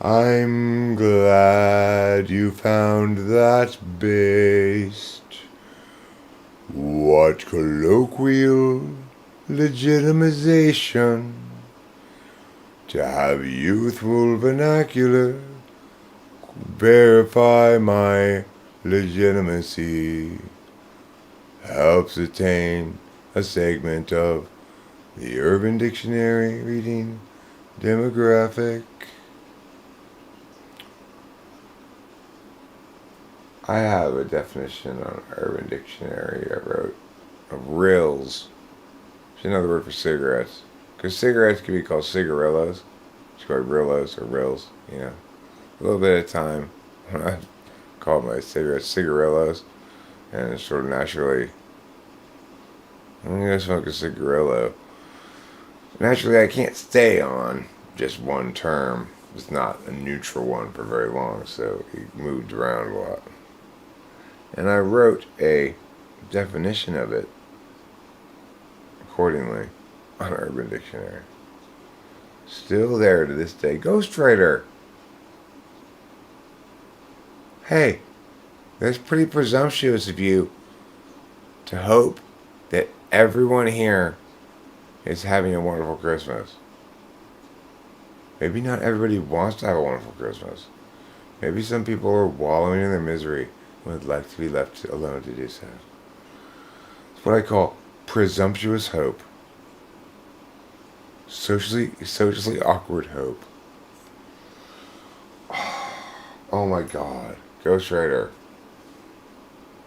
I'm glad you found that based. What colloquial legitimization to have youthful vernacular verify my legitimacy. Helps attain a segment of the Urban Dictionary reading demographic. I have a definition on Urban Dictionary I wrote of rills. It's another word for cigarettes. Because cigarettes can be called cigarillos. It's called rillos or rills, you know. A little bit of time when I called my cigarettes cigarillos. And it's sort of naturally, I'm going to smoke a cigarillo. Naturally, I can't stay on just one term. It's not a neutral one for very long, so it moved around a lot. And I wrote a definition of it accordingly on Urban Dictionary. Still there to this day. Ghostwriter! Hey, that's pretty presumptuous of you to hope that everyone here is having a wonderful Christmas. Maybe not everybody wants to have a wonderful Christmas. Maybe some people are wallowing in their misery and would like to be left alone to do so. It's what I call presumptuous hope. Socially awkward hope. Oh my God. Ghostwriter.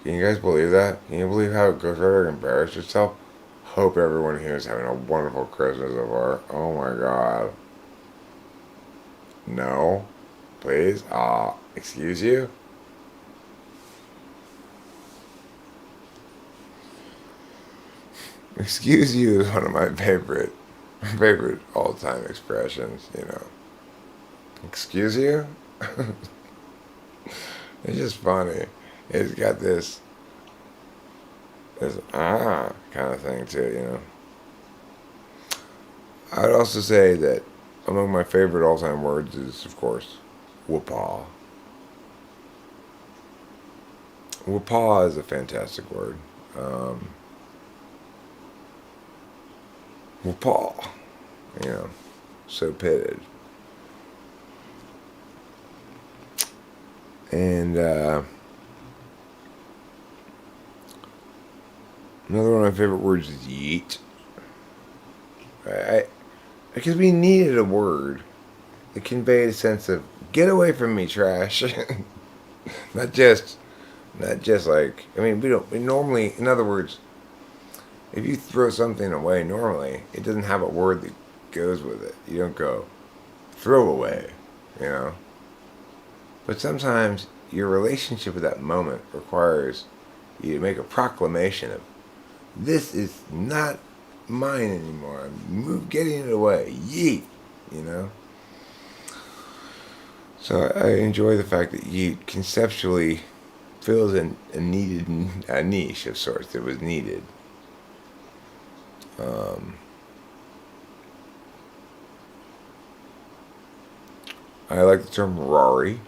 Can you guys believe that? Can you believe how Ghostwriter embarrassed herself? Hope everyone here is having a wonderful Christmas so far. Oh my God. No. Please? Excuse you? Excuse you is one of my favorite all-time expressions, you know. Excuse you? It's just funny. It's got this kind of thing too, you know. I'd also say that among my favorite all-time words is, of course, whoopah. Whoopah is a fantastic word. Whoopah, you know, so pitted. And another one of my favorite words is yeet. Because we needed a word that conveyed a sense of get away from me, trash. not just like, I mean, we normally, in other words, if you throw something away normally, it doesn't have a word that goes with it. You don't go throw away, you know. But sometimes your relationship with that moment requires you to make a proclamation of this is not mine anymore. I'm getting it away. Yeet, you know. So I enjoy the fact that yeet conceptually fills a niche of sorts that was needed. I like the term Rari,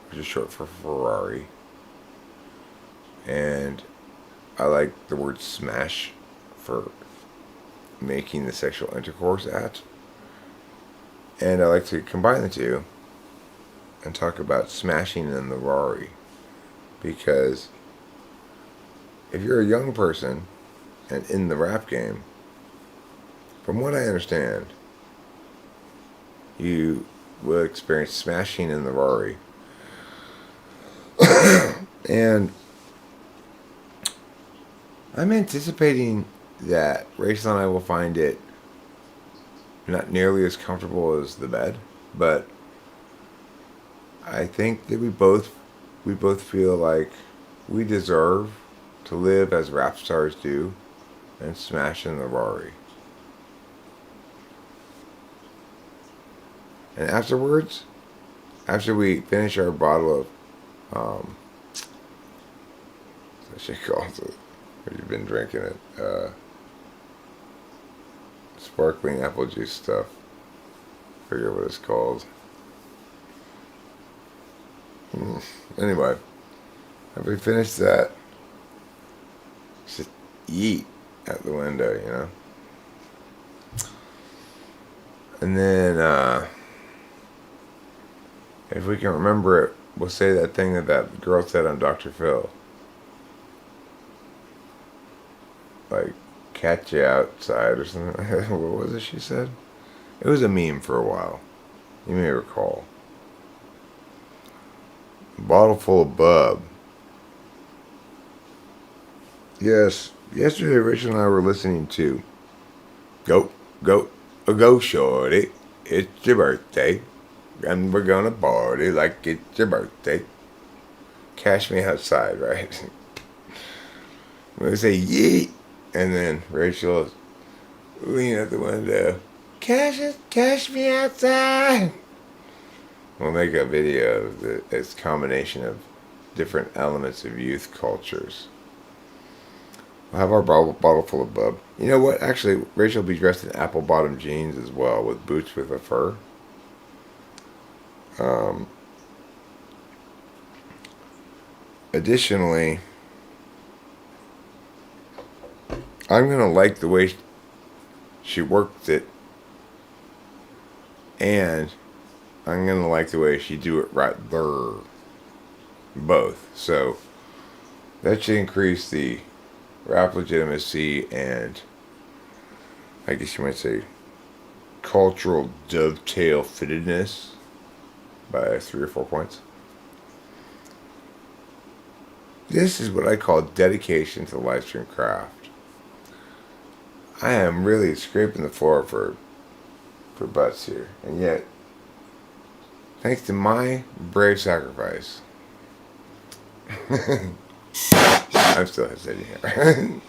which is short for Ferrari. And I like the word smash for making the sexual intercourse act. And I like to combine the two and talk about smashing in the Rari. Because if you're a young person and in the rap game, from what I understand, you will experience smashing in the Rari. And I'm anticipating that Rachel and I will find it not nearly as comfortable as the bed, but I think that we both feel like we deserve to live as rap stars do and smash in the Rari. And afterwards, after we finish our bottle of what she calls it, what you've been drinking it, sparkling apple juice stuff. I forget what it's called. Anyway, after we finish that, just eat out the window, you know. And then, if we can remember it, we'll say that thing that girl said on Dr. Phil. Like, catch you outside or something. What was it she said? It was a meme for a while. You may recall. Bottle full of bub. Yes, yesterday Rachel and I were listening to Go Shorty, it's your birthday, and we're gonna party like it's your birthday. Cash me outside, right? We say yeet, and then Rachel lean out the window. Cash me outside. We'll make a video of this combination of different elements of youth cultures. We'll have our bottle full of bub. You know what? Actually, Rachel will be dressed in apple-bottom jeans as well, with boots with a fur. Additionally, I'm going to like the way she worked it, and I'm going to like the way she do it right there. Both. So, that should increase the rap legitimacy and, I guess you might say, cultural dovetail fittedness by 3 or 4 points. This is what I call dedication to the live stream craft. I am really scraping the floor for butts here, and yet, thanks to my brave sacrifice, I'm still hesitating here.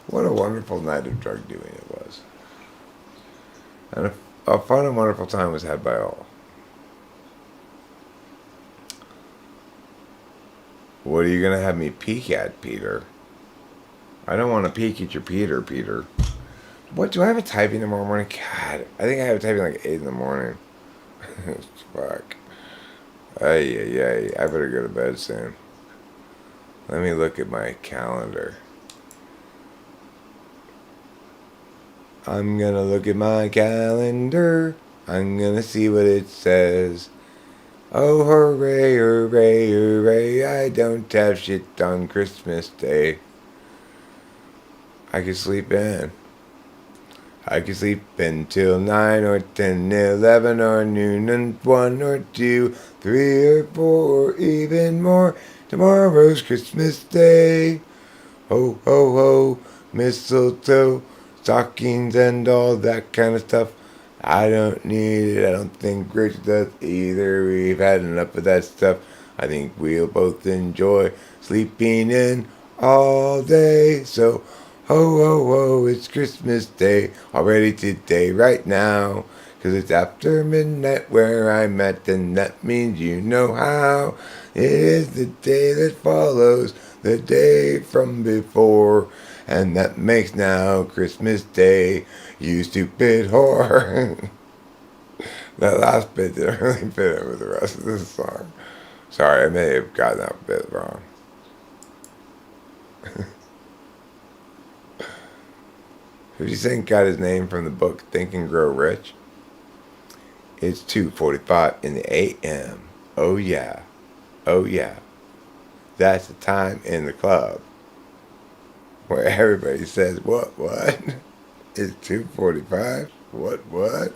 What a wonderful night of drug doing it was. And a fun and wonderful time was had by all. What are you going to have me peek at, Peter? I don't want to peek at your Peter. What, do I have a typing tomorrow morning? God, I think I have a typing like 8 in the morning. Fuck. Ay. I better go to bed soon. Let me look at my calendar. I'm gonna look at my calendar. I'm gonna see what it says. Oh, hooray, hooray, hooray. I don't have shit on Christmas Day. I could sleep in. I could sleep until 9 or 10, 11 or noon and 1 or 2, 3 or 4 or even more. Tomorrow's Christmas Day. Ho, ho, ho, mistletoe, stockings and all that kind of stuff. I don't need it. I don't think Rachel does either. We've had enough of that stuff. I think we'll both enjoy sleeping in all day. So, ho, ho, ho, it's Christmas Day already today, right now. 'Cause it's after midnight where I'm at, and that means you know how. It is the day that follows the day from before. And that makes now Christmas Day, you stupid whore. That last bit didn't really fit in with the rest of this song. Sorry, I may have gotten that bit wrong. Who do you think got his name from the book Think and Grow Rich? It's 2:45 in the a.m. Oh yeah. That's the time in the club where everybody says, what? It's 2:45? What?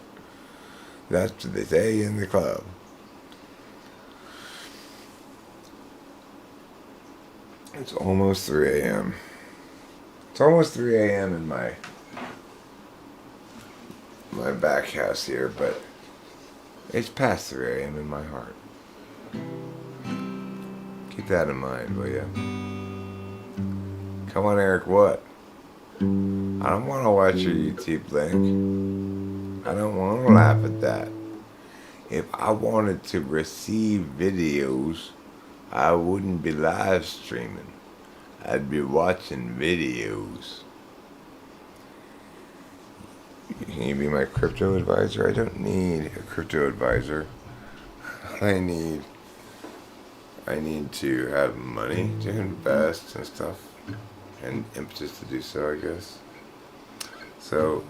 That's what they say in the club. It's almost 3 a.m. It's almost 3 a.m. in my back house here, but it's past 3 a.m. in my heart. Keep that in mind, will you? Come on, Eric, what? I don't want to watch your YouTube link. I don't want to laugh at that. If I wanted to receive videos, I wouldn't be live streaming. I'd be watching videos. Can you be my crypto advisor? I don't need a crypto advisor. I need to have money to invest and stuff, and impetus to do so, I guess. So,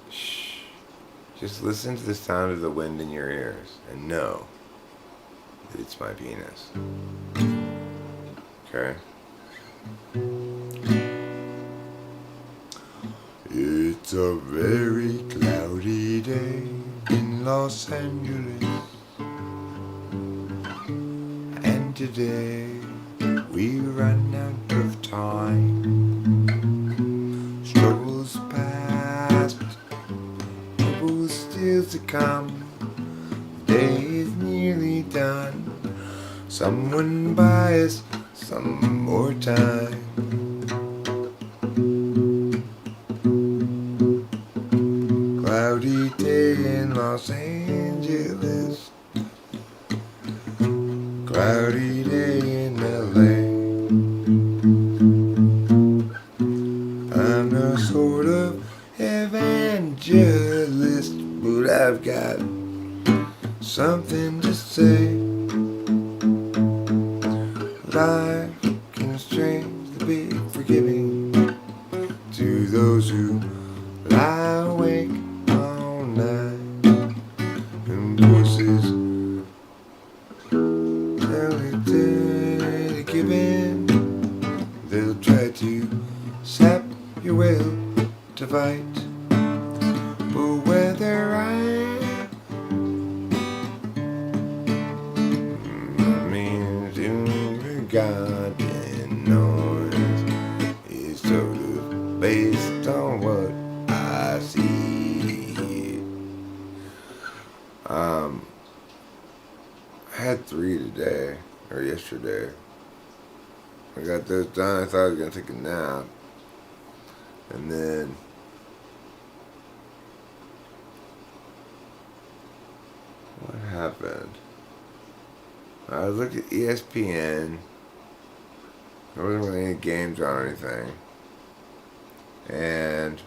shh. Just listen to the sound of the wind in your ears and know that it's my penis. Okay? It's a very cloudy day in Los Angeles. And today we run out of time. Struggles past, troubles still to come. The day is nearly done. Someone buy us some more time. Cloudy day in Los Angeles. Cloudy day in LA. I'm a sort of evangelist, but I've got something to say. Life constrains the big forgiving to those who lie awake all night, and voices they'll give in. They'll try to sap your will to fight, but whether I means goddamn noise is sort of based on what I see. I had 3 today, or yesterday. I got those done. I thought I was going to take a nap. And then what happened? I looked at ESPN. There wasn't really any games on or anything. And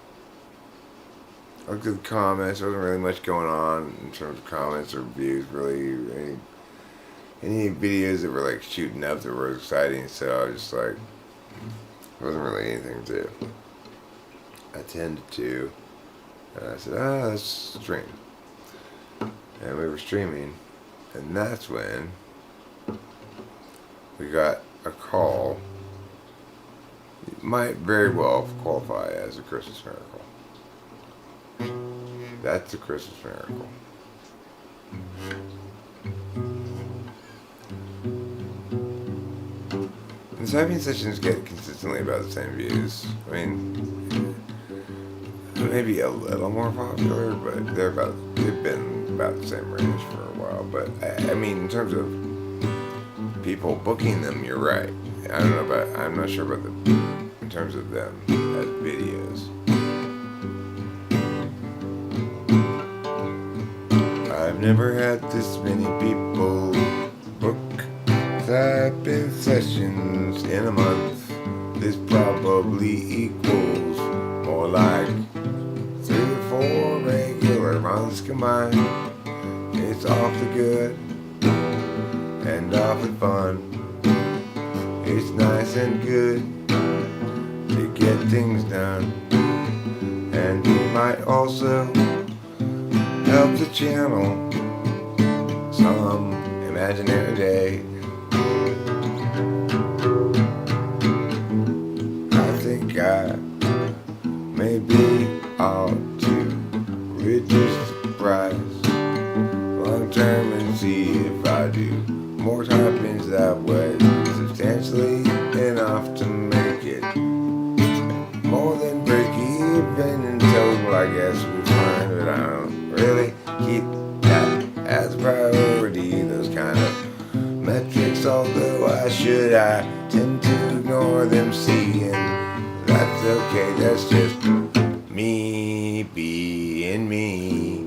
I looked at the comments. There wasn't really much going on in terms of comments or views, really. Any videos that were like shooting up that were exciting. So I was just like, there wasn't really anything to do. I tended to. And I said, let's stream. And we were streaming. And that's when we got a call. It might very well qualify as a Christmas miracle. That's a Christmas miracle. The typing sessions get consistently about the same views. I mean, maybe a little more popular, but they've been about the same range for a while. But I mean, in terms of people booking them, you're right. I'm not sure about in terms of them as videos. I've never had this many people book typing sessions in a month. This probably equals more like 3 or 4 regular months combined. It's awfully good and awfully fun. It's nice and good to get things done, and it might also help the channel some imaginary day. I think I maybe ought to reduce the price long term and see if I do more typings that way, substantially enough to make it more than break even in total. I guess we find that I don't really keep that as a priority, those kind of metrics, although I tend to ignore them, see, and that's okay. That's just me being me.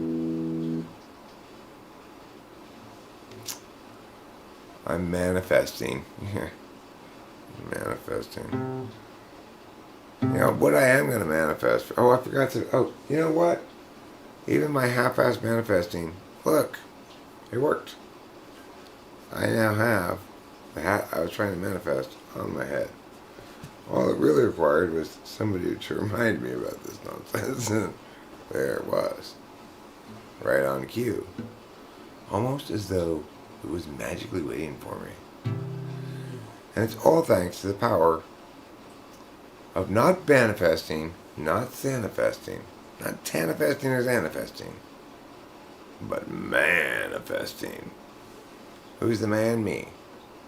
I'm manifesting. Manifesting. You know what I am going to manifest? Oh, I forgot to. Oh, you know what? Even my half-assed manifesting. Look, it worked. I now have the hat I was trying to manifest on my head. All it really required was somebody to remind me about this nonsense. And there it was. Right on cue. Almost as though it was magically waiting for me. And it's all thanks to the power of not manifesting, not sanifesting, not tanifesting or zanifesting, but manifesting. Who's the man? Me.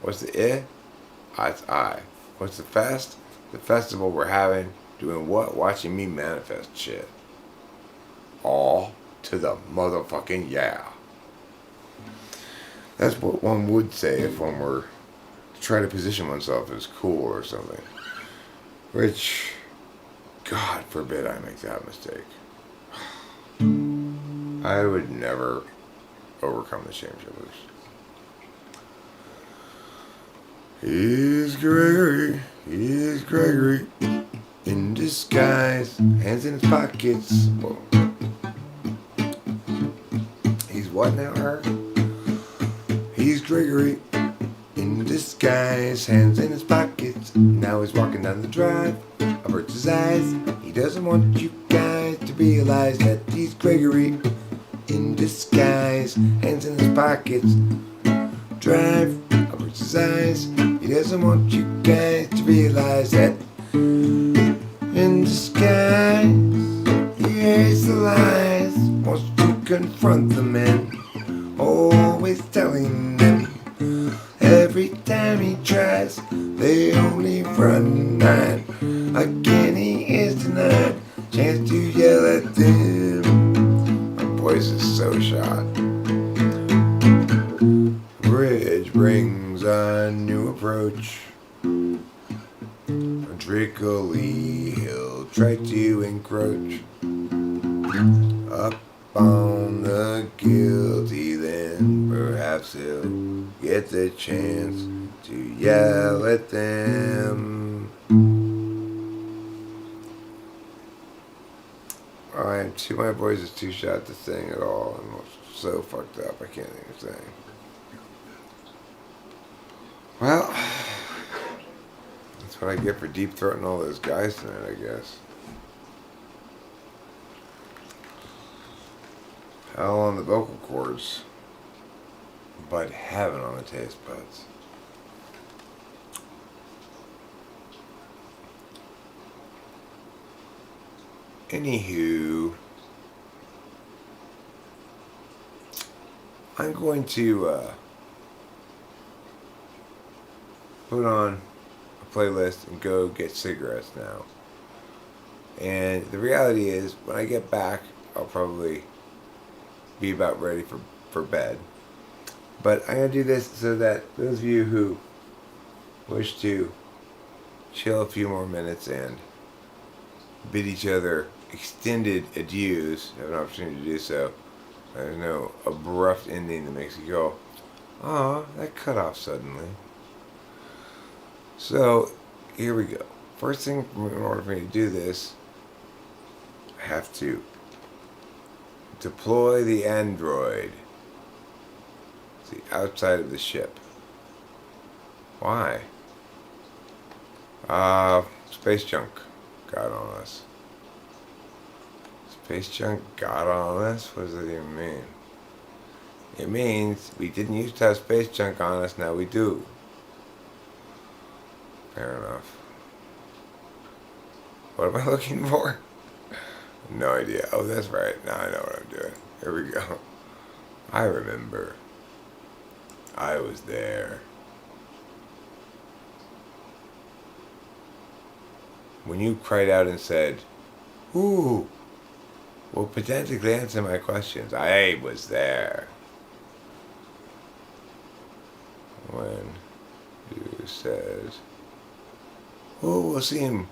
What's the I? It's I. What's the fest? The festival we're having. Doing what? Watching me manifest shit. All to the motherfucking yeah. That's what one would say if one were to try to position oneself as cool or something. Which, God forbid I make that mistake. I would never overcome the shame shivers. He's Gregory, in disguise, hands in his pockets. Whoa. He's what now, her? He's Gregory, in disguise, hands in his pockets. Now he's walking down the drive, averts his eyes. He doesn't want you guys to realize that he's Gregory, in disguise, hands in his pockets. Drive, averts his eyes. He doesn't want you guys to realize that in disguise, he hates the lies, wants to confront the men, always telling them every time he tries, they only run nine. Again he is denied chance to yell at them. My voice is so shot. Bridge brings a new approach. A trickly hill try to encroach up on the guilty, then perhaps he'll get the chance to yell at them. My voice is too shot to sing at all. I'm so fucked up I can't even sing. Well, that's what I get for deep throating all those guys tonight, I guess. Hell on the vocal cords, but heaven on the taste buds. Anywho, I'm going to put on a playlist and go get cigarettes now. And the reality is, when I get back, I'll probably be about ready for bed. But I'm going to do this so that those of you who wish to chill a few more minutes and bid each other extended adieus have an opportunity to do so. There's no abrupt ending that makes you go, "Aw, that cut off suddenly." So, here we go. First thing, in order for me to do this, I have to deploy the android to the outside of the ship. Why? Space junk got on us. Space junk got on us? What does that even mean? It means we didn't used to have space junk on us, now we do. Fair enough. What am I looking for? No idea. Oh, that's right. Now I know what I'm doing. Here we go. I remember. I was there. When you cried out and said, "Ooh, will pedantically answer my questions," I was there. When you said, "Oh, will seem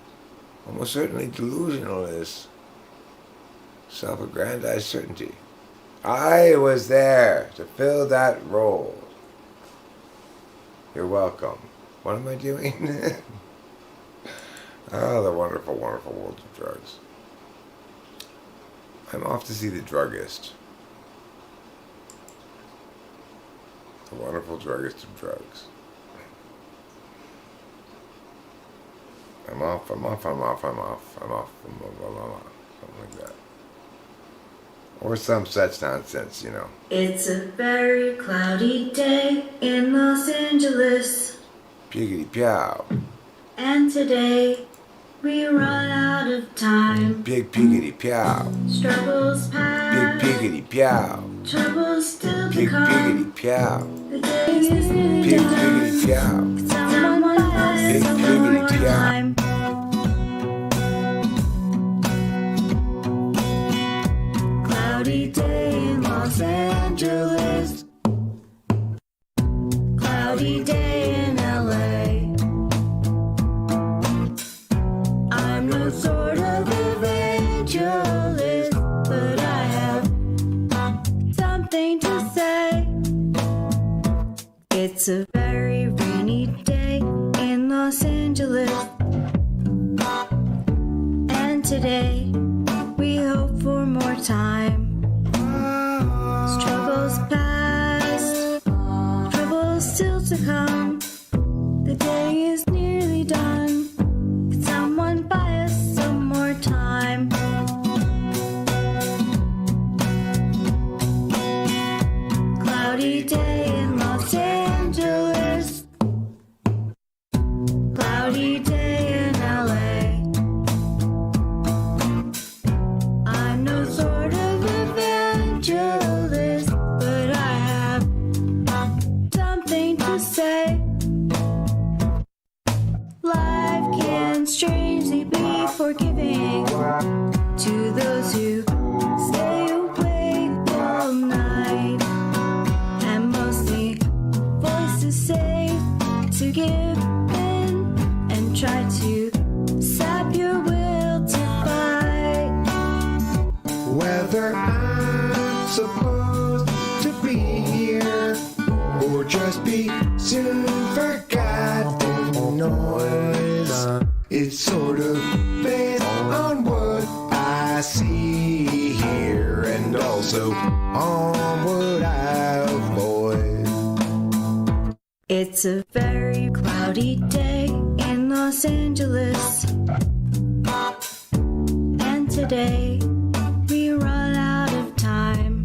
almost certainly delusional as self-aggrandized certainty," I was there to fill that role. You're welcome. What am I doing? Oh, the wonderful, wonderful world of drugs. I'm off to see the druggist. The wonderful druggist of drugs. I'm off. Something like that. Or some such nonsense, you know. It's a very cloudy day in Los Angeles. Piggity pow. And today, we run out of time. Big piggity pow. Struggles past. Big piggity pow. Troubles still to Big come. piggity pow. The day is nearly Big done. piggity pow. Someone buy Big us some more piggity pow. time. Cloudy day in Los Angeles. Cloudy day in LA. I'm no sort of evangelist, but I have something to say. It's a very rainy day in Los Angeles. And today, we hope for more time. Struggles past, troubles still to come. The day is nearly done. Could someone buy us some more time? Cloudy day in Los Angeles. Cloudy day in LA. I'm no sort of evangelist, but I have something to say. Life can strangely be forgiving to those who stay awake all night, and mostly voices say to give in and try to sap your will to supposed to be here, or just be soon forgotten noise. It's sort of based on what I see here, and also on what I avoid. It's a very cloudy day in Los Angeles, and today we run out of time.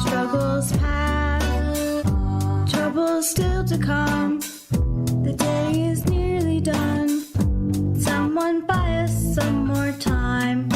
Struggles past, troubles still to come. The day is nearly done. Someone buy us some more time.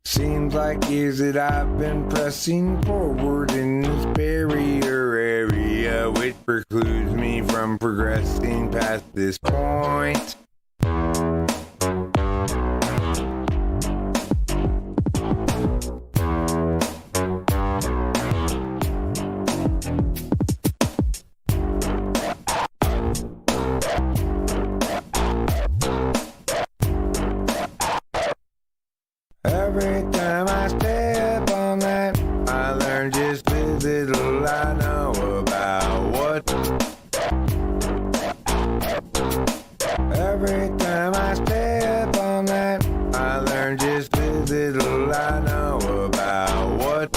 Seems like years that I've been pressing forward in this barrier area, which precludes me from progressing past this point. Every time I step on that, I learn just as little I know about what. Every time I step on that, I learn just as little I know about what.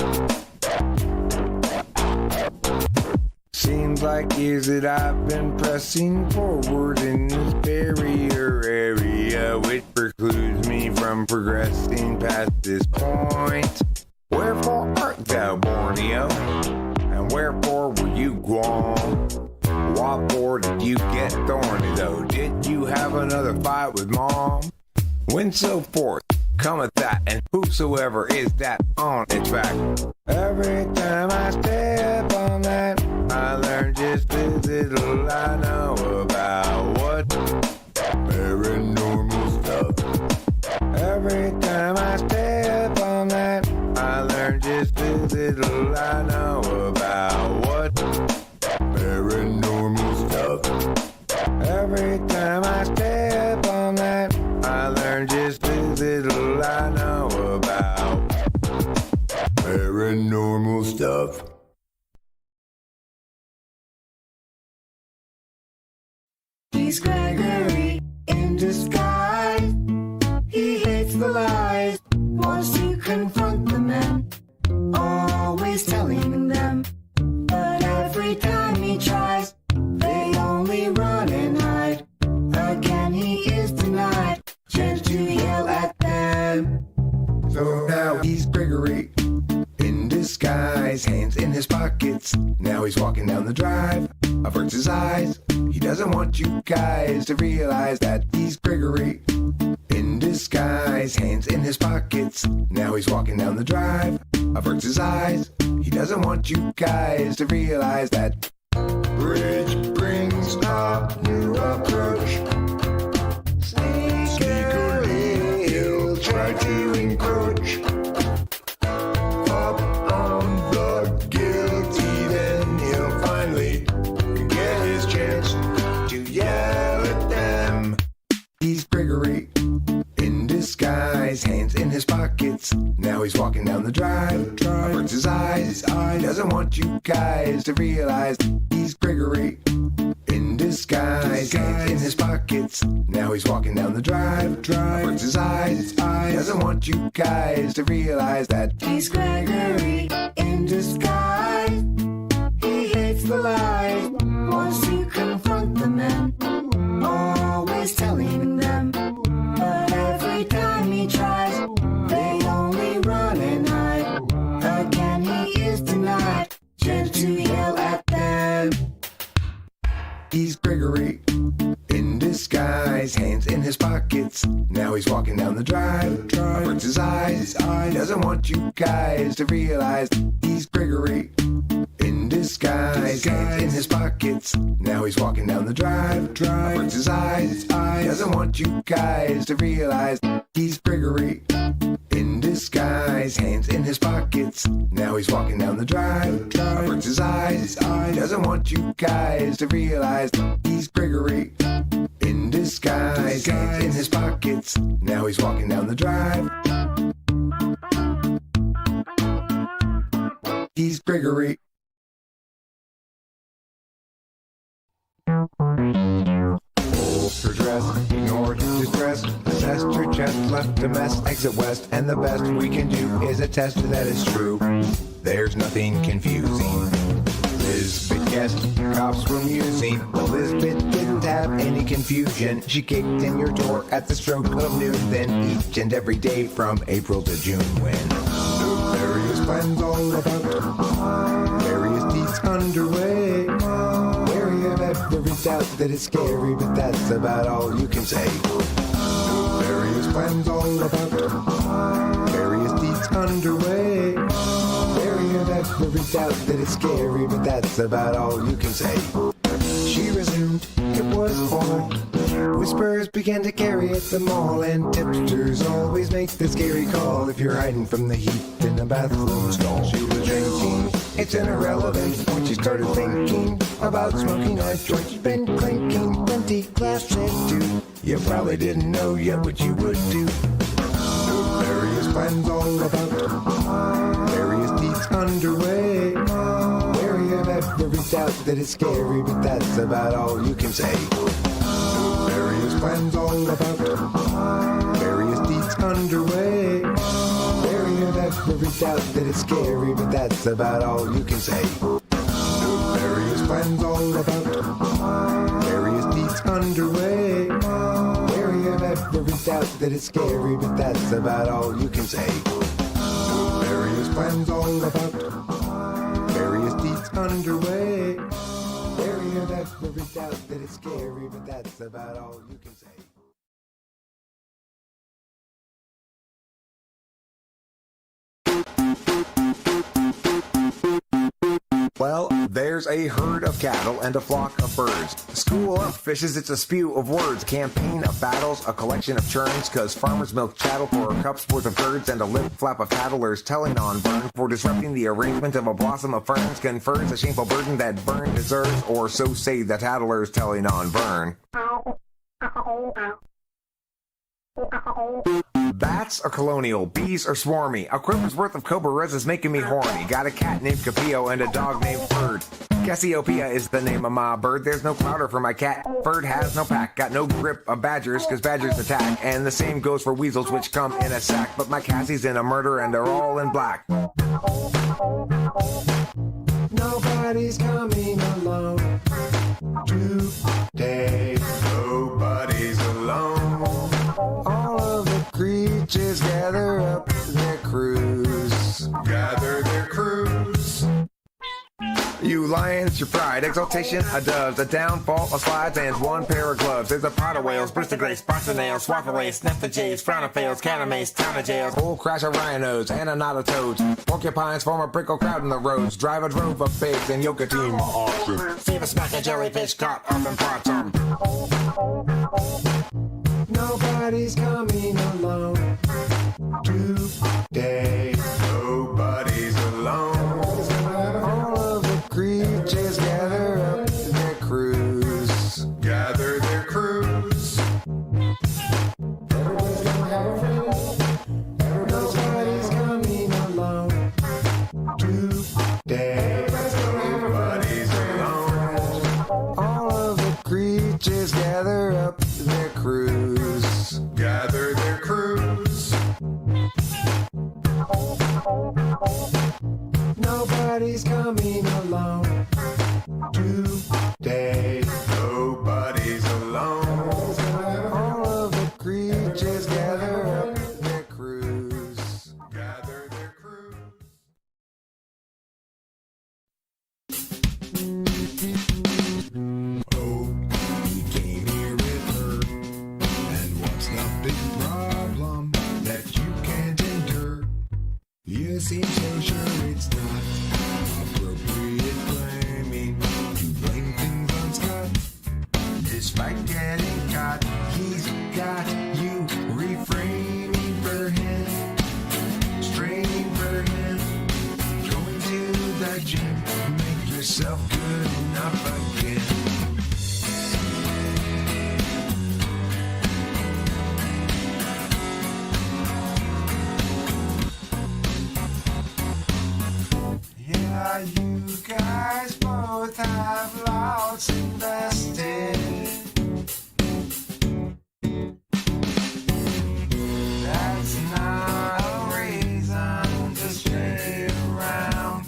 Seems like years that I've been pressing forward in this barrier area, which precludes me from progressing past this point. Wherefore art thou, Borneo? And wherefore were you Guam? What for did you get thorny though? Did you have another fight with mom? When so forth cometh that, and whosoever is that on its back. Every time I step on that, I learn just as little I know about what paranormal stuff. Every time I step on that, I learn just as little I know about what paranormal stuff. Every time I step on that, I learn just as little I know about paranormal stuff. He's Gregory in disguise. He hates the lies, wants to confront the men, always telling them. But every time he tries, they only run and hide. Again he is denied, chance to yell at them. So now he's Gregory in disguise, hands in his pockets. Now he's walking down the drive, averts his eyes. He doesn't want you guys to realize that he's Gregory in disguise, hands in his pockets. Now he's walking down the drive, averts his eyes. He doesn't want you guys to realize that bridge brings a new approach. Sneakily he'll try to encroach up on the guilty, then he'll finally get his chance to yell at them. He's Gregory in disguise, hands in his pockets. Now he's walking down the drive, averts his eyes. He doesn't want you guys to realize he's Gregory in disguise, hands in his pockets. Now he's walking down the drive, averts his eyes. He doesn't want you guys to realize that He's Gregory in disguise. He hates the lies, wants to confront the men, always telling them. But every time he tries, they only run and hide. Again he is denied, chance to yell at them. he's Gregory in disguise, hands in his pockets. Now he's walking down the drive, averts his eyes. He doesn't want you guys to realize he's Gregory in disguise, hands in his pockets. Now he's walking down the drive, averts his eyes. He doesn't want you guys to realize he's Gregory in disguise. disguise, hands in his pockets. Now he's walking down the drive, averts his eyes. He doesn't want you guys to realize he's Gregory in disguise, hands in his pockets. Now he's walking down the drive. He's Gregory. Her dress, ignored distress, assessed her chest, left a mess, exit west, and the best we can do is attest that it's true. There's nothing confusing. Lisbeth guessed cops were musing, but Lisbeth didn't have any confusion. She kicked in your door at the stroke of noon, then each and every day from April to June, when various plans all about various deeds underway. Every doubt that it's scary, but that's about all you can say. Various plans all about various deeds underway. Every doubt that it's scary, but that's about all you can say. She resumed, it was fall. Whispers began to carry at the mall, and tipsters always make the scary call if you're hiding from the heat in a bathroom stall. She was drinking, it's an irrelevant point. She started thinking about smoking a joint. She's been clinking plenty glasses too. You probably didn't know yet what you would do. Various plans all about various deeds underway. Wary of every doubt that it's scary, but that's about all you can say. Various plans all about various deeds underway. Wary of every doubt that it's scary, but that's about all you can say. Various plans all about various deeds underway. Wary of every doubt that it's scary, but that's about all you can say. Various plans all about various deeds underway. Wary of every doubt that it's scary, but that's about all you can say. Well, there's a herd of cattle and a flock of birds. School up fishes, it's a spew of words. A campaign of battles, a collection of churns. 'Cause farmers milk chattel for a cup's worth of curds, and a lip flap of tattlers telling on burn for disrupting the arrangement of a blossom of ferns. Confers a shameful burden that burn deserves, or so say the tattlers telling on burn. Bats are colonial, bees are swarmy. A quiver's worth of cobra res is making me horny. Got a cat named Capillo and a dog named Ferd. Cassiopeia is the name of my bird. There's no crowder for my cat. Ferd has no pack. Got no grip of badgers, 'cause badgers attack. And the same goes for weasels, which come in a sack. But my Cassie's in a murder and they're all in black. Nobody's coming alone today. Nobody's alone. All of the creatures gather up their crews. Gather their crews. You lions, your pride, exaltation, a doves, a downfall, a slides, and one pair of gloves. There's a pot of whales, bristol grace, spots of nails, swaffle snap the jays, frown of fails, canamace, town of jails, whole crash of rhinos, and a knot of toads. Porcupines form a prickle crowd in the roads. Drive a drove of pigs and yoke a team of oxen. Save a smack of jellyfish caught up in potsum. Nobody's coming alone today. Nobody's alone. All of the creatures gather up their crews. Gather their crews. Everybody's gonna have a friend. Nobody's coming alone today. Nobody's alone. All of the creatures gather up their crews. Gather their crews. Nobody's coming alone today. Nobody's alone. All of the creatures gather up their crews. Gather their crews. Oh, he came here with her. And what's the big problem that you can't endure? You seem so sure it's not appropriate blaming to blame things on Scott. Despite getting caught, he's got you reframing for him. yourself good enough again. Yeah, you guys both have lots invested. That's not a reason to stay around.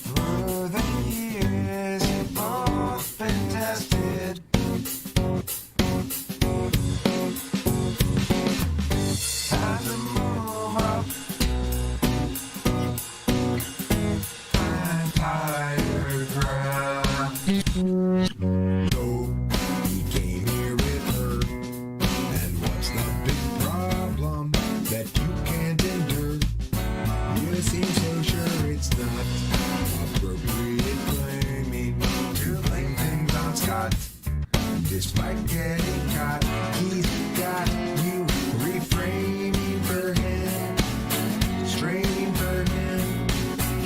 Through the years, you've both been tested. Time to move up. Find higher ground. So he came here with her. And what's the big problem that you can't endure? You seem so sure it's not appropriate claiming to blame things on Scott. Despite getting caught, he's got you reframing for him, straining for him,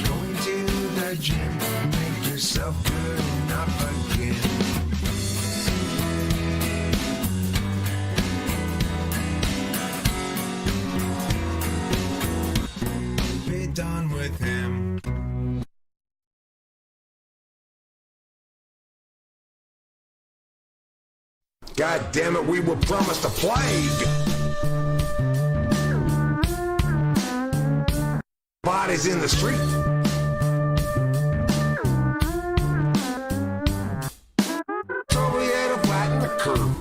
going to the gym, make yourself good enough again. Be done with him. God damn it, we were promised a plague. Bodies in the street. So we had to flatten the curve.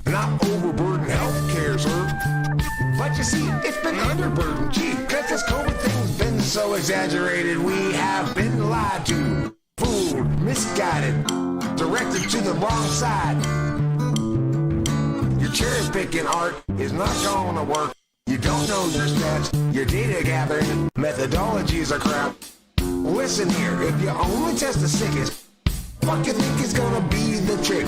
Not overburden healthcare, sir. But you see, it's been underburdened. Gee, cause this COVID thing's been so exaggerated. We have been lied to, fooled, misguided, directed to the wrong side. Your cherry picking art is not gonna work. You don't know your stats, your data gathering methodologies are crap. Listen here, if you only test the sickest, what you think is gonna be the trick?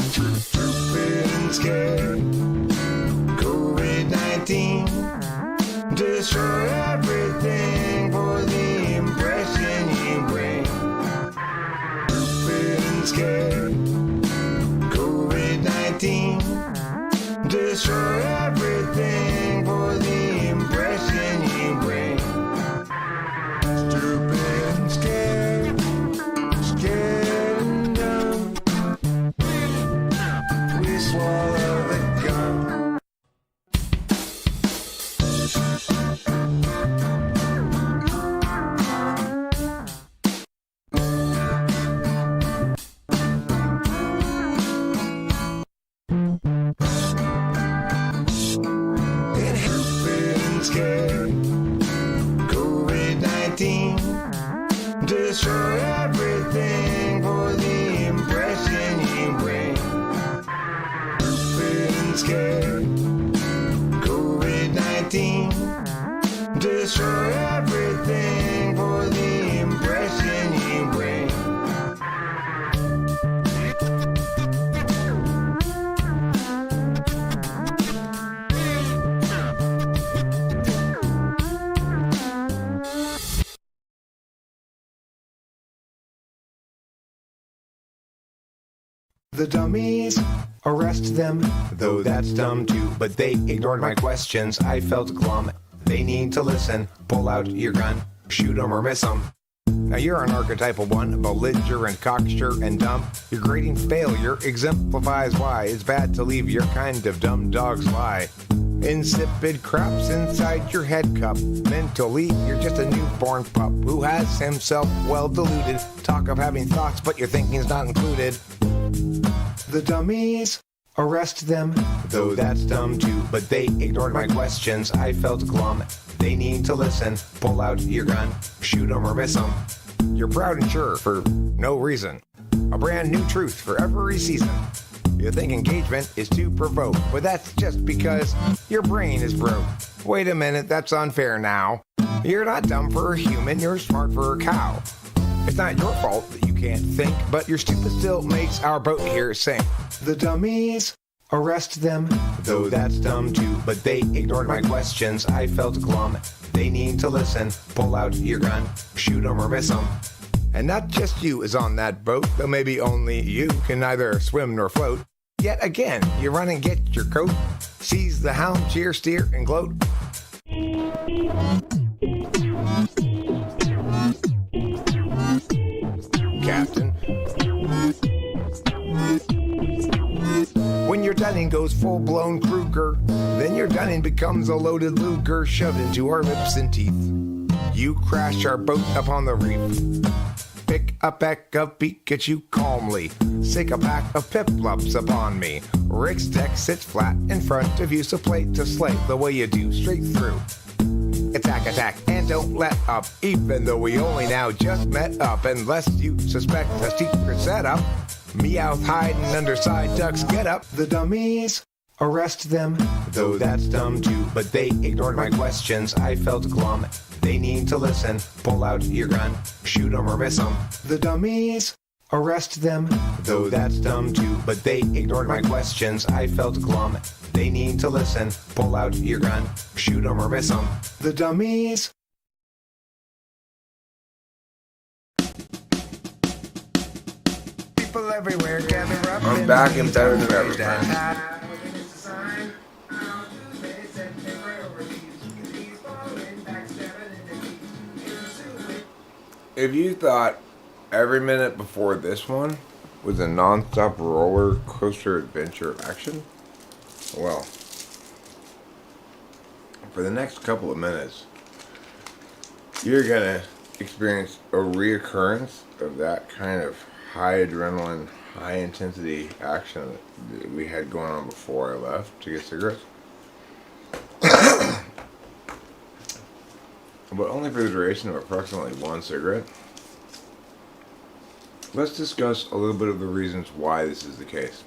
Stupid and scared. COVID-19 destroy everything for the impression you bring. Stupid and scared. COVID-19 destroy everything for the impression you bring. Stupid and scared, scared and dumb. We swallow the gum. COVID-19 destroy everything for the impression you bring. Stupid and scared. COVID-19 destroy everything for the impression you bring. The dummies, arrest them, though that's dumb too, but they ignored my questions, I felt glum. They need to listen, pull out your gun, shoot 'em or miss 'em. Now you're an archetypal one, belligerent, cocksure, and dumb. Your grading failure exemplifies why it's bad to leave your kind of dumb dogs lie. Insipid craps inside your head cup. Mentally, you're just a newborn pup who has himself well deluded. Talk of having thoughts, but your thinking's not included. The dummies, arrest them, though that's dumb too, but they ignored my questions, I felt glum. They need to listen, pull out your gun, shoot 'em or miss 'em. You're proud and sure for no reason. A brand new truth for every season. You think engagement is to provoke, but that's just because your brain is broke. Wait a minute, that's unfair now. You're not dumb for a human, you're smart for a cow. It's not your fault that you can't think, but your stupid still makes our boat here sink. The dummies, arrest them. Though that's dumb too, but they ignored my questions. I felt glum. They need to listen. Pull out your gun, shoot 'em or miss 'em. And not just you is on that boat, though maybe only you can neither swim nor float. Yet again, you run and get your coat, seize the helm, cheer, steer, and gloat. Captain. When your dunning goes full-blown Kruger, then your dunning becomes a loaded Luger shoved into our lips and teeth. You crash our boat upon the reef. Pick a peck of Pikachu calmly. Sick a pack of piplups upon me. Rick's deck sits flat in front of you, so play to slay the way you do, straight through. Attack, attack, and don't let up, even though we only now just met up. Unless you suspect a secret setup. Meowth hiding under side ducks, get up. The dummies, arrest them. Though that's dumb too, but they ignored my questions. I felt glum. They need to listen. Pull out your gun, shoot 'em or miss 'em. The dummies, arrest them. Though that's dumb too, but they ignored my questions. I felt glum. They need to listen. Pull out your gun, shoot 'em or miss 'em. The dummies. People everywhere gather up. I'm back and better than ever, friends. If you thought every minute before this one was a non-stop roller coaster adventure of action, well, for the next couple of minutes, you're gonna experience a reoccurrence of that kind of high adrenaline, high intensity action that we had going on before I left to get cigarettes. But only for the duration of approximately one cigarette. Let's discuss a little bit of the reasons why this is the case.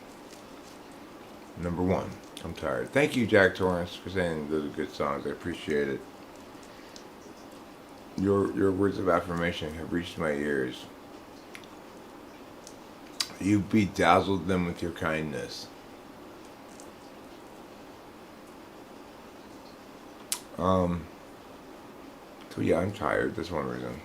Number one, I'm tired. Thank you, Jack Torrance, for saying those are good songs. I appreciate it. Your words of affirmation have reached my ears. You bedazzled them with your kindness. So yeah, I'm tired. That's one reason.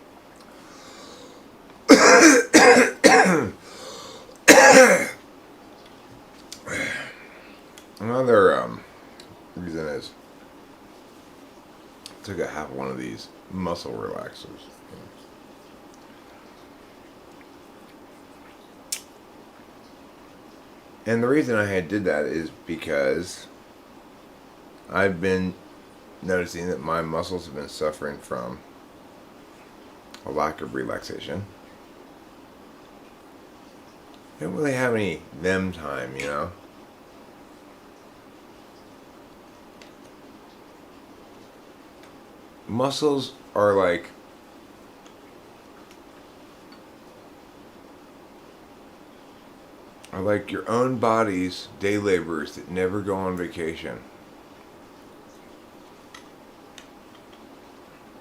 Another reason is I took a half one of these muscle relaxers. And the reason I did that is because I've been noticing that my muscles have been suffering from a lack of relaxation. I don't really have any them time, you know? Muscles are like your own body's day laborers that never go on vacation.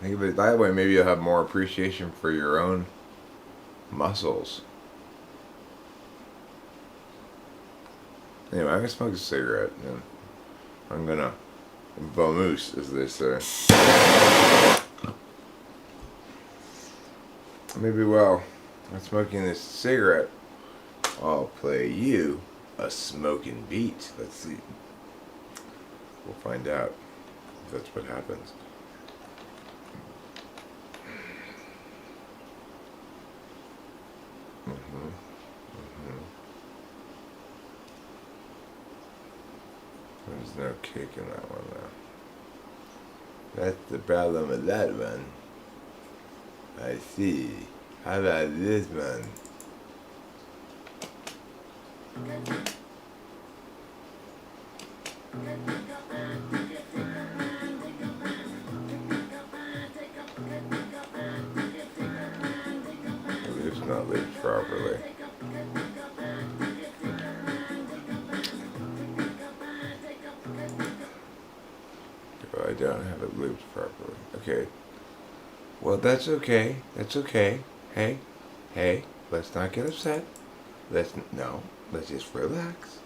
Think of it that way, maybe you'll have more appreciation for your own muscles. Anyway, I'm gonna smoke a cigarette and I'm gonna vamoose, as they say. Maybe while I'm smoking this cigarette, I'll play you a smoking beat. Let's see. We'll find out if that's what happens. There's no kick in that one though. That's the problem with that one. I see. How about this one? It's not lit properly. I don't have it looped properly. Okay. Well, that's okay. That's okay. Hey, let's not get upset. Let's just relax.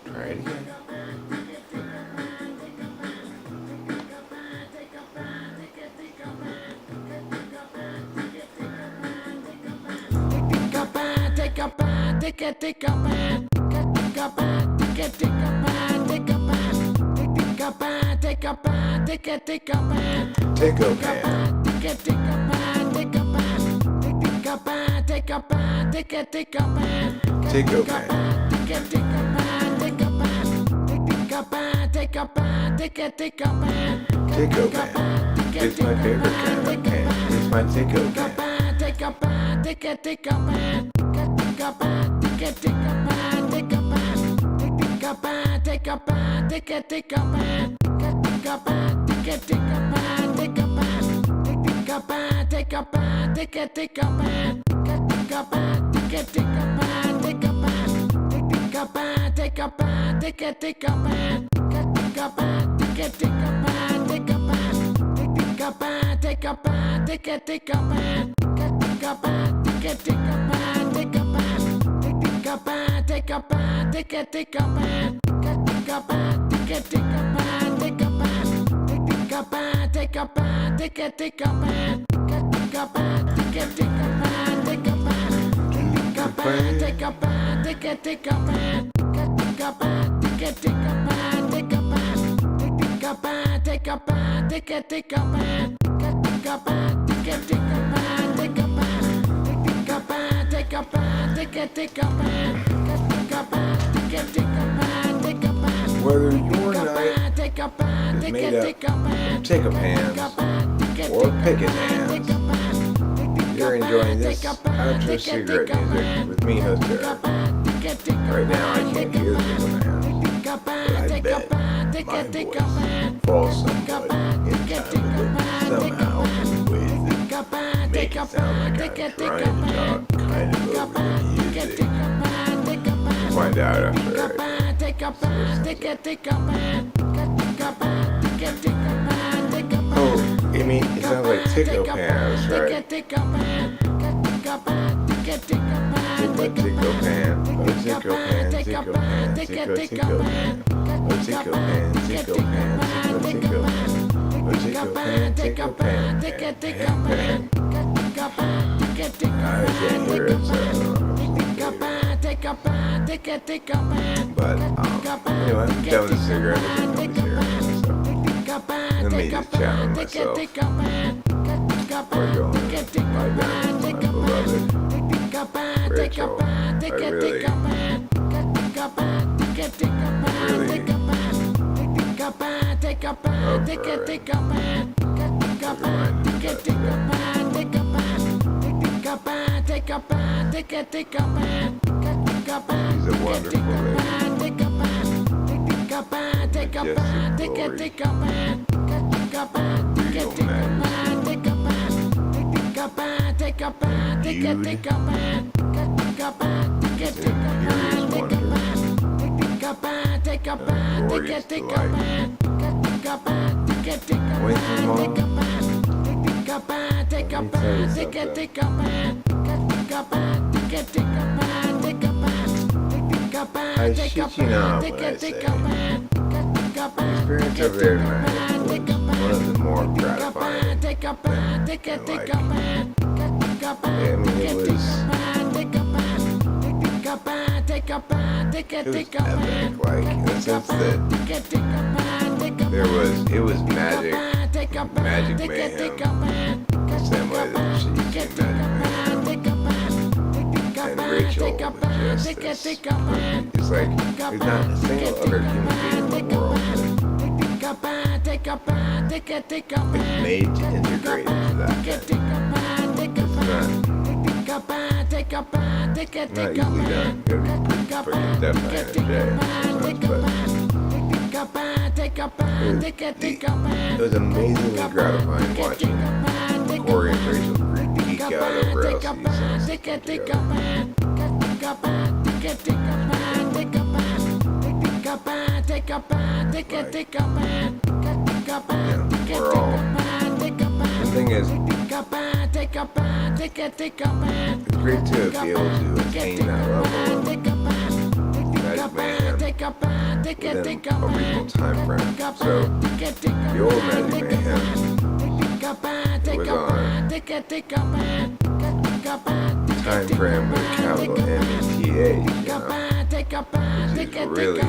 Try it again. It's my favorite kind of can. It's my Tico can. Whether your night is made up of tick-a-pans or picket-hands, you're enjoying this outro cigarette music with me, host Eric. Right now I can't hear the tick-a-pans, but I bet my voice falls somewhat in time with it somehow in ways that make it sound like I'm trying to talk kind of over the music. We'll find out after I Oh, you mean it sounds like tick-a-pans, right? Tick-a-pan, oh tick-a-pan, tick-a-pan, tick-a-tick-a-pan, oh tick-a-pan, tick-a-pan, tick-a-tick-a-pan, oh tick-a-pan, tick-a-pan, pan. I can't hear it, so but anyway, I'm done with the cigarette. Let me just chat with myself. We're going to lie down with my beloved Rachel. I really love her. She's a wonderful lady. Majestic glory. Regal majesty. And beauty. Imperious wonder. And glorious delight. Winter mom. Let me tell you something. I shit you not when I say the experience over there tonight was one of the more gratifying than like, I mean it was epic, like in the sense that it was magic mayhem, the same way that she's in magic mayhem. And Rachel was just this, it's like, there's not a single other human being in the world that's made to integrate into that. It's not easily done. You gotta be pretty definite in a day sometimes, it was amazingly gratifying watching Corey and Rachel geek out over Elsie's songs together. We're all. The thing is, it's great to be able to attain that level of magic mayhem within a reasonable time frame. So the old Magic Mayhem, it was on time frame with a capital MBTI, which is really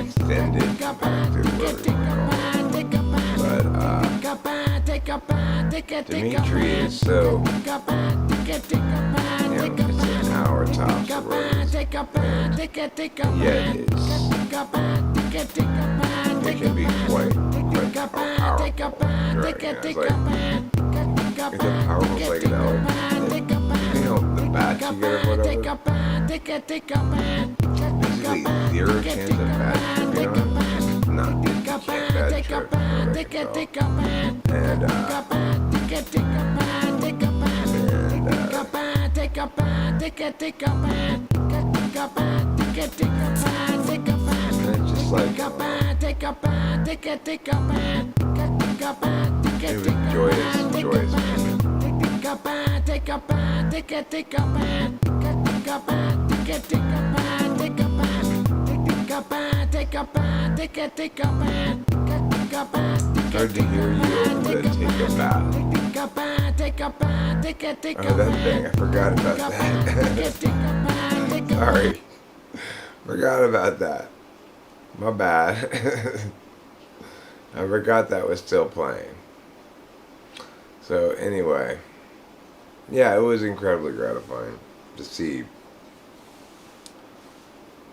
extended compared to what we want to call it. But Dimitri is so, it's an hour tops the road, and yet it can be quite powerful drug. It's a powerful psychedelic. The bats you get or whatever, basically zero chance of bad tripping on it. Not you can't bad trip. And it's just like it was joyous. Hard to hear you over the take a bath. Oh, that thing, I forgot about that. Sorry. Forgot about that. My bad. I forgot that was still playing. So anyway, yeah, it was incredibly gratifying to see.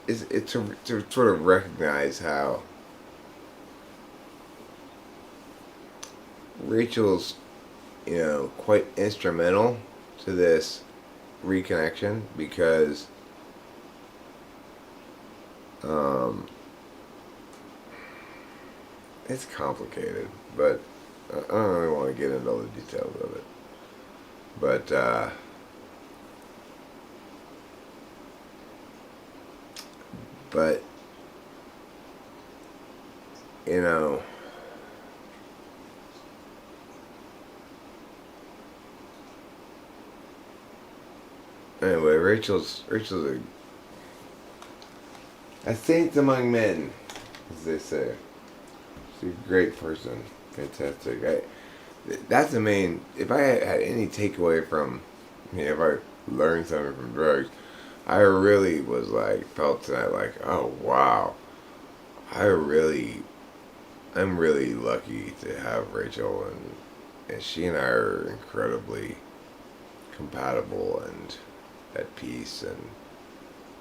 It's to sort of recognize how Rachel's, quite instrumental to this reconnection, because it's complicated, but I don't really want to get into all the details of it. But anyway, Rachel's a saint among men, as they say. She's a great person, fantastic. That's the main. If I had any takeaway from, if I learned something from drugs, I really was felt tonight oh wow, I'm really lucky to have Rachel, and she and I are incredibly compatible and at peace and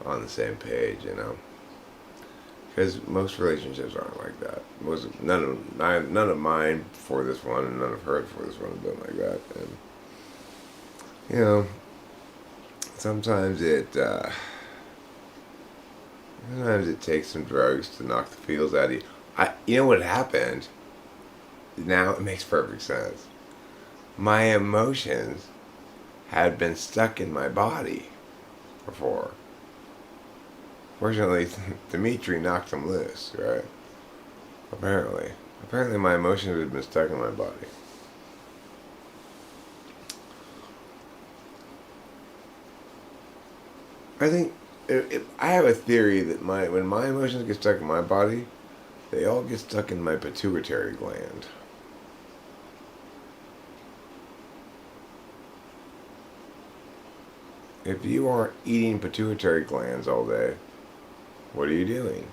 on the same page, because most relationships aren't like that. None of mine before this one, and none of hers before this one have been like that. And sometimes it takes some drugs to knock the feels out of you. You know what happened? Now it makes perfect sense. My emotions had been stuck in my body before. Fortunately, Dimitri knocked them loose, right? Apparently my emotions had been stuck in my body. I think I have a theory that when my emotions get stuck in my body, they all get stuck in my pituitary gland. If you aren't eating pituitary glands all day, what are you doing?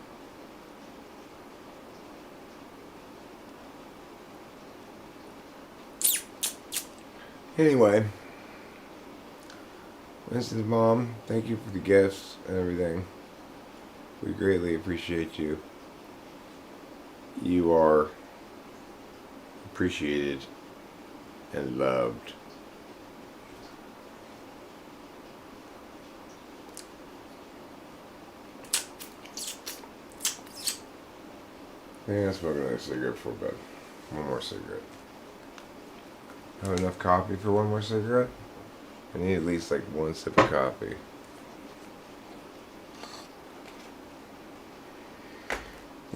Anyway, Winston's mom, thank you for the gifts and everything. We greatly appreciate you. You are appreciated and loved. I think I'm smoking another cigarette before bed. One more cigarette. Have enough coffee for one more cigarette? I need at least one sip of coffee.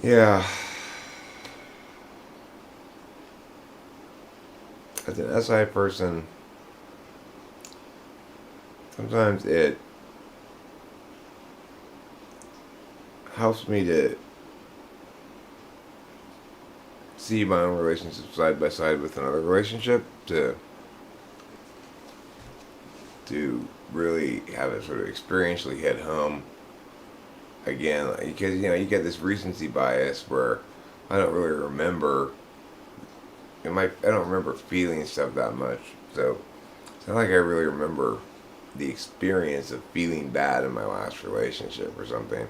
Yeah. As an SI person, sometimes helps me to see my own relationship side by side with another relationship to really have it sort of experientially hit home again, because you get this recency bias where I don't really remember. I don't remember feeling stuff that much, so it's not like I really remember the experience of feeling bad in my last relationship or something,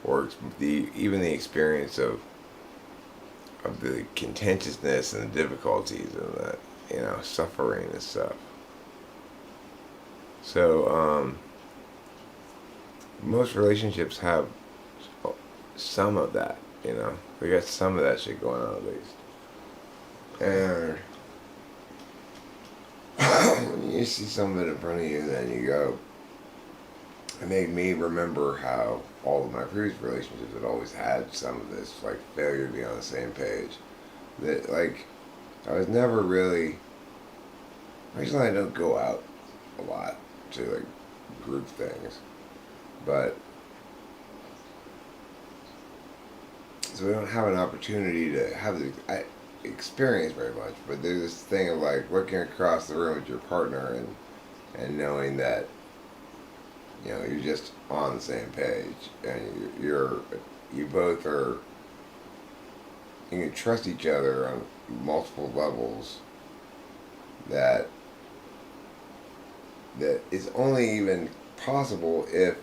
or even the experience of the contentiousness and the difficulties and the suffering and stuff. So most relationships have some of that, they got some of that shit going on at least. And when you see some of it in front of you, then you go, it made me remember how all of my previous relationships had always had some of this, like, failure to be on the same page. That, like, I was never really, originally I don't go out a lot to, like, group things, but, so we don't have an opportunity to have the experience very much, but there's this thing of, like, looking across the room at your partner and knowing that you're just on the same page, and you both are, you can trust each other on multiple levels that is only even possible if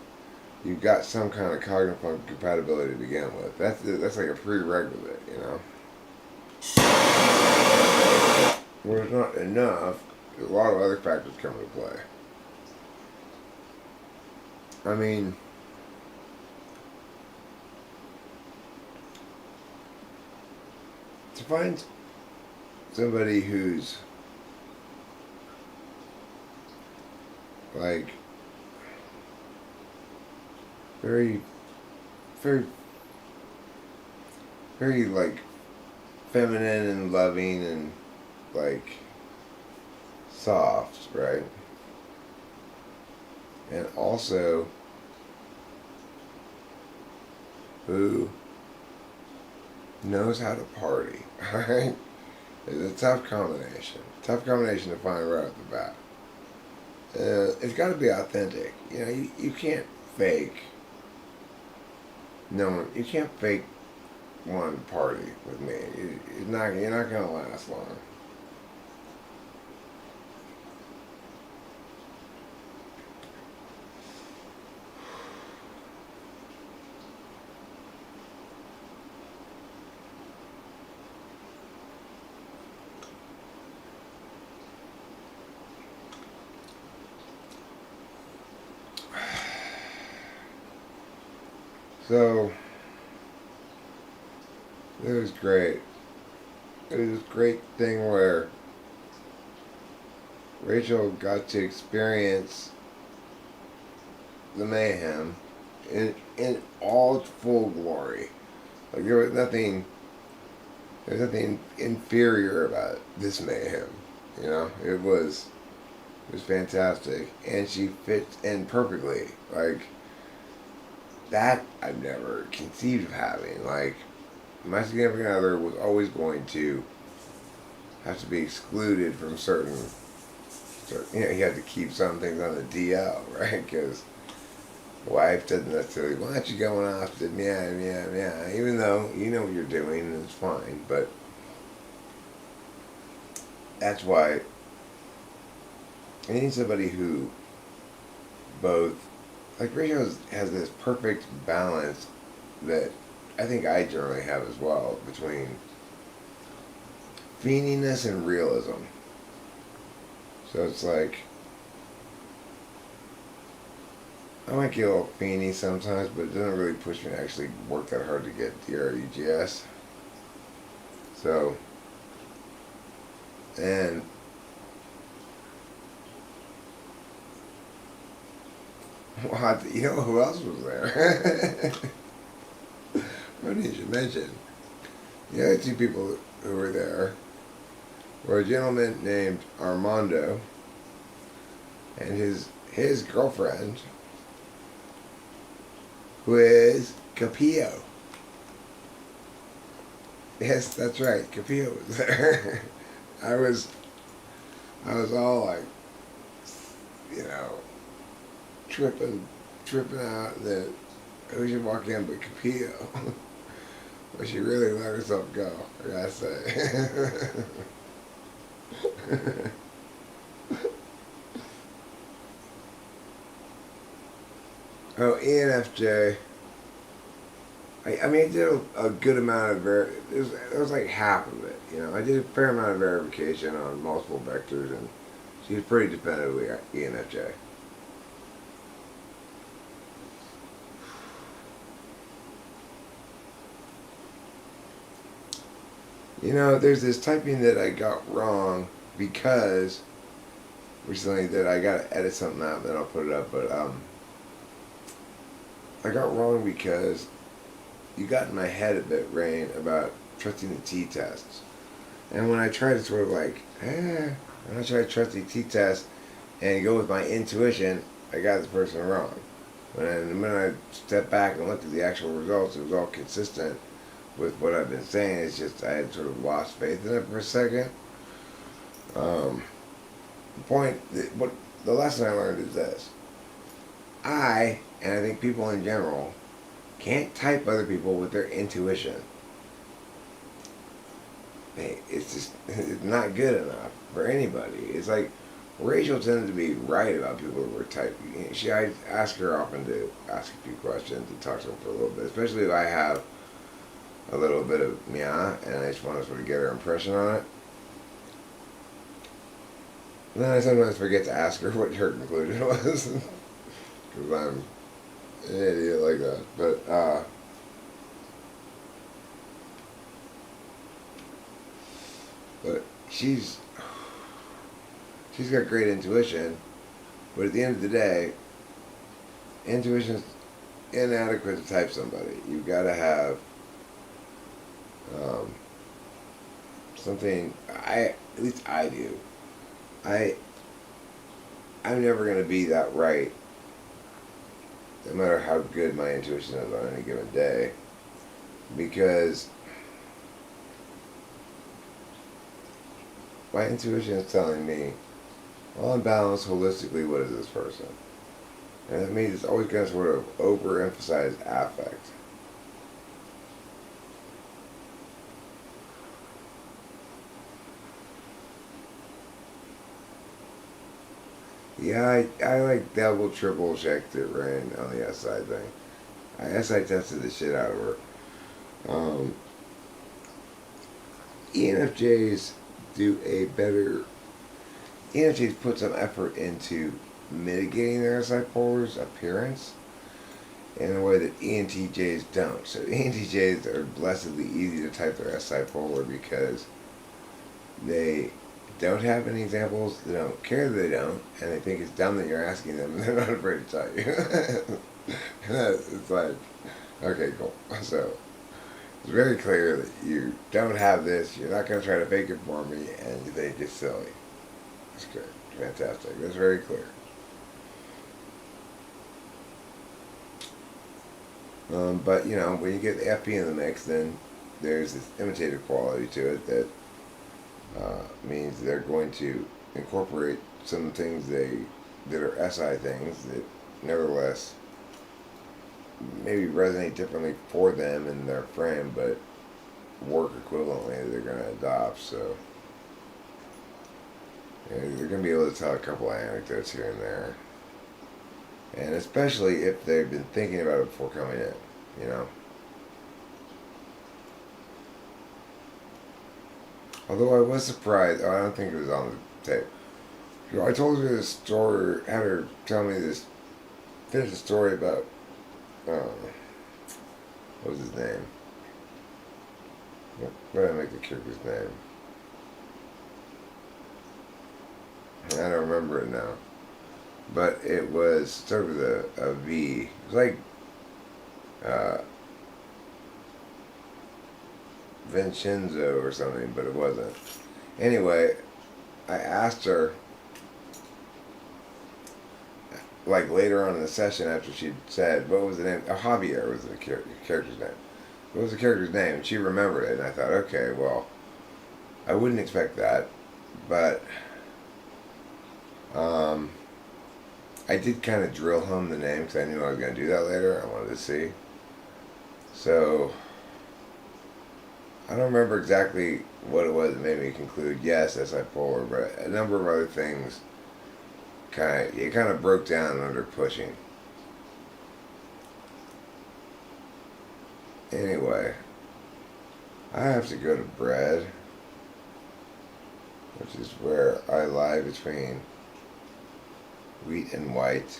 you've got some kind of cognitive compatibility to begin with. That's like a prerequisite, Where it's not enough, a lot of other factors come into play. I mean, to find somebody who's like very, very, very like feminine and loving and like soft, right? And also who knows how to party, alright? It's a tough combination. Tough combination to find right off the bat. It's got to be authentic. You can't fake. You can't fake one party with me. You're not going to last long. So, it was great. It was this great thing where Rachel got to experience the mayhem in all its full glory. Like there was nothing inferior about this mayhem. It was fantastic, and she fits in perfectly. Like, that I've never conceived of having. Like, my significant other was always going to have to be excluded from certain he had to keep some things on the DL, right? Because the wife doesn't necessarily want you going off to yeah, even though you know what you're doing and it's fine. But that's why I need somebody who both, like, Rachel has this perfect balance that I think I generally have as well, between fiendiness and realism. So it's like, I might get a little fiendy sometimes, but it doesn't really push me to actually work that hard to get DRUGS. So, and what? You know who else was there? Funny you should mention. The other two people who were there were a gentleman named Armando and his girlfriend, who is Capillo. Yes, that's right. Capillo was there. I was all like, you know, tripping out, and then who should walk in but Capillo? But she really let herself go, I gotta say. Oh, ENFJ. I mean, I did a good amount of it was like half of it. You know, I did a fair amount of verification on multiple vectors, and she was pretty definitively ENFJ. You know, there's this typing that I got wrong because recently that I gotta edit something out, and then I'll put it up. But I got wrong because you got in my head a bit, Rain, about trusting the t-tests. And when I try to sort of like, when I try to trust the t-test and go with my intuition, I got this person wrong. When I stepped back and looked at the actual results, it was all consistent with what I've been saying. It's just I had sort of lost faith in it for a second. The lesson I learned is this. And I think people in general, can't type other people with their intuition. It's not good enough for anybody. It's like Rachel tends to be right about people who are typing. I ask her often to ask a few questions and talk to them for a little bit, especially if I have a little bit of meow and I just want to sort of get her impression on it. And then I sometimes forget to ask her what her conclusion was because I'm an idiot like that. But she's got great intuition, but at the end of the day, intuition's inadequate to type somebody. You've got to have something. At least I do. I'm never going to be that right, no matter how good my intuition is on any given day, because my intuition is telling me, well, on balance, holistically, what is this person? And that means it's always going to sort of overemphasize affect. Yeah, I like double, triple checked it, Rain, on the SI thing. I SI tested the shit out of her. ENFJs ENFJs put some effort into mitigating their SI polar's appearance in a way that ENTJs don't. So ENTJs are blessedly easy to type their SI polar because they don't have any examples, they don't care that they don't, and they think it's dumb that you're asking them, and they're not afraid to tell you. It's like, okay, cool. So, it's very clear that you don't have this, you're not going to try to fake it for me, and you think it's silly. That's good. Fantastic. That's very clear. But, you know, when you get the FP in the mix, then there's this imitative quality to it that means they're going to incorporate some things that are SI things that nevertheless maybe resonate differently for them in their frame, but work equivalently that they're going to adopt. So they're going to be able to tell a couple of anecdotes here and there, and especially if they've been thinking about it before coming in, you know. Although I was surprised, I don't think it was on the tape. You know, I told her this story, had her tell me this, finish the story about, what was his name? What did I make the character's name? I don't remember it now. But it was started with a V. It was like, Vincenzo or something, but it wasn't. Anyway, I asked her, like later on in the session after she'd said, what was the name? Javier was the character's name. What was the character's name? And she remembered it, and I thought, okay, well, I wouldn't expect that, but I did kind of drill home the name because I knew I was going to do that later. I wanted to see. So I don't remember exactly what it was that made me conclude yes as I forward, but a number of other things it kind of broke down under pushing. Anyway, I have to go to bread, which is where I lie between wheat and white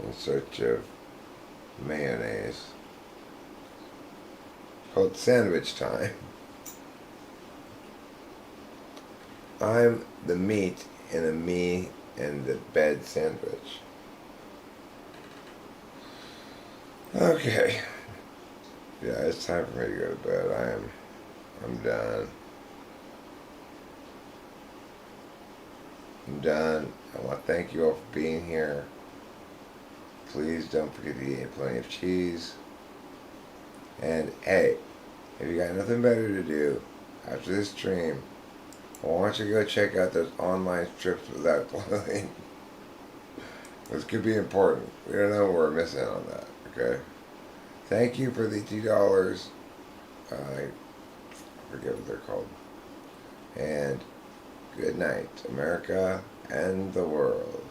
in search of mayonnaise. Called sandwich time. I'm the meat in a me and the bed sandwich. Okay. Yeah, it's time for me to go to bed. I'm done. I'm done. I want to thank you all for being here. Please don't forget to eat plenty of cheese. And hey, if you got nothing better to do after this stream, well, why don't you go check out those online trips without clothing? This could be important. We don't know what we're missing on that, okay? Thank you for the $2. I forget what they're called. And good night, America and the world.